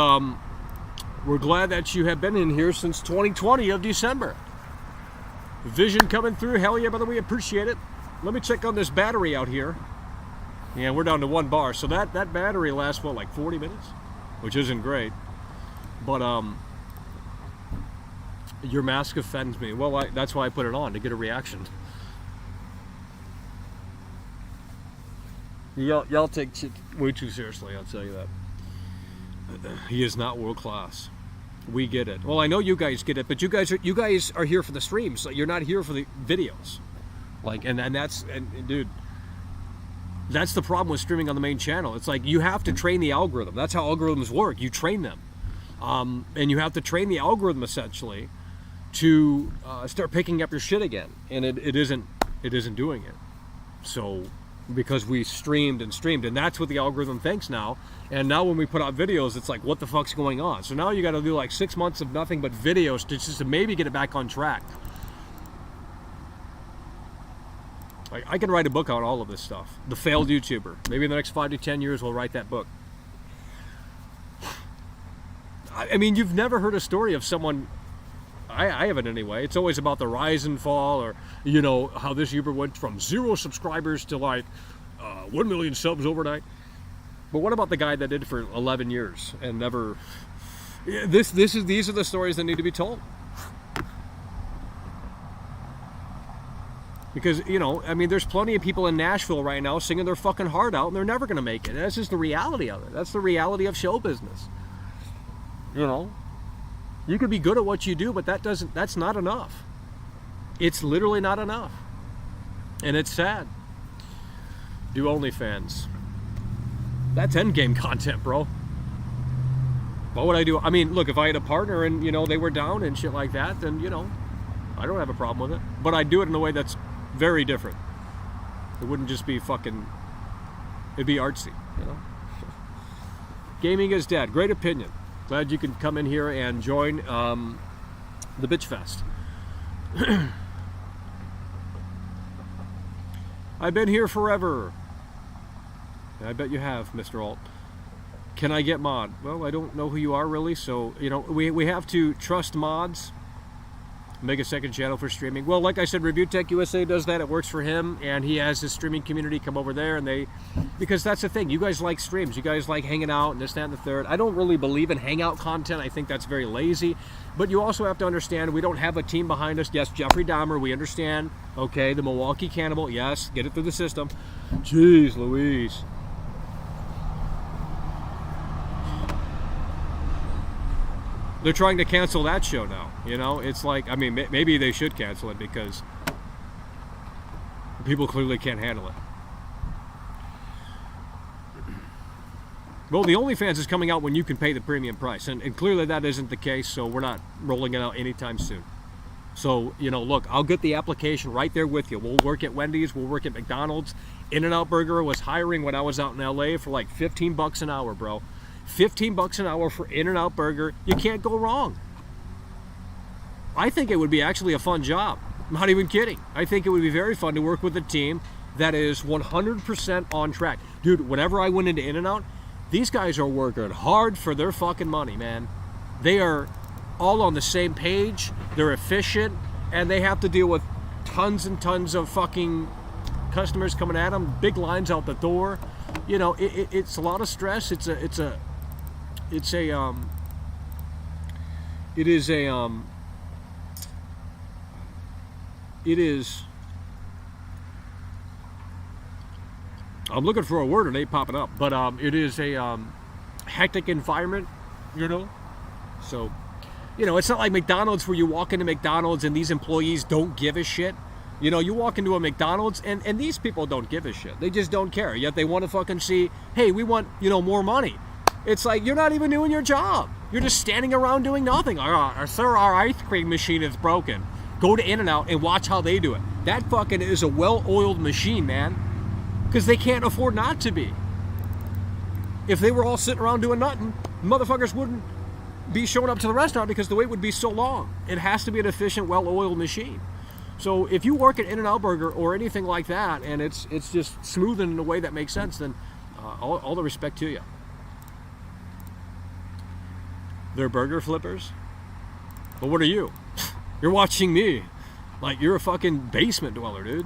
we're glad that you have been in here since 2020 of December. Vision coming through. Hell yeah, brother, we appreciate it. Let me check on this battery out here. Yeah, we're down to 1 bar. So that battery lasts, what, like 40 minutes? Which isn't great. But, your mask offends me. Well, that's why I put it on, to get a reaction. Y'all take shit way too seriously, I'll tell you that. He is not world class. We get it. Well, I know you guys get it, but you guys are here for the streams. So you're not here for the videos. Like, and dude, that's the problem with streaming on the main channel. It's like you have to train the algorithm. That's how algorithms work. You train them. And you have to train the algorithm essentially to start picking up your shit again, and it isn't doing it. So because we streamed, and that's what the algorithm thinks now. And now when we put out videos, it's like, what the fuck's going on? So now you got to do like 6 months of nothing but videos to maybe get it back on track. Like, I can write a book on all of this stuff. The failed YouTuber. Maybe in the next 5 to 10 years we'll write that book. I mean, you've never heard a story of someone, I haven't anyway. It's always about the rise and fall, or, you know, how this YouTuber went from 0 subscribers to like 1 million subs overnight. But what about the guy that did it for 11 years and never... These are the stories that need to be told. Because, you know, I mean, there's plenty of people in Nashville right now singing their fucking heart out, and they're never going to make it. That's just the reality of it. That's the reality of show business. You know, you could be good at what you do, but that's not enough. It's literally not enough. And it's sad. Do OnlyFans. That's endgame content, bro. What would I do? I mean, look, if I had a partner and, you know, they were down and shit like that, then, you know, I don't have a problem with it. But I'd do it in a way that's very different. It wouldn't just be fucking, it'd be artsy, you know? Gaming is dead. Great opinion. Glad you can come in here and join the Bitch Fest. I've been here forever. I bet you have, Mr. Alt. Can I get mod? Well, I don't know who you are really, so, you know, we have to trust mods. Make a second channel for streaming. Well, like I said, Review Tech USA does that. It works for him, and he has his streaming community come over there, and because that's the thing. You guys like streams. You guys like hanging out and this, that, and the third. I don't really believe in hangout content. I think that's very lazy. But you also have to understand, we don't have a team behind us. Yes, Jeffrey Dahmer, we understand. Okay, the Milwaukee Cannibal. Yes, get it through the system. Jeez Louise. They're trying to cancel that show now, you know? It's like, I mean, maybe they should cancel it because people clearly can't handle it. Well, the OnlyFans is coming out when you can pay the premium price, and clearly that isn't the case, so we're not rolling it out anytime soon. So, you know, look, I'll get the application right there with you. We'll work at Wendy's, we'll work at McDonald's. In-N-Out Burger was hiring when I was out in LA for like $15 an hour, bro. $15 an hour for In-N-Out Burger. You can't go wrong. I think it would be actually a fun job. I'm not even kidding. I think it would be very fun to work with a team that is 100% on track. Dude, whenever I went into In-N-Out, these guys are working hard for their fucking money, man. They are all on the same page, they're efficient, and they have to deal with tons and tons of fucking customers coming at them, big lines out the door. You know, it's a lot of stress. It is, I'm looking for a word and it ain't popping up, but it is a hectic environment, you know. So, you know, it's not like McDonald's where you walk into McDonald's and these employees don't give a shit. You know, you walk into a McDonald's and these people don't give a shit. They just don't care. Yet they want to fucking see, hey, we want, you know, more money. It's like, you're not even doing your job. You're just standing around doing nothing. Sir, our ice cream machine is broken. Go to In-N-Out and watch how they do it. That fucking is a well-oiled machine, man. Because they can't afford not to be. If they were all sitting around doing nothing, motherfuckers wouldn't be showing up to the restaurant because the wait would be so long. It has to be an efficient, well-oiled machine. So if you work at In-N-Out Burger or anything like that, and it's just smooth in a way that makes sense, then all the respect to you. They're burger flippers? But what are you? You're watching me. Like, you're a fucking basement dweller, dude.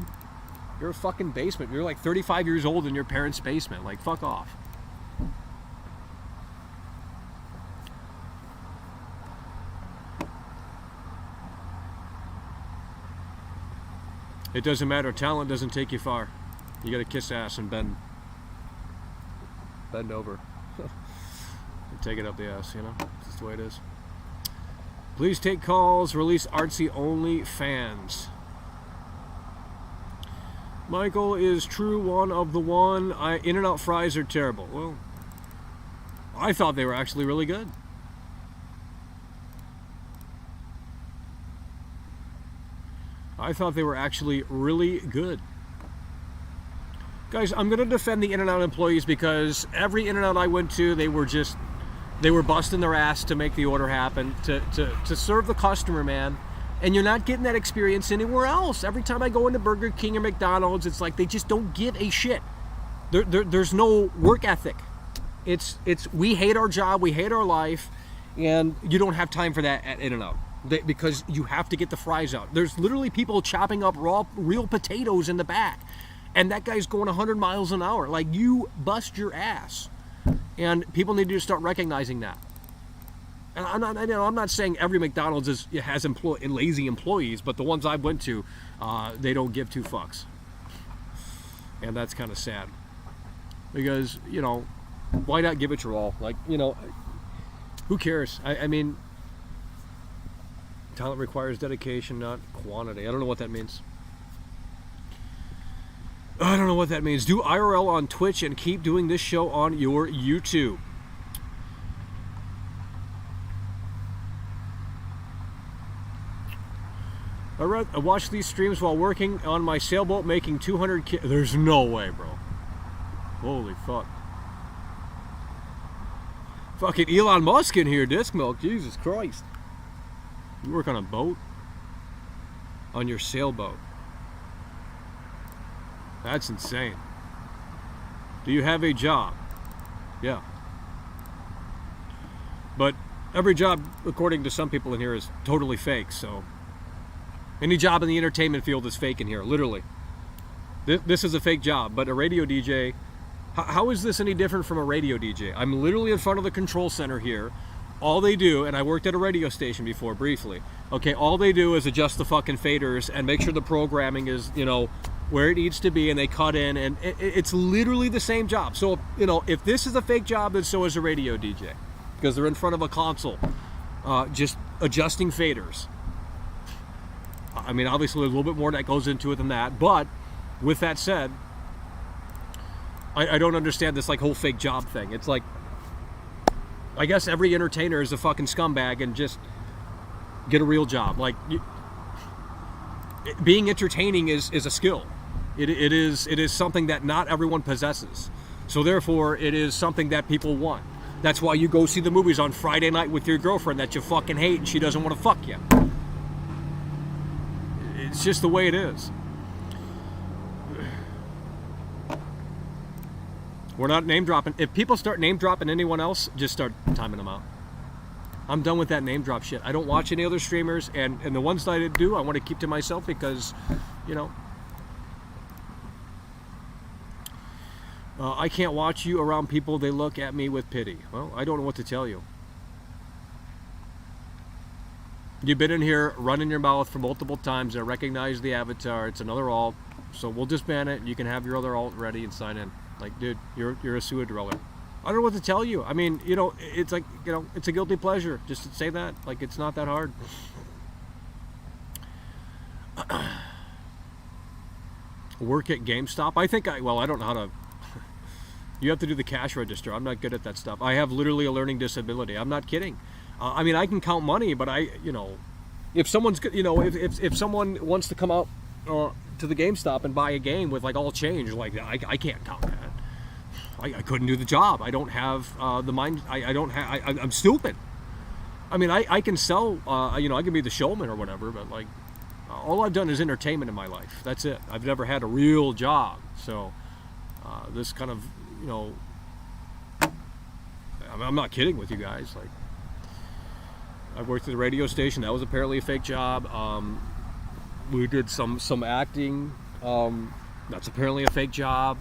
You're a fucking basement. You're like 35 years old in your parents' basement. Like, fuck off. It doesn't matter. Talent doesn't take you far. You gotta kiss ass and bend over. And take it up the ass, you know? That's just the way it is. Please take calls. Release artsy only fans. Michael is true one of the one. In-N-Out fries are terrible. Well, I thought they were actually really good. I thought they were actually really good. Guys, I'm going to defend the In-N-Out employees because every In-N-Out I went to, they were busting their ass to make the order happen, to serve the customer, man. And you're not getting that experience anywhere else. Every time I go into Burger King or McDonald's, it's like they just don't give a shit. There's no work ethic. It's we hate our job, we hate our life, and you don't have time for that at In-N-Out. Because you have to get the fries out. There's literally people chopping up real potatoes in the back. And that guy's going 100 miles an hour. Like, you bust your ass. And people need to start recognizing that. And I'm not saying every McDonald's has lazy employees, but the ones I went to, they don't give two fucks. And that's kind of sad. Because, you know, why not give it your all? Like, you know, who cares? I mean, talent requires dedication, not quantity. I don't know what that means. I don't know what that means. Do IRL on Twitch and keep doing this show on your YouTube. I watch these streams while working on my sailboat making 200 There's no way, bro. Holy fuck. Fucking Elon Musk in here, Disc Milk. Jesus Christ. You work on a boat? On your sailboat. That's insane. Do you have a job? Yeah. But every job, according to some people in here, is totally fake, so... Any job in the entertainment field is fake in here, literally. This is a fake job, but a radio DJ... How is this any different from a radio DJ? I'm literally in front of the control center here. All they do, and I worked at a radio station before, briefly. Okay, all they do is adjust the fucking faders and make sure the programming is, you know, where it needs to be, and they cut in, and it's literally the same job. So, you know, if this is a fake job, then so is a radio DJ. Because they're in front of a console, just adjusting faders. I mean, obviously there's a little bit more that goes into it than that, but with that said, I don't understand this like whole fake job thing. It's like, I guess every entertainer is a fucking scumbag and just get a real job. Like, being entertaining is a skill. It is something that not everyone possesses. So therefore, it is something that people want. That's why you go see the movies on Friday night with your girlfriend that you fucking hate and she doesn't want to fuck you. It's just the way it is. We're not name dropping. If people start name dropping anyone else, just start timing them out. I'm done with that name drop shit. I don't watch any other streamers, and the ones that I do, I want to keep to myself because, you know, I can't watch you around people. They look at me with pity. Well, I don't know what to tell you. You've been in here running your mouth for multiple times. I recognize the avatar. It's another alt. So we'll disband it. You can have your other alt ready and sign in. Like, dude, you're a sewer driller. I don't know what to tell you. I mean, you know, it's like, you know, it's a guilty pleasure just to say that. Like, it's not that hard. Work at GameStop. I think I don't know how to. You have to do the cash register. I'm not good at that stuff. I have literally a learning disability. I'm not kidding. I mean, I can count money, but if someone's, if someone wants to come out to the GameStop and buy a game with like all change, like I can't count that. I couldn't do the job. I don't have the mind. I'm stupid. I mean, I can sell. I can be the showman or whatever, but like, all I've done is entertainment in my life. That's it. I've never had a real job. So this kind of, I'm not kidding with you guys. Like, I worked at the radio station. That was apparently a fake job. We did some acting. That's apparently a fake job.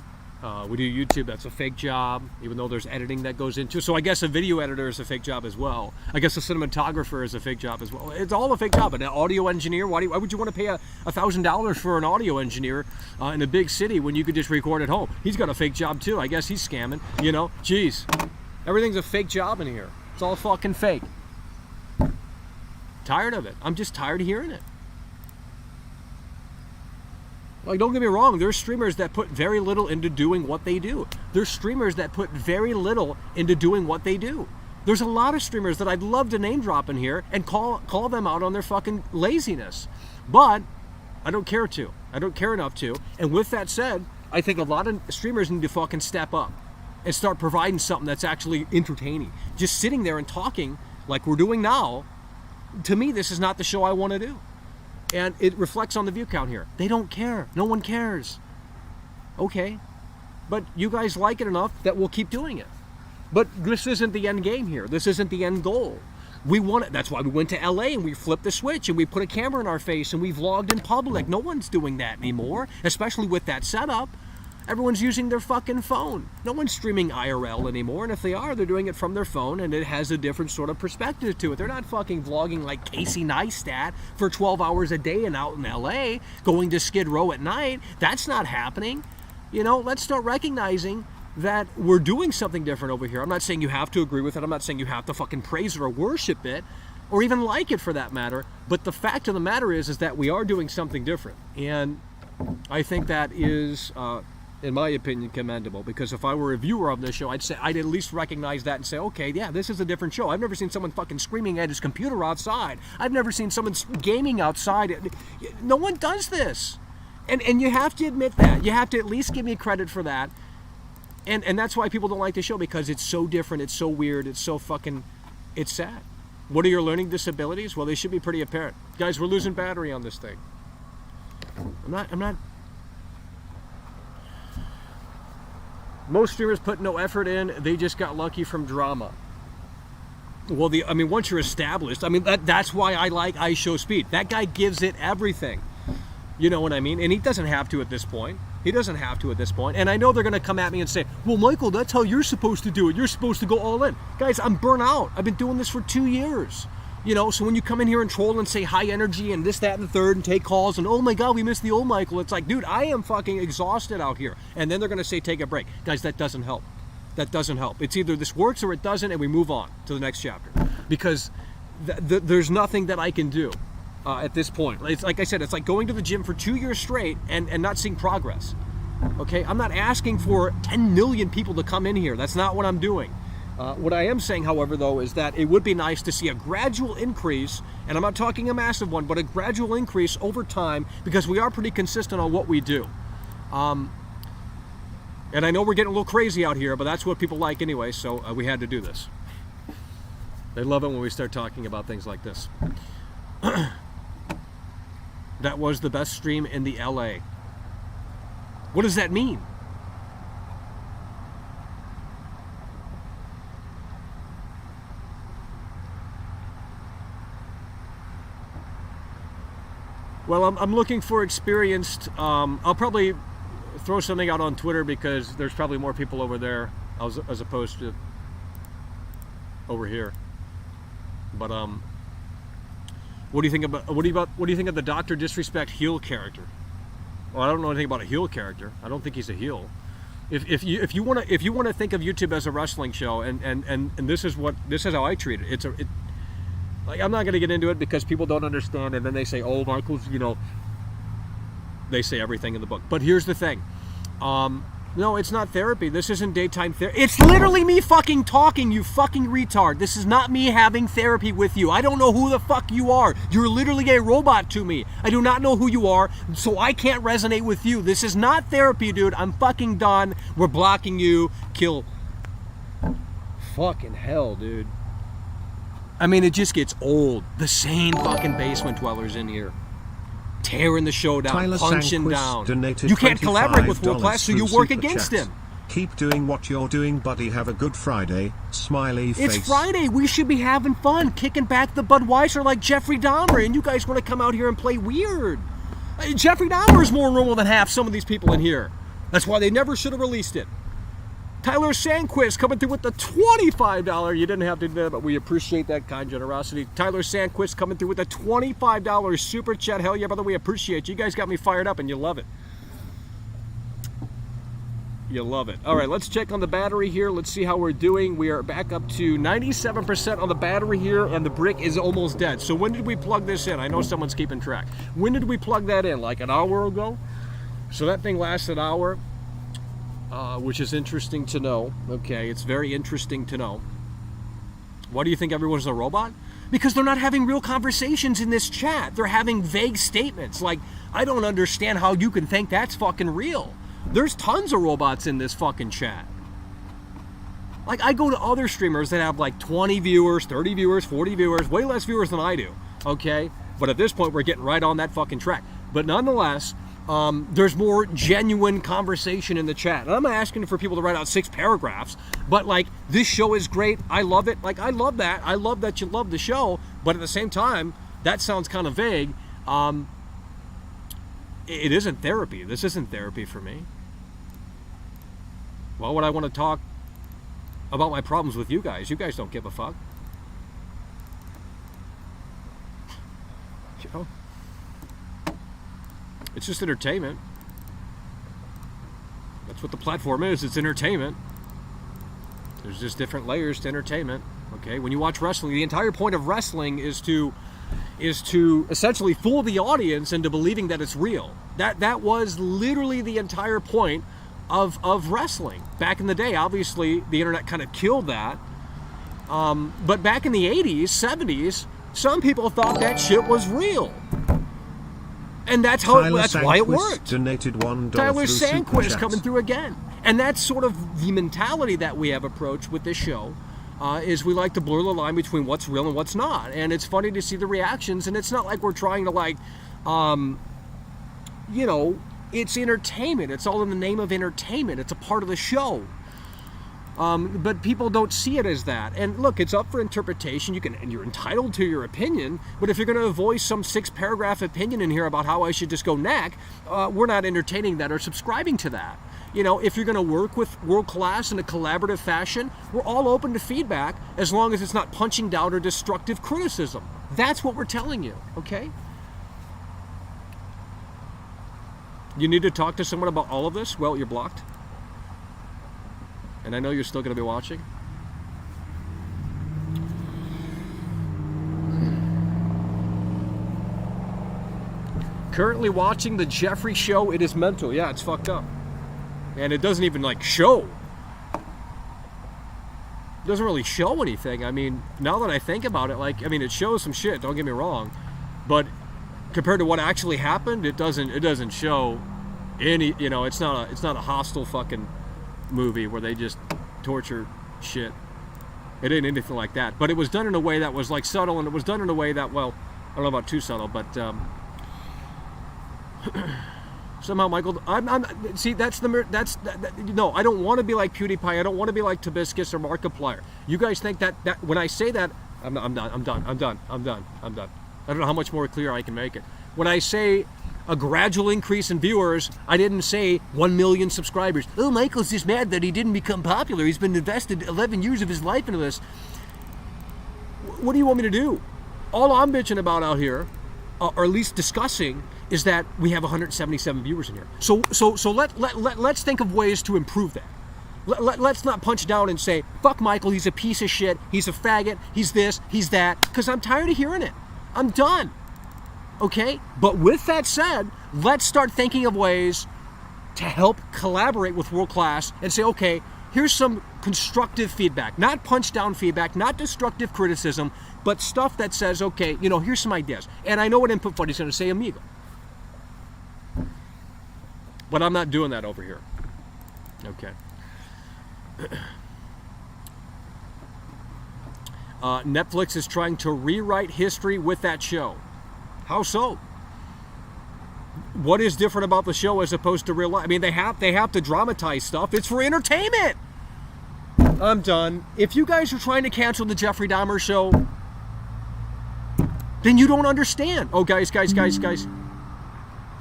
We do YouTube. That's a fake job, even though there's editing that goes into it. So I guess a video editor is a fake job as well. I guess a cinematographer is a fake job as well. It's all a fake job. An audio engineer, why would you want to pay $1,000 for an audio engineer in a big city when you could just record at home? He's got a fake job too. I guess he's scamming. Jeez. Everything's a fake job in here. It's all fucking fake. Tired of it. I'm just tired of hearing it. Like, don't get me wrong, there's streamers that put very little into doing what they do. There's streamers that put very little into doing what they do. There's a lot of streamers that I'd love to name drop in here and call them out on their fucking laziness. But I don't care to. I don't care enough to. And with that said, I think a lot of streamers need to fucking step up and start providing something that's actually entertaining. Just sitting there and talking like we're doing now, to me, this is not the show I want to do. And it reflects on the view count here. They don't care. No one cares. Okay. But you guys like it enough that we'll keep doing it. But this isn't the end game here. This isn't the end goal. We want it. That's why we went to LA and we flipped the switch and we put a camera in our face and we vlogged in public. No one's doing that anymore, especially with that setup. Everyone's using their fucking phone. No one's streaming IRL anymore, and if they are, they're doing it from their phone, and it has a different sort of perspective to it. They're not fucking vlogging like Casey Neistat for 12 hours a day and out in LA, going to Skid Row at night. That's not happening. Let's start recognizing that we're doing something different over here. I'm not saying you have to agree with it. I'm not saying you have to fucking praise it or worship it, or even like it for that matter. But the fact of the matter is that we are doing something different, and I think that is... in my opinion, commendable, because if I were a viewer of this show, I'd at least recognize that and say, okay, yeah, this is a different show. I've never seen someone fucking screaming at his computer outside. I've never seen someone gaming outside. No one does this. And you have to admit that. You have to at least give me credit for that. And that's why people don't like the show, because it's so different, it's so weird, it's so fucking, it's sad. What are your learning disabilities? Well, they should be pretty apparent. Guys, we're losing battery on this thing. I'm not Most streamers put no effort in. They just got lucky from drama. Well, once you're established, that's why I like Ice Show Speed. That guy gives it everything. You know what I mean? And he doesn't have to at this point. And I know they're going to come at me and say, well, Michael, that's how you're supposed to do it. You're supposed to go all in. Guys, I'm burnt out. I've been doing this for 2 years. So when you come in here and troll and say high energy and this, that, and the third and take calls and, oh my God, we missed the old Michael. It's like, dude, I am fucking exhausted out here. And then they're going to say, take a break. Guys, that doesn't help. It's either this works or it doesn't, and we move on to the next chapter. Because there's nothing that I can do at this point. It's like I said, it's like going to the gym for 2 years straight and not seeing progress. Okay? I'm not asking for 10 million people to come in here. That's not what I'm doing. What I am saying, however, though, is that it would be nice to see a gradual increase, and I'm not talking a massive one, but a gradual increase over time, because we are pretty consistent on what we do. And I know we're getting a little crazy out here, but that's what people like anyway, so we had to do this. They love it when we start talking about things like this. That was the best stream in the LA. What does that mean? Well, I'm looking for experienced. I'll probably throw something out on Twitter because there's probably more people over there as opposed to over here. But what do you think about what do you think of the Dr. Disrespect heel character? Well, I don't know anything about a heel character. I don't think he's a heel. If you want to think of YouTube as a wrestling show, and this is how I treat it. Like, I'm not going to get into it because people don't understand, and then they say, oh, Michael's, they say everything in the book. But here's the thing. No, it's not therapy. This isn't daytime therapy. It's literally me fucking talking, you fucking retard. This is not me having therapy with you. I don't know who the fuck you are. You're literally a robot to me. I do not know who you are, so I can't resonate with you. This is not therapy, dude. I'm fucking done. We're blocking you. Kill. Fucking hell, dude. I mean, it just gets old. The same fucking basement dwellers in here. Tearing the show down, Tyler punching Sandquist down. You can't collaborate with World Class, so you work against him. Keep doing what you're doing, buddy. Have a good Friday. Smiley face. It's Friday. We should be having fun, kicking back the Budweiser like Jeffrey Dahmer, and you guys want to come out here and play weird. Jeffrey Dahmer is more normal than half some of these people in here. That's why they never should have released it. Tyler Sandquist coming through with the $25. You didn't have to do that, but we appreciate that kind generosity. Tyler Sandquist coming through with a $25 super chat. Hell yeah, brother, we appreciate you. You guys got me fired up, and you love it. You love it. All right, let's check on the battery here. Let's see how we're doing. We are back up to 97% on the battery here, and the brick is almost dead. So when did we plug this in? I know someone's keeping track. When did we plug that in? Like an hour ago? So that thing lasts an hour. Which is interesting to know. Okay, it's very interesting to know. Why do you think everyone's a robot? Because they're not having real conversations in this chat. They're having vague statements. Like, I don't understand how you can think that's fucking real. There's tons of robots in this fucking chat. Like, I go to other streamers that have like 20 viewers, 30 viewers, 40 viewers, way less viewers than I do. Okay? But at this point, we're getting right on that fucking track. But nonetheless, there's more genuine conversation in the chat. And I'm not asking for people to write out 6 paragraphs, but like, this show is great. I love it. Like, I love that. I love that you love the show, but at the same time, that sounds kind of vague. It isn't therapy. This isn't therapy for me. Why would I want to talk about my problems with you guys? You guys don't give a fuck. You know? It's just entertainment. That's what the platform is. It's entertainment. There's just different layers to entertainment. Okay, when you watch wrestling, the entire point of wrestling is to essentially fool the audience into believing that it's real. That was literally the entire point of wrestling back in the day. Obviously, the internet kind of killed that. But back in the 80s, 70s, some people thought that shit was real. And that's how that's why it worked. Donated $1 Tyler Sandquist coming through again. And that's sort of the mentality that we have approached with this show, is we like to blur the line between what's real and what's not. And it's funny to see the reactions, and it's not like we're trying to like, it's entertainment. It's all in the name of entertainment. It's a part of the show. But people don't see it as that. And look, it's up for interpretation. And you're entitled to your opinion. But if you're going to voice some 6-paragraph opinion in here about how I should just go knack, we're not entertaining that or subscribing to that. If you're going to work with World Class in a collaborative fashion, we're all open to feedback as long as it's not punching down or destructive criticism. That's what we're telling you, okay? You need to talk to someone about all of this? Well, you're blocked. And I know you're still going to be watching. Currently watching the Jeffrey show. It is mental. Yeah, it's fucked up. And it doesn't even like show. doesn't really show anything. I mean, now that I think about it, like, I mean, it shows some shit, don't get me wrong, but compared to what actually happened, it doesn't show any, you know, it's not a hostile fucking movie where they just torture shit. It ain't anything like that. But it was done in a way that was like subtle, and it was done in a way that, well, I don't know about too subtle, but somehow, Michael, see, no, I don't want to be like PewDiePie. I don't want to be like Tobiscus or Markiplier. You guys think that when I say that, I'm done. I don't know how much more clear I can make it. When I say a gradual increase in viewers, I didn't say 1 million subscribers. Oh, Michael's just mad that he didn't become popular. He's been invested 11 years of his life into this. What do you want me to do? All I'm bitching about out here, or at least discussing, is that we have 177 viewers in here. So let's think of ways to improve that. Let's not punch down and say, fuck Michael, he's a piece of shit, he's a faggot, he's this, he's that, because I'm tired of hearing it. I'm done. Okay? But with that said, let's start thinking of ways to help collaborate with World Class and say, okay, here's some constructive feedback, not punch down feedback, not destructive criticism, but stuff that says, okay, you know, here's some ideas. And I know what Input Fuddy's going to say, amigo. But I'm not doing that over here. Okay. Netflix is trying to rewrite history with that show. How so? What is different about the show as opposed to real life? I mean, they have to dramatize stuff. It's for entertainment. I'm done. If you guys are trying to cancel the Jeffrey Dahmer show, then you don't understand. Oh, guys.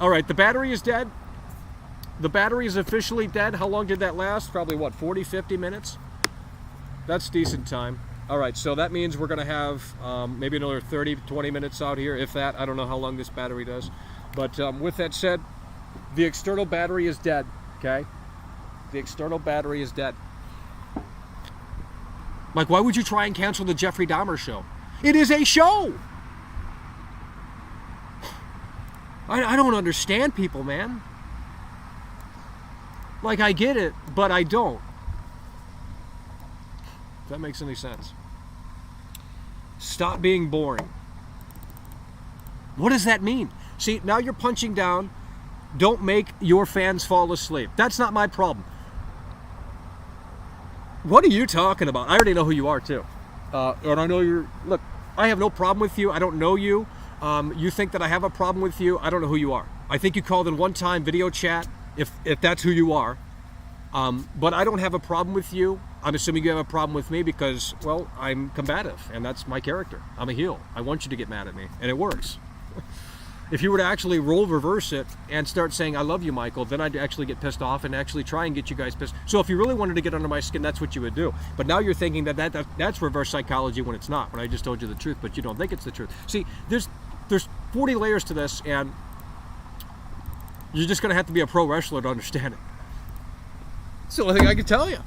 All right, the battery is dead. The battery is officially dead. How long did that last? Probably, what, 40, 50 minutes? That's decent time. All right, so that means we're going to have maybe another 30, 20 minutes out here, if that. I don't know how long this battery does. But with that said, the external battery is dead, okay? The external battery is dead. Like, why would you try and cancel the Jeffrey Dahmer show? It is a show! I don't understand people, man. Like, I get it, but I don't. If that makes any sense. Stop being boring. What does that mean? See, now you're punching down. Don't make your fans fall asleep. That's not my problem. What are you talking about? I already know who you are, too. And I know you're... Look, I have no problem with you. I don't know you. You think that I have a problem with you. I don't know who you are. I think you called in one time video chat, if that's who you are. But I don't have a problem with you. I'm assuming you have a problem with me because, well, I'm combative, and that's my character. I'm a heel. I want you to get mad at me, and it works. If you were to actually reverse it and start saying, I love you, Michael, then I'd actually get pissed off and actually try and get you guys pissed. So if you really wanted to get under my skin, that's what you would do. But now you're thinking that's reverse psychology when it's not, when I just told you the truth, but you don't think it's the truth. See, there's 40 layers to this, and you're just going to have to be a pro wrestler to understand it. It's the only thing I can tell you.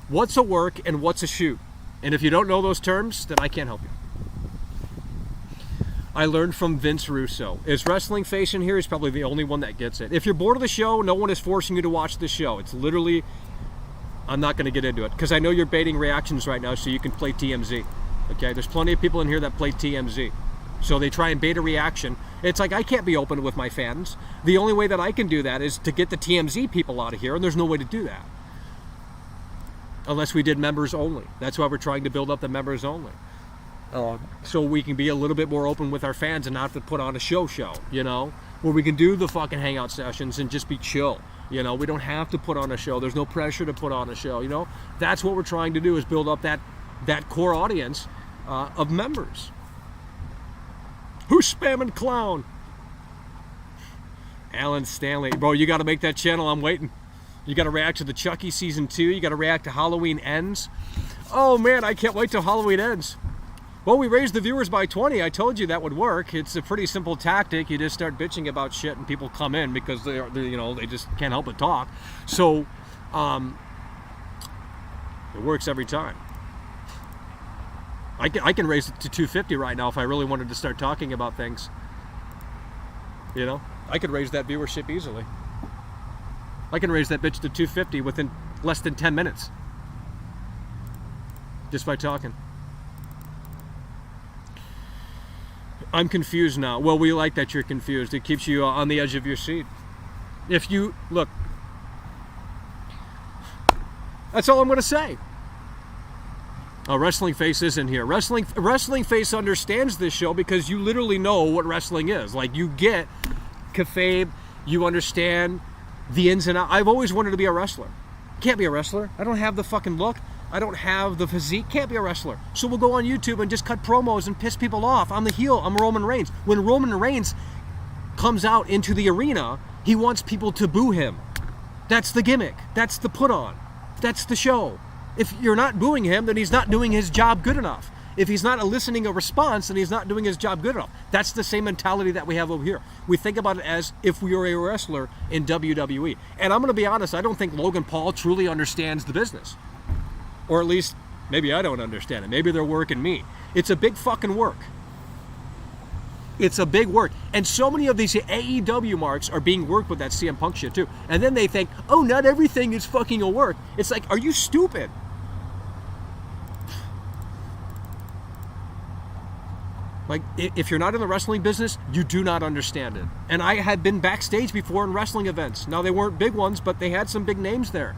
What's a work and what's a shoot? And if you don't know those terms, then I can't help you. I learned from Vince Russo. Is Wrestling Face in here? He's probably the only one that gets it. If you're bored of the show, no one is forcing you to watch the show. It's literally, I'm not going to get into it because I know you're baiting reactions right now so you can play TMZ. Okay, there's plenty of people in here that play TMZ. So they try and bait a reaction. It's like, I can't be open with my fans. The only way that I can do that is to get the TMZ people out of here, and there's no way to do that. Unless we did members only. That's why we're trying to build up the members only. So we can be a little bit more open with our fans and not to put on a show, you know? Where we can do the fucking hangout sessions and just be chill. You know, we don't have to put on a show. There's no pressure to put on a show, you know? That's what we're trying to do, is build up that core audience of members. Who's spamming clown? Alan Stanley. Bro, you got to make that channel. I'm waiting. You got to react to the Chucky Season 2. You got to react to Halloween Ends. Oh, man, I can't wait till Halloween ends. Well, we raised the viewers by 20. I told you that would work. It's a pretty simple tactic. You just start bitching about shit and people come in because they just can't help but talk. So, it works every time. I can raise it to 250 right now if I really wanted to start talking about things. You know, I could raise that viewership easily. I can raise that bitch to 250 within less than 10 minutes. just by talking. I'm confused now. Well, we like that you're confused. It keeps you on the edge of your seat. If you, look, that's all I'm going to say. Oh, Wrestling Face isn't here. Wrestling Face understands this show because you literally know what wrestling is. Like, you get kayfabe, you understand the ins and outs. I've always wanted to be a wrestler. Can't be a wrestler. I don't have the fucking look. I don't have the physique. Can't be a wrestler. So we'll go on YouTube and just cut promos and piss people off. I'm the heel. I'm Roman Reigns. When Roman Reigns comes out into the arena, he wants people to boo him. That's the gimmick. That's the put on. That's the show. If you're not booing him, then he's not doing his job good enough. If he's not eliciting a response, then he's not doing his job good enough. That's the same mentality that we have over here. We think about it as if we were a wrestler in WWE. And I'm going to be honest, I don't think Logan Paul truly understands the business. Or at least, maybe I don't understand it. Maybe they're working me. It's a big fucking work. It's a big work. And so many of these AEW marks are being worked with that CM Punk shit too. And then they think, oh, not everything is fucking a work. It's like, are you stupid? Like, if you're not in the wrestling business, you do not understand it. And I had been backstage before in wrestling events. Now, they weren't big ones, but they had some big names there.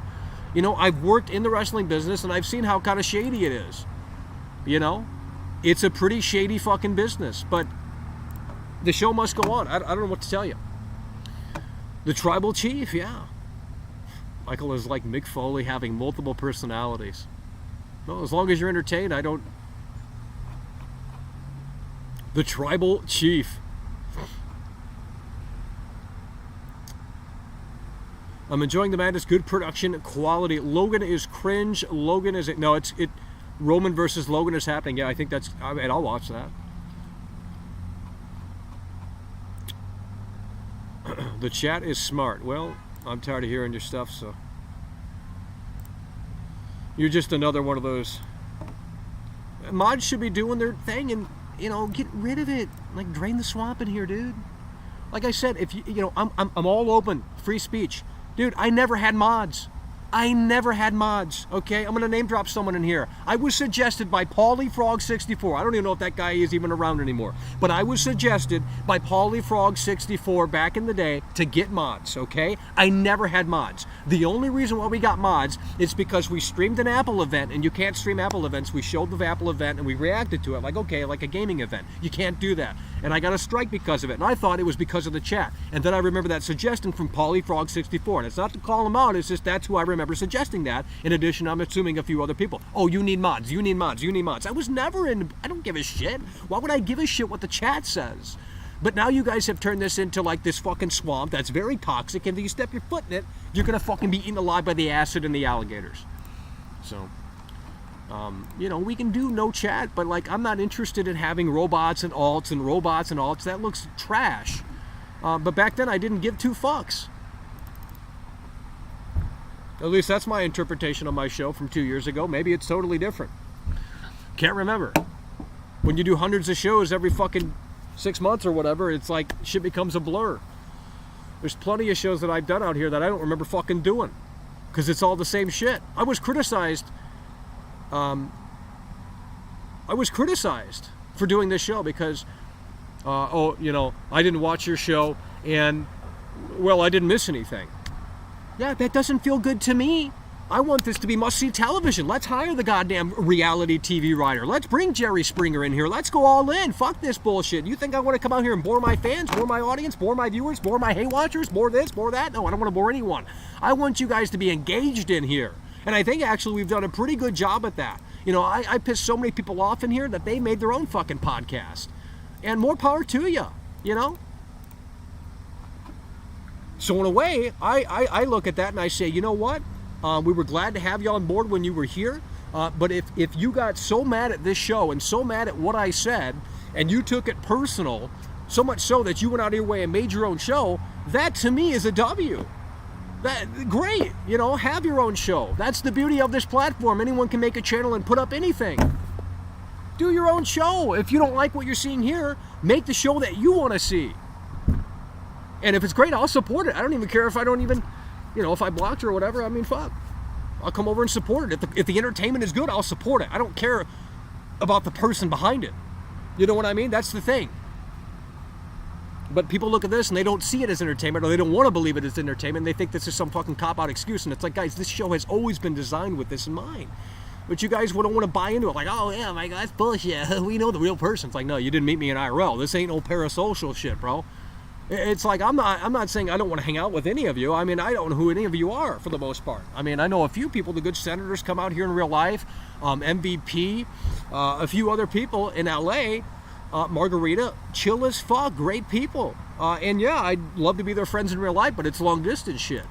You know, I've worked in the wrestling business, and I've seen how kind of shady it is. You know? It's a pretty shady fucking business. But the show must go on. I don't know what to tell you. The Tribal Chief, yeah. Michael is like Mick Foley having multiple personalities. Well, as long as you're entertained, I don't... The Tribal Chief. I'm enjoying the madness. Good production quality. Logan is cringe. Logan is it? No, it. Roman versus Logan is happening. Yeah, I think that's. I mean, I'll watch that. The chat is smart. Well, I'm tired of hearing your stuff, so you're just another one of those. Mods should be doing their thing and, you know, get rid of it. Like, drain the swamp in here, dude. Like I said, if you know, I'm all open, free speech, dude. I never had mods. I never had mods. Okay, I'm gonna name drop someone in here. I was suggested by PaulyFrog64. I don't even know if that guy is even around anymore. But I was suggested by PaulyFrog64 back in the day to get mods. Okay, I never had mods. The only reason why we got mods is because we streamed an Apple event, and you can't stream Apple events. We showed the Apple event and we reacted to it like, okay, like a gaming event. You can't do that. And I got a strike because of it. And I thought it was because of the chat. And then I remember that suggestion from PaulyFrog64. And it's not to call him out. It's just that's who I remember suggesting that. In addition, I'm assuming a few other people. Oh, you need mods. You need mods. You need mods. I was never in. I don't give a shit. Why would I give a shit what the chat says? But now you guys have turned this into like this fucking swamp that's very toxic. And if you step your foot in it, you're going to fucking be eaten alive by the acid and the alligators. So... you know, we can do no chat, but like, I'm not interested in having robots and alts and robots and alts. That looks trash. But back then I didn't give two fucks. At least that's my interpretation of my show from 2 years ago. Maybe it's totally different. Can't remember. When you do hundreds of shows every fucking 6 months or whatever, it's like shit becomes a blur. There's plenty of shows that I've done out here that I don't remember fucking doing. Because it's all the same shit. I was criticized for doing this show because, oh, you know, I didn't watch your show and, well, I didn't miss anything. Yeah, that doesn't feel good to me. I want this to be must-see television. Let's hire the goddamn reality TV writer. Let's bring Jerry Springer in here. Let's go all in. Fuck this bullshit. You think I want to come out here and bore my fans, bore my audience, bore my viewers, bore my hate watchers, bore this, bore that? No, I don't want to bore anyone. I want you guys to be engaged in here. And I think actually we've done a pretty good job at that. You know, I pissed so many people off in here that they made their own fucking podcast. And more power to you, you know? So in a way, I look at that and I say, you know what? We were glad to have you on board when you were here. But if you got so mad at this show and so mad at what I said, and you took it personal, so much so that you went out of your way and made your own show, that to me is a W. That, great, you know, have your own show. That's the beauty of this platform. Anyone can make a channel and put up anything. Do your own show. If you don't like what you're seeing here, make the show that you want to see. And if it's great, I'll support it. I don't even care if I don't even, you know, if I blocked or whatever. I mean, fuck. I'll come over and support it. If the entertainment is good, I'll support it. I don't care about the person behind it. You know what I mean? That's the thing. But people look at this and they don't see it as entertainment, or they don't want to believe it as entertainment, and they think this is some fucking cop-out excuse. And it's like, guys, this show has always been designed with this in mind. But you guys don't want to buy into it. Like, oh yeah, my God, that's bullshit. We know the real person. It's like, no, you didn't meet me in IRL. This ain't no parasocial shit, bro. It's like, I'm not saying I don't want to hang out with any of you. I mean, I don't know who any of you are for the most part. I mean, I know a few people, the good senators come out here in real life, MVP, a few other people in LA, Margarita, chill as fuck, great people. And yeah, I'd love to be their friends in real life, but it's long distance shit.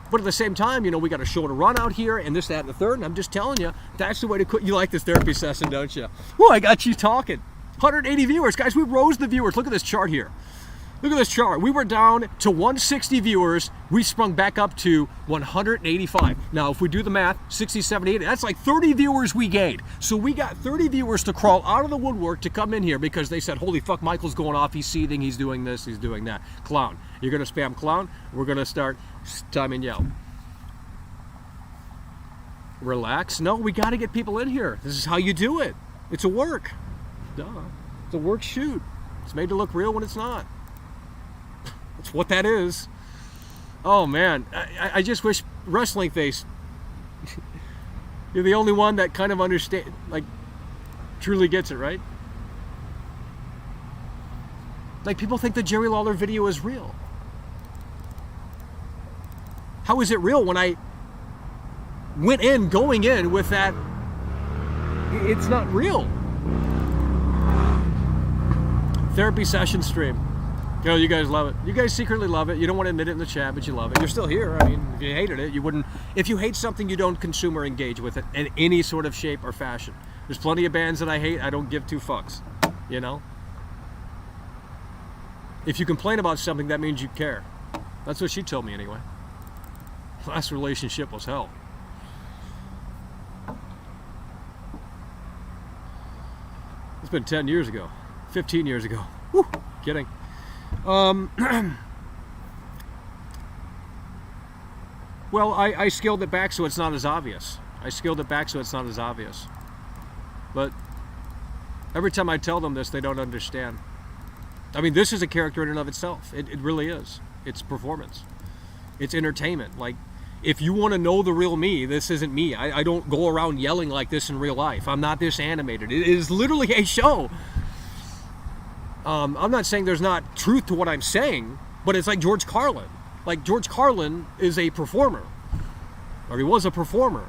But at the same time, you know, we got a show to run out here and this, that, and the third. And I'm just telling you, that's the way to quit. You like this therapy session, don't you? Oh, I got you talking. 180 viewers. Guys, we rose the viewers. Look at this chart here. Look at this chart. We were down to 160 viewers. We sprung back up to 185. Now, if we do the math, 60, 70, 80, that's like 30 viewers we gained. So we got 30 viewers to crawl out of the woodwork to come in here because they said, holy fuck, Michael's going off. He's seething. He's doing this. He's doing that. Clown. You're going to spam clown. We're going to start time and yell. Relax. No, we got to get people in here. This is how you do it. It's a work. Duh. It's a work shoot. It's made to look real when it's not. That's what that is. Oh man, I just wish Wrestling Face, you're the only one that kind of understand, like, truly gets it, right? Like, people think the Jerry Lawler video is real. How is it real when I going in with that? It's not real. Therapy session stream. Oh, you guys love it. You guys secretly love it. You don't want to admit it in the chat, but you love it. You're still here. I mean, if you hated it, you wouldn't. If you hate something, you don't consume or engage with it in any sort of shape or fashion. There's plenty of bands that I hate. I don't give two fucks. You know? If you complain about something, that means you care. That's what she told me anyway. Last relationship was hell. It's been 10 years ago. 15 years ago. Woo! Kidding. Well, I scaled it back so it's not as obvious. But every time I tell them this, they don't understand. I mean, this is a character in and of itself. It really is. It's performance. It's entertainment. Like, if you want to know the real me, this isn't me. I don't go around yelling like this in real life. I'm not this animated. It is literally a show. I'm not saying there's not truth to what I'm saying, but it's like George Carlin. Like, George Carlin is a performer, or he was a performer.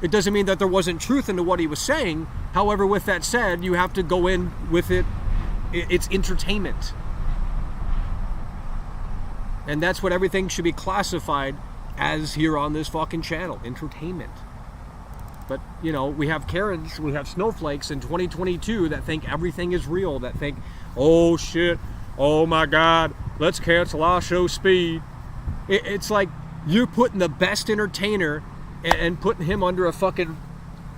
It doesn't mean that there wasn't truth into what he was saying. However, with that said, you have to go in with it. It's entertainment. And that's what everything should be classified as here on this fucking channel. Entertainment. But, you know, we have Karens, we have snowflakes in 2022 that think everything is real, that think, oh shit, oh my God, let's cancel our show Speed. It's like you're putting the best entertainer and putting him under a fucking,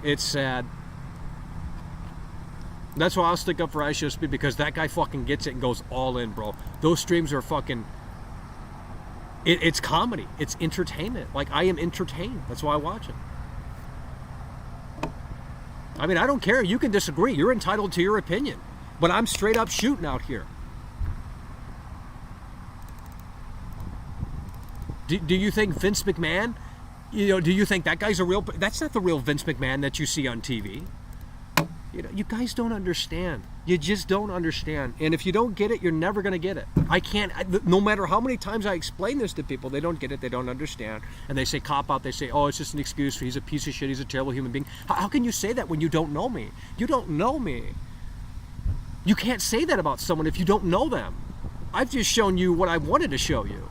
it's sad. That's why I'll stick up for iShow Speed, because that guy fucking gets it and goes all in, bro. Those streams are fucking, it's comedy, it's entertainment. Like, I am entertained, that's why I watch it. I mean, I don't care. You can disagree. You're entitled to your opinion. But I'm straight up shooting out here. Do you think Vince McMahon, you know, do you think that guy's a real... That's not the real Vince McMahon that you see on TV. You know, you guys don't understand. You just don't understand. And if you don't get it, you're never going to get it. I can't... No matter how many times I explain this to people, they don't get it. They don't understand. And they say cop out. They say, oh, it's just an excuse for he's a piece of shit. He's a terrible human being. How can you say that when you don't know me? You don't know me. You can't say that about someone if you don't know them. I've just shown you what I wanted to show you.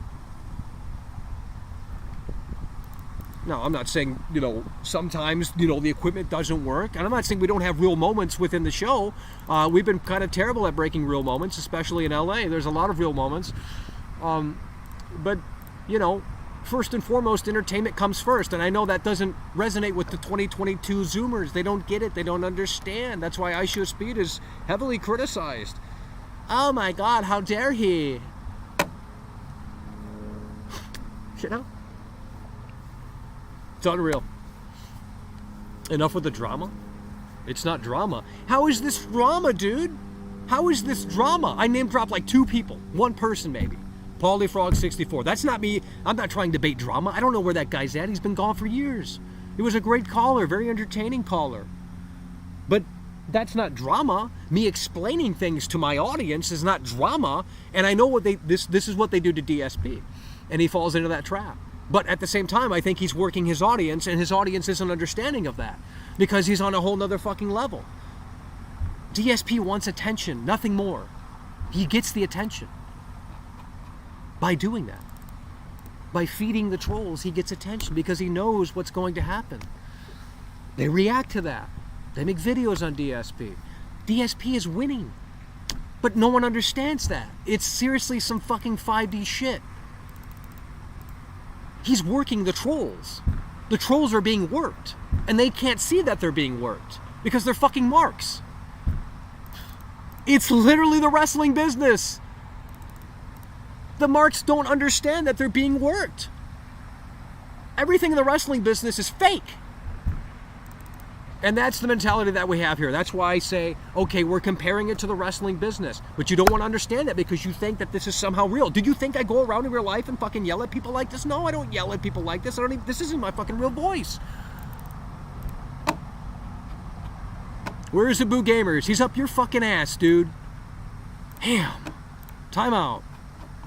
Now, I'm not saying, you know, sometimes, you know, the equipment doesn't work. And I'm not saying we don't have real moments within the show. We've been kind of terrible at breaking real moments, especially in LA. There's a lot of real moments. But, you know, first and foremost, entertainment comes first. And I know that doesn't resonate with the 2022 Zoomers. They don't get it. They don't understand. That's why iShow Speed is heavily criticized. Oh my God, how dare he? You know? It's unreal. Enough with the drama. It's not drama. How is this drama, dude? How is this drama? I name dropped like 2 people. 1 person maybe. Paulie Frog 64. That's not me. I'm not trying to bait drama. I don't know where that guy's at. He's been gone for years. He was a great caller, very entertaining caller. But that's not drama. Me explaining things to my audience is not drama. And I know what this is what they do to DSP. And he falls into that trap. But at the same time, I think he's working his audience, and his audience isn't understanding of that. Because he's on a whole nother fucking level. DSP wants attention, nothing more. He gets the attention. By doing that. By feeding the trolls, he gets attention because he knows what's going to happen. They react to that. They make videos on DSP. DSP is winning. But no one understands that. It's seriously some fucking 5D shit. He's working the trolls. The trolls are being worked. And they can't see that they're being worked. Because they're fucking marks. It's literally the wrestling business. The marks don't understand that they're being worked. Everything in the wrestling business is fake. And that's the mentality that we have here. That's why I say, okay, we're comparing it to the wrestling business. But you don't want to understand that because you think that this is somehow real. Do you think I go around in real life and fucking yell at people like this? No, I don't yell at people like this. This isn't my fucking real voice. Where is the Boo Gamers? He's up your fucking ass, dude. Damn. Time out.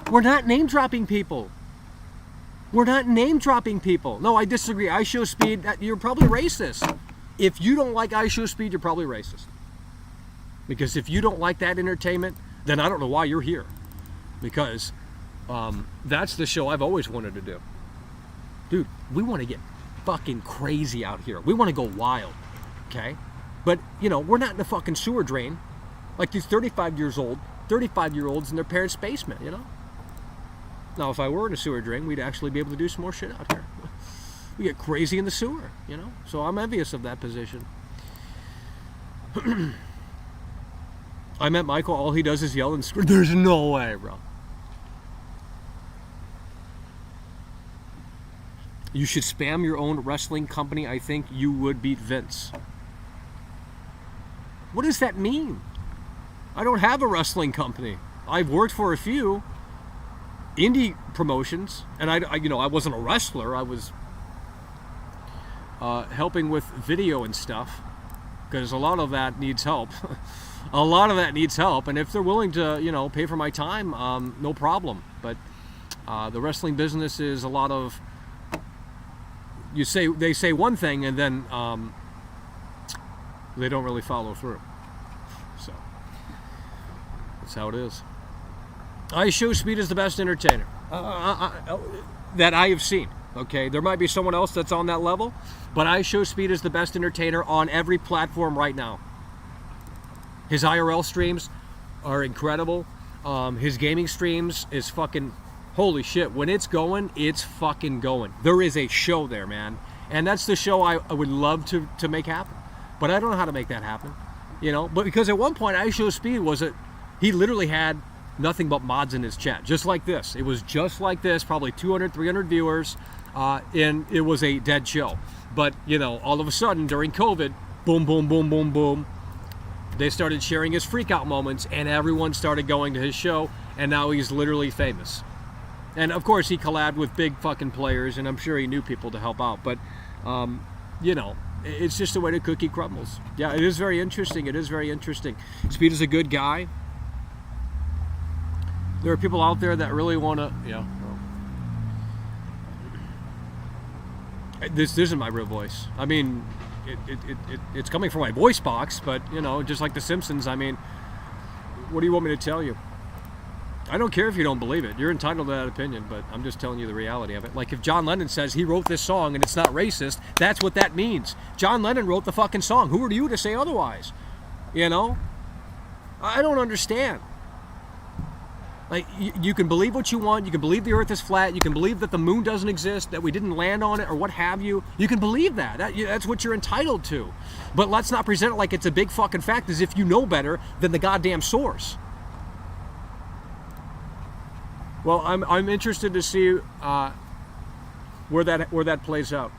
We're not name dropping people. We're not name dropping people. No, I disagree. I Show Speed, you're probably racist. If you don't like I Show Speed, you're probably racist. Because if you don't like that entertainment, then I don't know why you're here. Because that's the show I've always wanted to do. Dude, we want to get fucking crazy out here. We want to go wild. Okay? But, you know, we're not in the fucking sewer drain. Like these 35-year-olds in their parents' basement, you know? Now, if I were in a sewer drain, we'd actually be able to do some more shit out here. We get crazy in the sewer, you know? So I'm envious of that position. I met Michael, all he does is yell and scream. There's no way, bro. You should spam your own wrestling company. I think you would beat Vince. What does that mean? I don't have a wrestling company. I've worked for a few indie promotions, and I wasn't a wrestler. I was helping with video and stuff, because a lot of that needs help. A lot of that needs help, and if they're willing to, you know, pay for my time, no problem. But the wrestling business is a lot of they say one thing and then they don't really follow through. So that's how it is. I Show Speed is the best entertainer that I have seen. Okay, there might be someone else that's on that level, but I Show Speed is the best entertainer on every platform right now. His IRL streams are incredible. His gaming streams is fucking holy shit. When it's going, it's fucking going. There is a show there, man, and that's the show I would love to make happen. But I don't know how to make that happen, you know. But because at one point I Show Speed he literally had nothing but mods in his chat, just like this. It was just like this, probably 200, 300 viewers, and it was a dead show. But, you know, all of a sudden during COVID, boom, boom, boom, boom, boom, they started sharing his freak out moments, and everyone started going to his show, and now he's literally famous. And of course he collabed with big fucking players, and I'm sure he knew people to help out, but, you know, it's just the way the cookie crumbles. Yeah, it is very interesting. It is very interesting. Speed is a good guy. There are people out there that really want to, yeah. Well, this isn't my real voice. I mean, it's coming from my voice box, but, you know, just like The Simpsons, I mean, what do you want me to tell you? I don't care if you don't believe it. You're entitled to that opinion, but I'm just telling you the reality of it. Like if John Lennon says he wrote this song and it's not racist, that's what that means. John Lennon wrote the fucking song. Who are you to say otherwise? You know? I don't understand. Like, you can believe what you want. You can believe the earth is flat. You can believe that the moon doesn't exist, that we didn't land on it, or what have you. You can believe that. That's what you're entitled to. But let's not present it like it's a big fucking fact as if you know better than the goddamn source. Well, I'm interested to see where that plays out.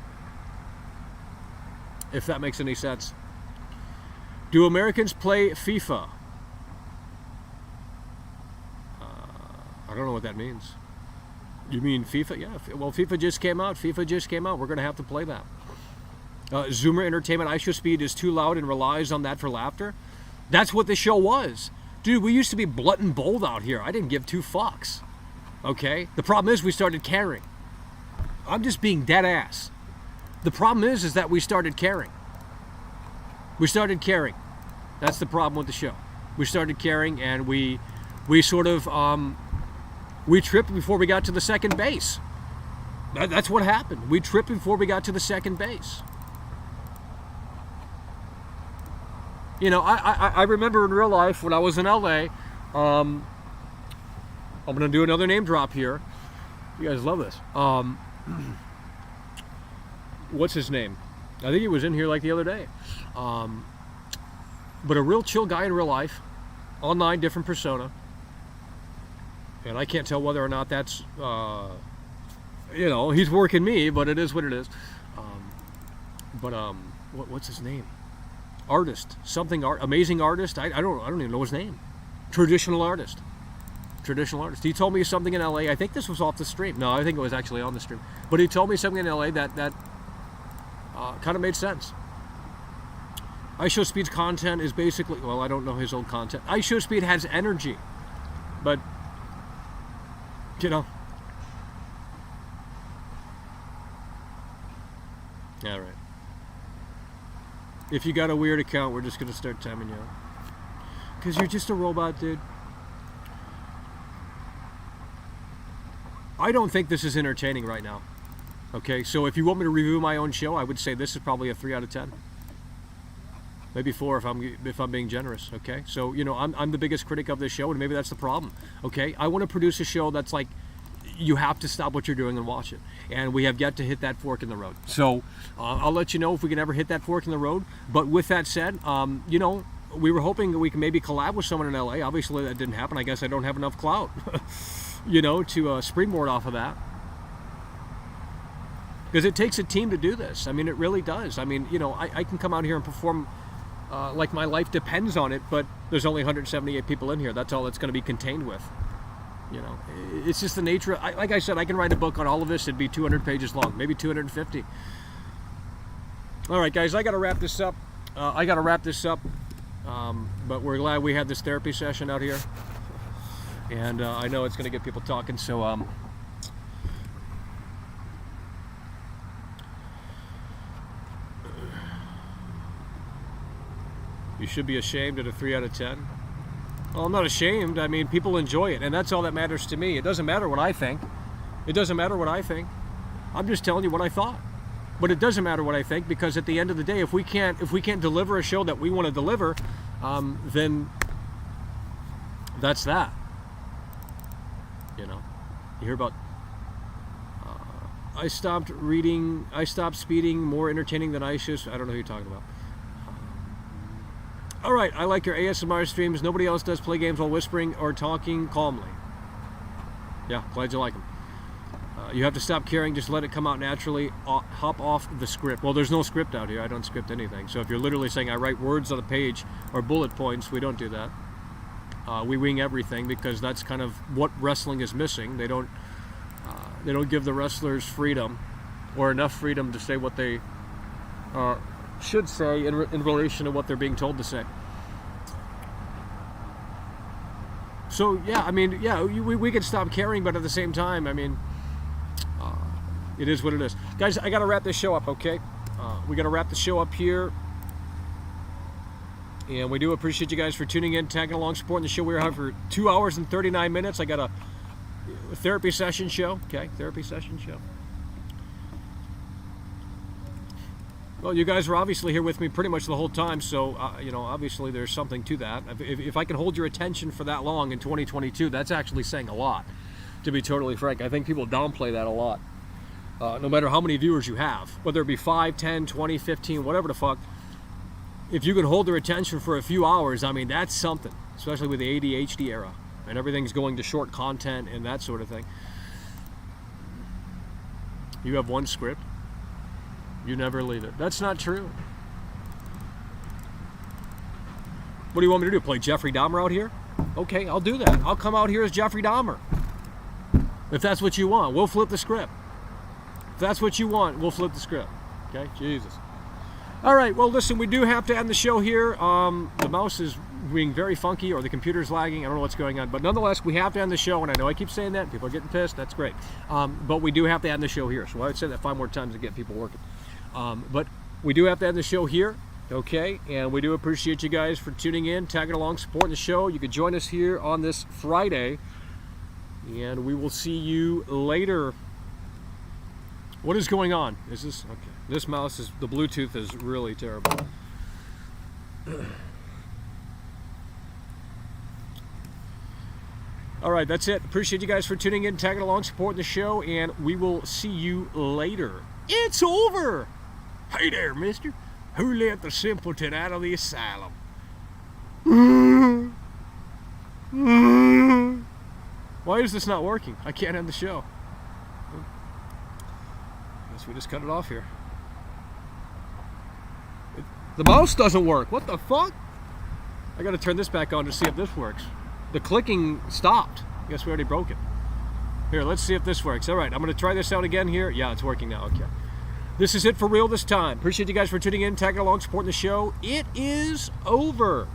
if that makes any sense. Do Americans play FIFA? I don't know what that means. You mean FIFA? Yeah, well, FIFA just came out. We're going to have to play that. Zoomer Entertainment, IShowSpeed is too loud and relies on that for laughter. That's what the show was. Dude, we used to be blunt and bold out here. I didn't give two fucks. Okay? The problem is we started caring. I'm just being dead ass. The problem is that we started caring. We started caring. That's the problem with the show. We started caring, and we sort of we tripped before we got to the second base. That's what happened. We tripped before we got to the second base. You know, I remember in real life when I was in LA, I'm going to do another name drop here. You guys love this. What's his name? I think he was in here like the other day. But a real chill guy in real life, online, different persona. And I can't tell whether or not that's, you know, he's working me, but it is what it is. What's his name? Artist, amazing artist. I don't even know his name. Traditional artist. He told me something in LA. I think this was off the stream. No, I think it was actually on the stream. But he told me something in LA that kind of made sense. IShowSpeed's content is basically, well, I don't know his old content. IShowSpeed has energy, but you know. All right. If you got a weird account, we're just going to start timing you out. Because you're just a robot, dude. I don't think this is entertaining right now. Okay, so if you want me to review my own show, I would say this is probably a 3 out of 10. Maybe 4 if I'm being generous, okay? So, you know, I'm the biggest critic of this show, and maybe that's the problem, okay? I want to produce a show that's like, you have to stop what you're doing and watch it. And we have yet to hit that fork in the road. So I'll let you know if we can ever hit that fork in the road. But with that said, you know, we were hoping that we can maybe collab with someone in LA. Obviously that didn't happen. I guess I don't have enough clout, you know, to springboard off of that. Because it takes a team to do this. I mean, it really does. I mean, you know, I can come out here and perform like my life depends on it, but there's only 178 people in here. That's all it's going to be contained with. You know, it's just the nature. Like I said, I can write a book on all of this. It'd be 200 pages long, maybe 250. All right, guys, I got to wrap this up. But we're glad we had this therapy session out here. And I know it's going to get people talking, so you should be ashamed at a 3 out of 10. Well, I'm not ashamed. I mean, people enjoy it, and that's all that matters to me. It doesn't matter what I think. I'm just telling you what I thought. But it doesn't matter what I think, because at the end of the day, if we can't deliver a show that we want to deliver, then that's that. You know, you hear about I stopped speeding, more entertaining than I should. I don't know who you're talking about. All right, I like your ASMR streams. Nobody else does play games while whispering or talking calmly. Yeah, glad you like them. You have to stop caring, just let it come out naturally. Hop off the script. Well, there's no script out here. I don't script anything. So if you're literally saying I write words on a page or bullet points, we don't do that. We wing everything, because that's kind of what wrestling is missing. They don't give the wrestlers freedom, or enough freedom to say what they should say in relation to what they're being told to say. So yeah, I mean, yeah, we can stop caring, but at the same time, I mean, it is what it is. Guys, I got to wrap this show up, okay? We got to wrap the show up here. And we do appreciate you guys for tuning in, tagging along, supporting the show. We're here for 2 hours and 39 minutes. I got a therapy session show, okay? Therapy session show. Well, you guys were obviously here with me pretty much the whole time, so, you know, obviously there's something to that. If I can hold your attention for that long in 2022, that's actually saying a lot, to be totally frank. I think people downplay that a lot. No matter how many viewers you have, whether it be 5, 10, 20, 15, whatever the fuck, if you can hold their attention for a few hours, I mean, that's something, especially with the ADHD era, and everything's going to short content and that sort of thing. You have one script. You never leave it. That's not true. What do you want me to do? Play Jeffrey Dahmer out here? Okay, I'll do that. I'll come out here as Jeffrey Dahmer. If that's what you want, we'll flip the script. If that's what you want, we'll flip the script. Okay? Jesus. All right, well, listen, we do have to end the show here. The mouse is being very funky, or the computer's lagging. I don't know what's going on. But nonetheless, we have to end the show, and I know I keep saying that, and people are getting pissed. That's great. But we do have to end the show here. So I would say that 5 more times to get people working. But we do have to end the show here. Okay, and we do appreciate you guys for tuning in, tagging along, supporting the show. You can join us here on this Friday, and we will see you later. What is going on? Is this okay? This mouse is, the Bluetooth is really terrible. All right, that's it. Appreciate you guys for tuning in, tagging along, supporting the show, and we will see you later. It's over. Hey there, mister. Who let the simpleton out of the asylum? Why is this not working? I can't end the show. Guess we just cut it off here. The mouse doesn't work. What the fuck? I gotta turn this back on to see if this works. The clicking stopped. I guess we already broke it. Here, let's see if this works. All right, I'm gonna try this out again here. Yeah, it's working now. Okay. This is it for real this time. Appreciate you guys for tuning in, tagging along, supporting the show. It is over.